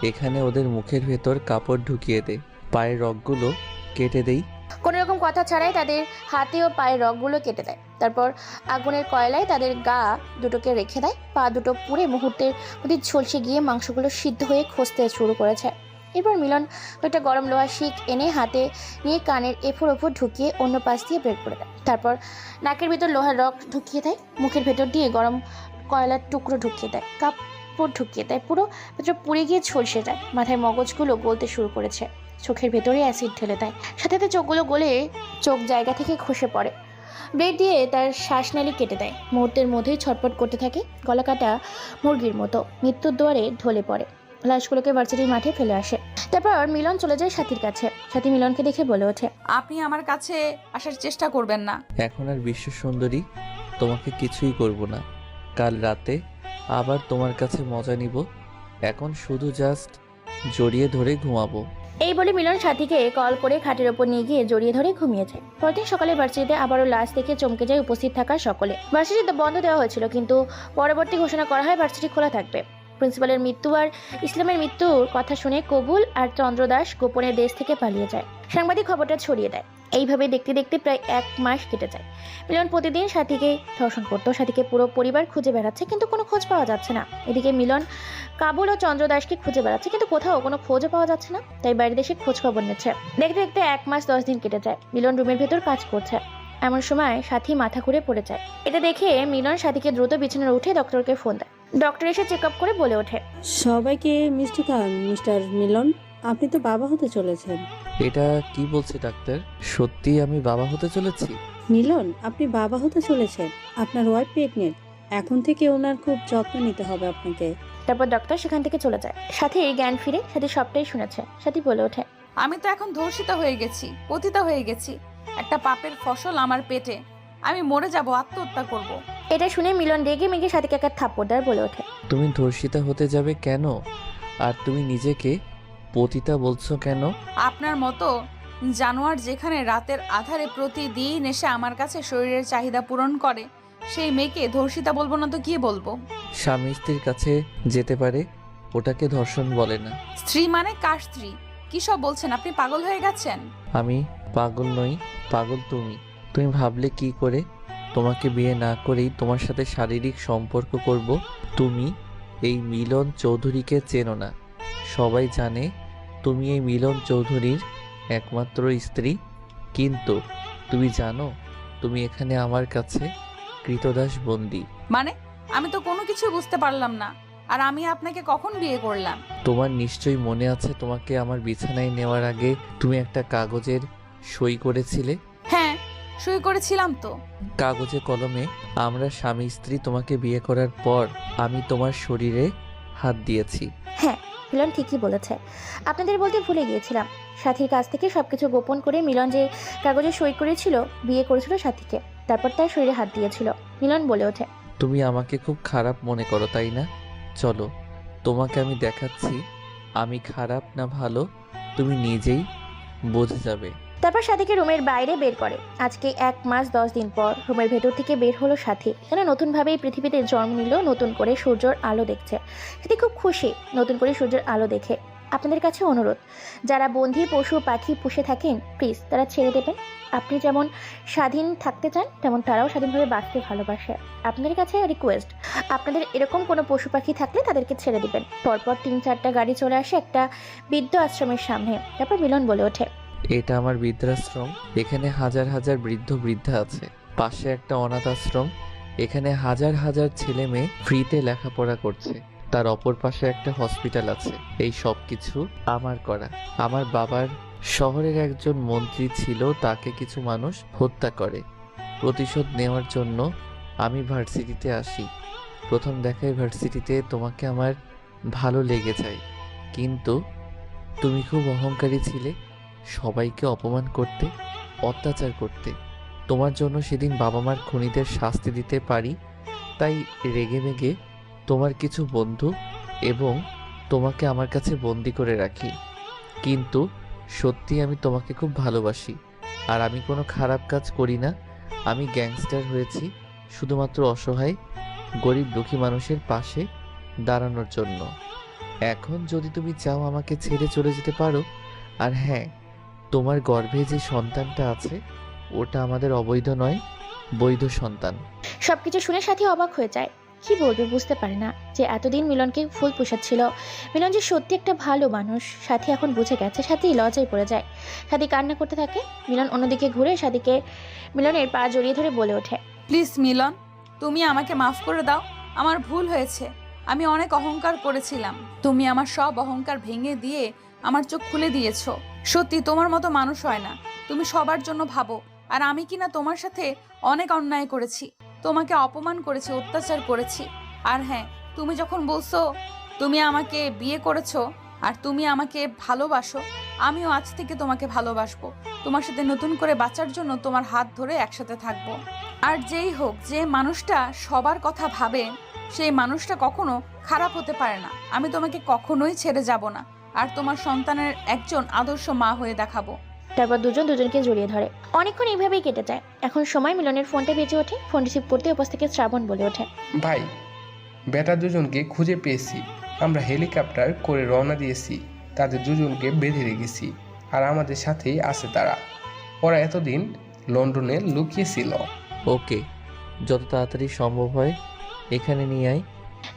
এখানে ওদের মুখের ভেতর কাপড় ঢুকিয়ে দে, পায়ের রগগুলো কেটে দেই। কোনো রকম কথা ছাড়াই তাদের হাতে ও পায়ের রগগুলো কেটে দেয়। তারপর আগুনের কয়লায় তাদের গা দুটোকে রেখে দেয়। পা দুটো পুড়ে মুহূর্তের মধ্যে ঝলসে গিয়ে মাংসগুলো সিদ্ধ হয়ে খসতে শুরু করেছে। এরপর মিলন একটা গরম লোহার শিক এনে হাতে নিয়ে কানের এফোর ওপর ঢুকিয়ে অন্য পাশ দিয়ে বের করে দেয়। তারপর নাকের ভিতর লোহার রক ঢুকিয়ে দেয়। মুখের ভেতর দিয়ে গরম কয়লার টুকরো ঢুকিয়ে দেয়। কাপড় ঢুকিয়ে দেয়। পুরো ভেতর পুড়ে গিয়ে ঝলসে যায়। মাথায় মগজগুলো গলতে শুরু করেছে। চোখের ভেতরে অ্যাসিড ঢেলে দেয়। সাথে সাথে চোখগুলো গলে চোখ জায়গা থেকে খসে পড়ে। ব্লেড দিয়ে তার শ্বাসনালী কেটে দেয়। মুহূর্তের মধ্যেই ছটপট করতে থাকে, গলা কাটা মুরগির মতো মৃত্যুর দুয়ারে ঢলে পড়ে। লাশগুলোকে ভার্সিটির মাঠে ফেলে আসে। তারপর মিলন চলে যায় সাথীর কাছে। সাথী মিলনকে দেখে বলে ওঠে, আপনি আমার কাছে আসার চেষ্টা করবেন না। এখন আর বিশ্ব সুন্দরী, তোমাকে কিছুই করব না। কাল রাতে আবার তোমার কাছে মজা নিব। এখন শুধু জাস্ট জড়িয়ে ধরে ঘুমাবো। এই বলে মিলন সাথীকে কল করে খাটের ওপর নিয়ে গিয়ে জড়িয়ে ধরে ঘুমিয়ে যায়। পরদিন সকালে ভার্সিটিতে আবারও লাশ দেখে চমকে যায় উপস্থিত থাকা সকলে। ভার্সিটিতে বন্ধ দেওয়া হয়েছিল, কিন্তু পরবর্তী ঘোষণা করা হয় ভার্সিটি খোলা থাকবে। প্রিন্সিপালের মৃত্যু আর ইসলামের মৃত্যুর কথা শুনে কবুল আর চন্দ্রদাস গোপনে দেশ থেকে পালিয়ে যায়। সাংবাদিক খবরটা ছড়িয়ে দেয়। এইভাবে দেখতে দেখতে প্রায় 1 মাস কেটে যায়। মিলন প্রতিদিন সাথীকে ধর্ষণ করতো। সাথীকে পুরো পরিবার খুঁজে বেড়াচ্ছে, কিন্তু কোনো খোঁজ পাওয়া যাচ্ছে না। এদিকে মিলন কাবুল ও চন্দ্রদাসকে খুঁজে বেড়াচ্ছে, কিন্তু কোথাও কোনো খোঁজও পাওয়া যাচ্ছে না। তাই বাইরের দেশে খোঁজ খবর নিচ্ছে। দেখতে দেখতে 1 মাস 10 দিন কেটে যায়। মিলন রুমের ভেতর কাজ করছে। এমন সময় সাথী মাথা ঘুরে পড়ে যায়। এটা দেখে মিলন সাথীকে দ্রুত বিছানায় উঠে ডক্টরকে ফোন দেয়। ডক্টর এসে চেক আপ করে বলে ওঠে, সবাইকে মিষ্টি খান মিস্টার মিলন, আপনি তো বাবা হতে চলেছেন। এটা কি বলছে ডাক্তার? সত্যি আমি বাবা হতে চলেছি? মিলন, আপনি বাবা হতে চলেছেন। আপনার ওয়াইফ প্রেগনেন্ট। এখন থেকে ওনার খুব যত্ন নিতে হবে আপনাকে। তারপর ডক্টর সেখান থেকে চলে যায়। সাথী জ্ঞান ফিরে। সাথী সবটাই শুনেছে। সাথী বলে ওঠে, আমি তো এখন ধর্ষিতা হয়ে গেছি, পতিতা হয়ে গেছি। একটা পাপের ফসল আমার পেটে। আমি মরে যাব, আত্মহত্যা করব। এটা শুনে মিলন রেগে মেগে সাথীকে একটা থাপ্পড় দেয়, বলে ওঠে, তুমি ধর্ষিতা হতে যাবে কেন? আর তুমি নিজেকে পতিতা বলছো কেন? আপনার মতো জানোয়ার যেখানে রাতের আধারে প্রতিদিন এসে আমার কাছে শরীরের চাহিদা পূরণ করে, সেই মেয়েকে ধর্ষিতা বলবো না তো কি বলবো? স্বামী স্ত্রীর কাছে যেতে পারে, ওটাকে ধর্ষণ বলে না। স্ত্রী মানে কার স্ত্রী? কি সব বলছেন? আপনি পাগল হয়ে গেছেন। আমি পাগল নই, পাগল তুমি। তুমি ভাবলে কি করে তোমাকে বিয়ে না করেই তোমার সাথে শারীরিক সম্পর্ক করব? তুমি এই মিলন চৌধুরীকে চেনো না। সবাই জানে তুমি এই মিলন চৌধুরীর একমাত্র স্ত্রী, কিন্তু তুমি জানো তুমি এখানে আমার কাছে কৃতদাস বন্দী। মানে আমি তো কোনো কিছু বুঝতে পারলাম না। আর আমি আপনাকে কখন বিয়ে করলাম? তোমার নিশ্চয়ই মনে আছে, তোমাকে আমার বিছানায় নেওয়ার আগে তুমি একটা কাগজের সই করেছিলে। হ্যাঁ, সই করেছিলাম তো। কাগজে কলমে আমরা স্বামী স্ত্রী। তোমাকে বিয়ে করার পর আমি তোমার শরীরে হাত দিয়েছি। হ্যাঁ, মিলন ঠিকই বলেছে। আপনাদের বলতে ভুলে গিয়েছিলাম, সাথীর কাছ থেকে সবকিছু গোপন করে মিলন যে কাগজে সই করেছিল, বিয়ে করেছিল সাথীকে, তারপর তার শরীরে হাত দিয়েছিল। মিলন বলে ওঠে, তুমি আমাকে খুব খারাপ মনে করো তাই না? চলো তোমাকে আমি দেখাচ্ছি আমি খারাপ না ভালো, তুমি নিজেই বুঝে যাবে। তারপর সাথীকে রুমের বাইরে বের করে। আজকে 1 মাস 10 দিন পর রুমের ভেতর থেকে বের হলো সাথী। যেন নতুনভাবে এই পৃথিবীতে জন্ম নিল, নতুন করে সূর্যের আলো দেখছে। সাথী খুব খুশি নতুন করে সূর্যের আলো দেখে। আপনাদের কাছে অনুরোধ, যারা বন্ধি পশু পাখি পুষে থাকেন প্লিজ তারা ছেড়ে দেবেন। আপনি যেমন স্বাধীন থাকতে চান তেমন তারাও স্বাধীনভাবে বাঁচতে ভালোবাসে। আপনাদের কাছে রিকোয়েস্ট, আপনাদের এরকম কোনো পশু পাখি থাকলে তাদেরকে ছেড়ে দিবেন। পরপর 3-4টা গাড়ি চলে আসে একটা বৃদ্ধ আশ্রমের সামনে। তারপর মিলন বলে ওঠে, এটা আমার বৃদ্ধাশ্রম, এখানে হাজার হাজার বৃদ্ধ বৃদ্ধা আছে। পাশে একটা অনাথ আশ্রম, এখানে হাজার হাজার ছেলে মেয়ে ফ্রিতে লেখাপড়া করছে। তার অপর পাশে একটা হসপিটাল আছে। এই সব কিছু আমার করা। আমার বাবার শহরের একজন মন্ত্রী ছিল, তাকে কিছু মানুষ হত্যা করে। প্রতিশোধ নেওয়ার জন্য আমি ভার্সিটিতে আসি। প্রথম দেখায় ভার্সিটিতে তোমাকে আমার ভালো লেগে যায়, কিন্তু তুমি খুব অহংকারী ছিলে, সবাইকে অপমান করতে, অত্যাচার করতে। তোমার জন্য সেদিন বাবা মার খুনিদের শাস্তি দিতে পারি, তাই রেগে মেগে তোমার কিছু বন্ধু এবং তোমাকে আমার কাছে বন্দি করে রাখি। কিন্তু সত্যি আমি তোমাকে খুব ভালোবাসি, আর আমি কোনো খারাপ কাজ করি না। আমি গ্যাংস্টার হয়েছি শুধুমাত্র অসহায় গরিব দুঃখী মানুষের পাশে দাঁড়ানোর জন্য। এখন যদি তুমি চাও আমাকে ছেড়ে চলে যেতে পারো। আর হ্যাঁ, তোমার গর্ভে যে সন্তানটা আছে ওটা আমাদের অবৈধ নয়, বৈধ সন্তান। সবকিছু শুনে সাথী অবাক হয়ে যায়। কি বলবে বুঝতে পারে না যে এতদিন মিলনকে ফুল পোষাচ্ছিল। মিলন যে সত্যি একটা ভালো মানুষ সাথী এখন বুঝে গেছে। সাথী লজ্জায় পড়ে যায়। সাথী কান্না করতে থাকে। মিলন অন্যদিকে ঘুরে সাথীকে মিলনের পা জড়িয়ে ধরে বলে ওঠে, প্লিজ মিলন, তুমি আমাকে মাফ করে দাও। আমার ভুল হয়েছে, আমি অনেক অহংকার করেছিলাম। তুমি আমার সব অহংকার ভেঙে দিয়ে আমার চোখ খুলে দিয়েছো। সত্যি তোমার মতো মানুষ হয় না। তুমি সবার জন্য ভাবো, আর আমি কিনা তোমার সাথে অনেক অন্যায় করেছি, তোমাকে অপমান করেছি, অত্যাচার করেছি। আর হ্যাঁ, তুমি যখন বলছো তুমি আমাকে বিয়ে করেছো আর তুমি আমাকে ভালোবাসো, আমিও আজ থেকে তোমাকে ভালোবাসবো। তোমার সাথে নতুন করে বাঁচার জন্য তোমার হাত ধরে একসাথে থাকবো। আর যেই হোক, যে মানুষটা সবার কথা ভাবে সেই মানুষটা কখনো খারাপ হতে পারে না। আমি তোমাকে কখনোই ছেড়ে যাব না, আর তোমার সন্তানের একজন আদর্শ মা হয়ে দেখাবো। তারপর দুজন দুজনকে জড়িয়ে ধরে। অনেকক্ষণ এইভাবেই কেটে যায়। এখন সময় মিলনের ফোনটা বেজে ওঠে। ফোন রিসিভ করতে উপর থেকে শ্রাবণ বলে ওঠে, ভাই, বেটা দুজনকে খুঁজে পেয়েছি। আমরা হেলিকপ্টার করে রওনা দিয়েছি, তাদের দুজনকে বেঁধে রেখেছি, আর আমাদের সাথেই আছে তারা। ওরা এতদিন লন্ডনে লুকিয়েছিল। ওকে, যত তাড়াতাড়ি সম্ভব হয় এখানে নিয়ে আয়।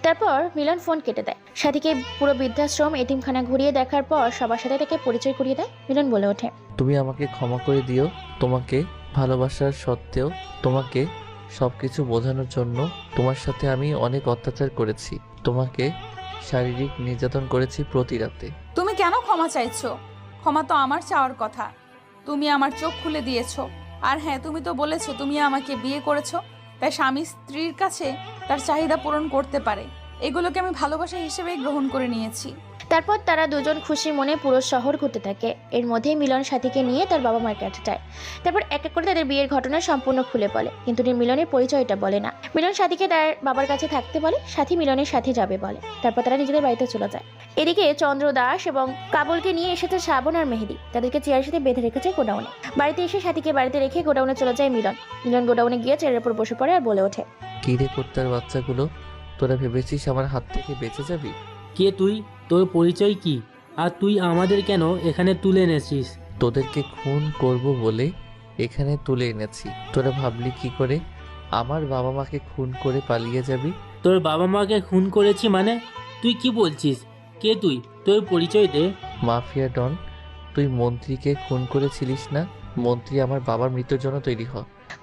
তারপর মিলন ফোন কেটে দেয়। সাথীকে পুরো বৃদ্ধাশ্রম এতিমখানা ঘুরিয়ে দেখার পর সবার সাথে তাকে পরিচয় করিয়ে দেয়। মিলন বলে ওঠে, তুমি আমাকে ক্ষমা করে দিও। তোমাকে ভালোবাসার সত্ত্বেও তোমাকে সবকিছু বোঝানোর জন্য তোমার সাথে আমি অনেক অত্যাচার করেছি। তোমাকে শারীরিক নির্যাতন করেছি প্রতি রাতে। তুমি কেন ক্ষমা চাইছো? ক্ষমা তো আমার চাওয়ার কথা। তুমি আমার চোখ খুলে দিয়েছো। আর হ্যাঁ, তুমি তো বলেছো তুমি আমাকে বিয়ে করেছো, তাই স্বামী স্ত্রীর কাছে তার চাহিদা পূরণ করতে পারে। এগুলোকে আমি ভালোবাসা হিসেবে গ্রহণ করে নিয়েছি। তারপর তারা দুজন খুশি মনে পুরো শহর ঘুরতে থাকে। এর মধ্যেই মিলন সাথীকে নিয়ে তার বাবা মার কাছে যায়। তারপর এক এক করে তাদের বিয়ের ঘটনা সম্পূর্ণ খুলে বলে, কিন্তু মিলনের পরিচয়টা বলে না। মিলন সাথীকে তার বাবার কাছে থাকতে বলে, সাথী মিলনের সাথে যাবে বলে। তারপর তারা নিজেদের বাড়িতে চলে যায়। এদিকে চন্দ্র দাস এবং কাবুলকে নিয়ে এসেছে শ্রাবণ আর মেহেদি। তাদেরকে চেয়ারের সাথে বেঁধে রেখেছে গোডাউনে। বাড়িতে এসে সাথীকে বাড়িতে রেখে গোডাউনে চলে যায় মিলন। মিলন গোডাউনে গিয়ে চেয়ারের উপর বসে পড়ে আর বলে ওঠে, কি রে কুত্তার বাচ্চাগুলো, তোরা ভেবেছিস আমার হাত থেকে বেঁচে যাবি? কে তুই? তোর পরিচয় কি? আর তুই আমাদের কেন এখানে তুলে এনেছিস? তোদেরকে খুন করব বলে এখানে তুলে এনেছি। তোরা ভাবলি কি করে আমার বাবা মাকে খুন করে পালিয়ে যাবি? তোর বাবা মাকে খুন করেছি মানে? তুই কি বলছিস? কে তুই? তোর পরিচয় দে। মাফিয়া ডন, তুই মন্ত্রীকে খুন করেছিলিস না? মন্ত্রী আমার বাবার মৃত্যুর জন্য তৈরি হ।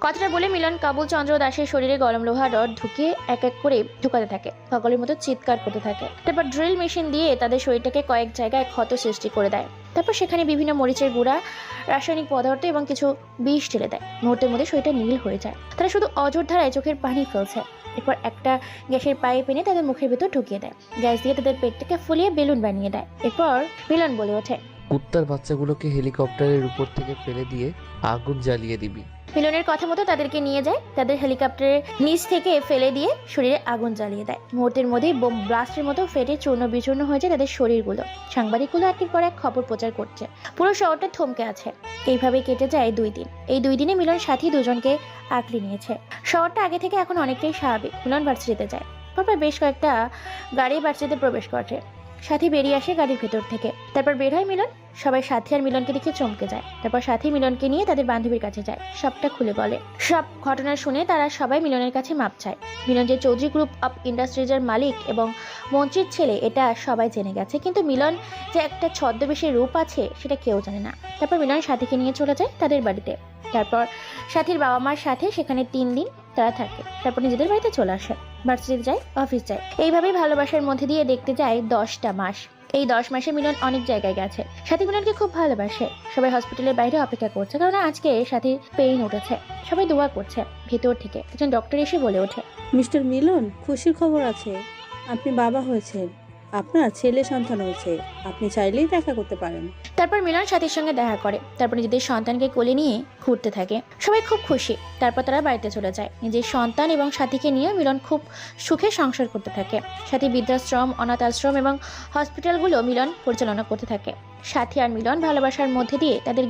কথাটা বলে মিলন কাবুল চন্দ্র দাসের শরীরে গরম লোহা রড ঢুকে এক এক করে ঢুকাতে থাকে। পাগলের মতো চিৎকার করতে থাকে। তারপর ড্রিল মেশিন দিয়ে তাদের শরীরটাকে কয়েক জায়গায় ক্ষত সৃষ্টি করে দেয়। তারপর সেখানে বিভিন্ন মরিচের গুঁড়া, রাসায়নিক পদার্থ এবং কিছু বিষ ঢেলে দেয়। মুহূর্তের মধ্যে শরীরটা নীল হয়ে যায়। তারা শুধু অজর ধারায় চোখের পানি ফেলছে। এরপর একটা গ্যাসের পাইপ এনে তাদের মুখের ভিতর ঢুকিয়ে দেয়। গ্যাস দিয়ে তাদের পেটটাকে ফুলিয়ে বেলুন বানিয়ে দেয়। এরপর মিলন বলে ওঠে, কুত্তার বাচ্চাগুলোকে হেলিকপ্টারের উপর থেকে ফেলে দিয়ে আগুন জ্বালিয়ে দিবি। মিলনের কথা মতো তাদেরকে নিয়ে যায়। তাদের হেলিকপ্টারের নিচ থেকে ফেলে দিয়ে শরীরে আগুন জ্বালিয়ে দেয়। মুহূর্তের মধ্যেই বোম ব্লাস্টের মতো ফেটে চূর্ণ বিচূর্ণ হয়ে যায় তাদের শরীরগুলো। সাংবাদিকগুলো একের পর এক খবর প্রচার করছে। পুরো শহরটা থমকে আছে। এইভাবে কেটে যায় 2 দিন। এই 2 দিনে মিলন সাথী দুজনকে আঁকড়ে নিয়েছে। শহরটা আগে থেকে এখন অনেকটাই স্বাভাবিক। মিলন ভার্সিটিতে যায়। পরপর বেশ কয়েকটা গাড়ি ভার্সিটিতে প্রবেশ করে। সাথী বেরিয়ে আসে গাড়ির ভেতর থেকে। তারপর বের হয় মিলন। সবাই সাথী আর মিলনকে দেখে চমকে যায়। তারপর সাথী মিলনকে নিয়ে তাদের বান্ধবীর কাছে যায়, সবটা খুলে বলে। সব ঘটনা শুনে তারা সবাই মিলনের কাছে মাপ চায়। মিলন যে চৌধুরী গ্রুপ অফ ইন্ডাস্ট্রিজের মালিক এবং মন্ত্রীর ছেলে এটা সবাই জেনে গেছে, কিন্তু মিলন যে একটা ছদ্মবেশী রূপ আছে সেটা কেউ জানে না। তারপর মিলন সাথীকে নিয়ে চলে যায় তাদের বাড়িতে। তারপর সাথীর বাবা মার সাথে সেখানে 3 দিন তারা থাকে। তারপর নিজেদের বাড়িতে চলে আসে। ভার্সিটিতে যায়, অফিস যায়। এইভাবেই ভালোবাসার মধ্যে দিয়ে দেখতে যায় 10টা মাস। এই 10 মাসে মিলন অনেক জায়গায় গেছে। সাথী মিলনকে খুব ভালোবাসে। সবাই হসপিটালের বাইরে অপেক্ষা করছে, কারণ আজকে সাথীর পেইন উঠেছে। সবাই দোয়া করছে। ভেতর থেকে একজন ডক্টর এসে বলে ওঠে, মিস্টার মিলন, খুশির খবর আছে, আপনি বাবা হয়েছেন, আপনার ছেলে সন্তান হয়েছে, আপনি চাইলেই দেখা করতে পারেন। তারপর মিলন সাথীর সঙ্গে দেখা করে। তারপর নিজেদের সন্তানকে কোলে নিয়ে ঘুরতে থাকে। সবাই খুব খুশি। তারপর তারা বাড়িতে চলে যায়। নিজের সন্তান এবং সাথীকে নিয়ে মিলন খুব সুখে সংসার করতে থাকে। সাথী বৃদ্ধাশ্রম, অনাথ আশ্রম এবং হসপিটালগুলো মিলন পরিচালনা করতে থাকে। সাথী আর মিলন ভালোবাসার মধ্যে দিয়ে তাদের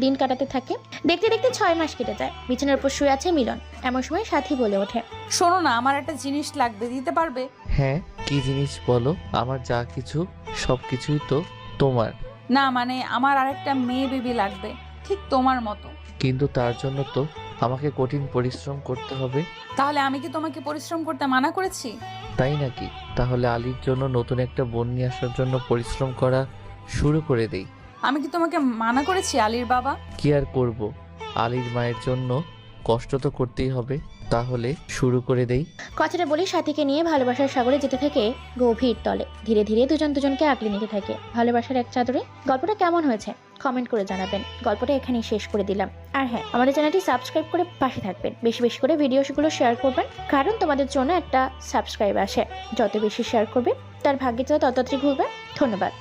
দিন কাটাতে থাকে। দেখতে দেখতে 6 মাস কেটে যায়। বিছানার উপর শুয়ে আছে মিলন। এমন সময় সাথী বলে ওঠে, শোনো না, আমার একটা জিনিস লাগবে, দিতে পারবে? হ্যাঁ, কি জিনিস বলো? আমার যা কিছু সব কিছুই তো তোমার। না মানে আমার আরেকটা মেয়ে বেবি লাগবে, ঠিক তোমার মতো। কিন্তু তার জন্য তো আমাকে কঠিন পরিশ্রম করতে হবে। তাহলে আমি কি তোমাকে পরিশ্রম করতে মানা করেছি? তাই নাকি? তাহলে আলীর জন্য নতুন একটা বোন নিয়ে আসার জন্য পরিশ্রম করা শুরু করে দেই। আমি কি তোমাকে মানা করেছি আলীর বাবা? কি আর করব, আলীর মায়ের জন্য কষ্ট তো করতেই হবে। তাহলে শুরু করে দেই। কথাটা বলে সাথীকে নিয়ে ভালোবাসার সাগরে যেতে থাকে গভীর তলে। ধীরে ধীরে দুজন দুজনকে আঁকড়ে নিতে থাকে ভালোবাসার এক চাদরে। গল্পটা কেমন হয়েছে কমেন্ট করে জানাবেন। গল্পটা এখানেই শেষ করে দিলাম। আর হ্যাঁ, আমাদের চ্যানেলটি সাবস্ক্রাইব করে পাশে থাকবেন। বেশি বেশি করে ভিডিওগুলো শেয়ার করবেন, কারণ তোমাদের জন্য একটা সাবস্ক্রাইব আসে। যত বেশি শেয়ার করবে তার ভাগ্যে তত তাড়াতাড়ি ঘুরবে। ধন্যবাদ।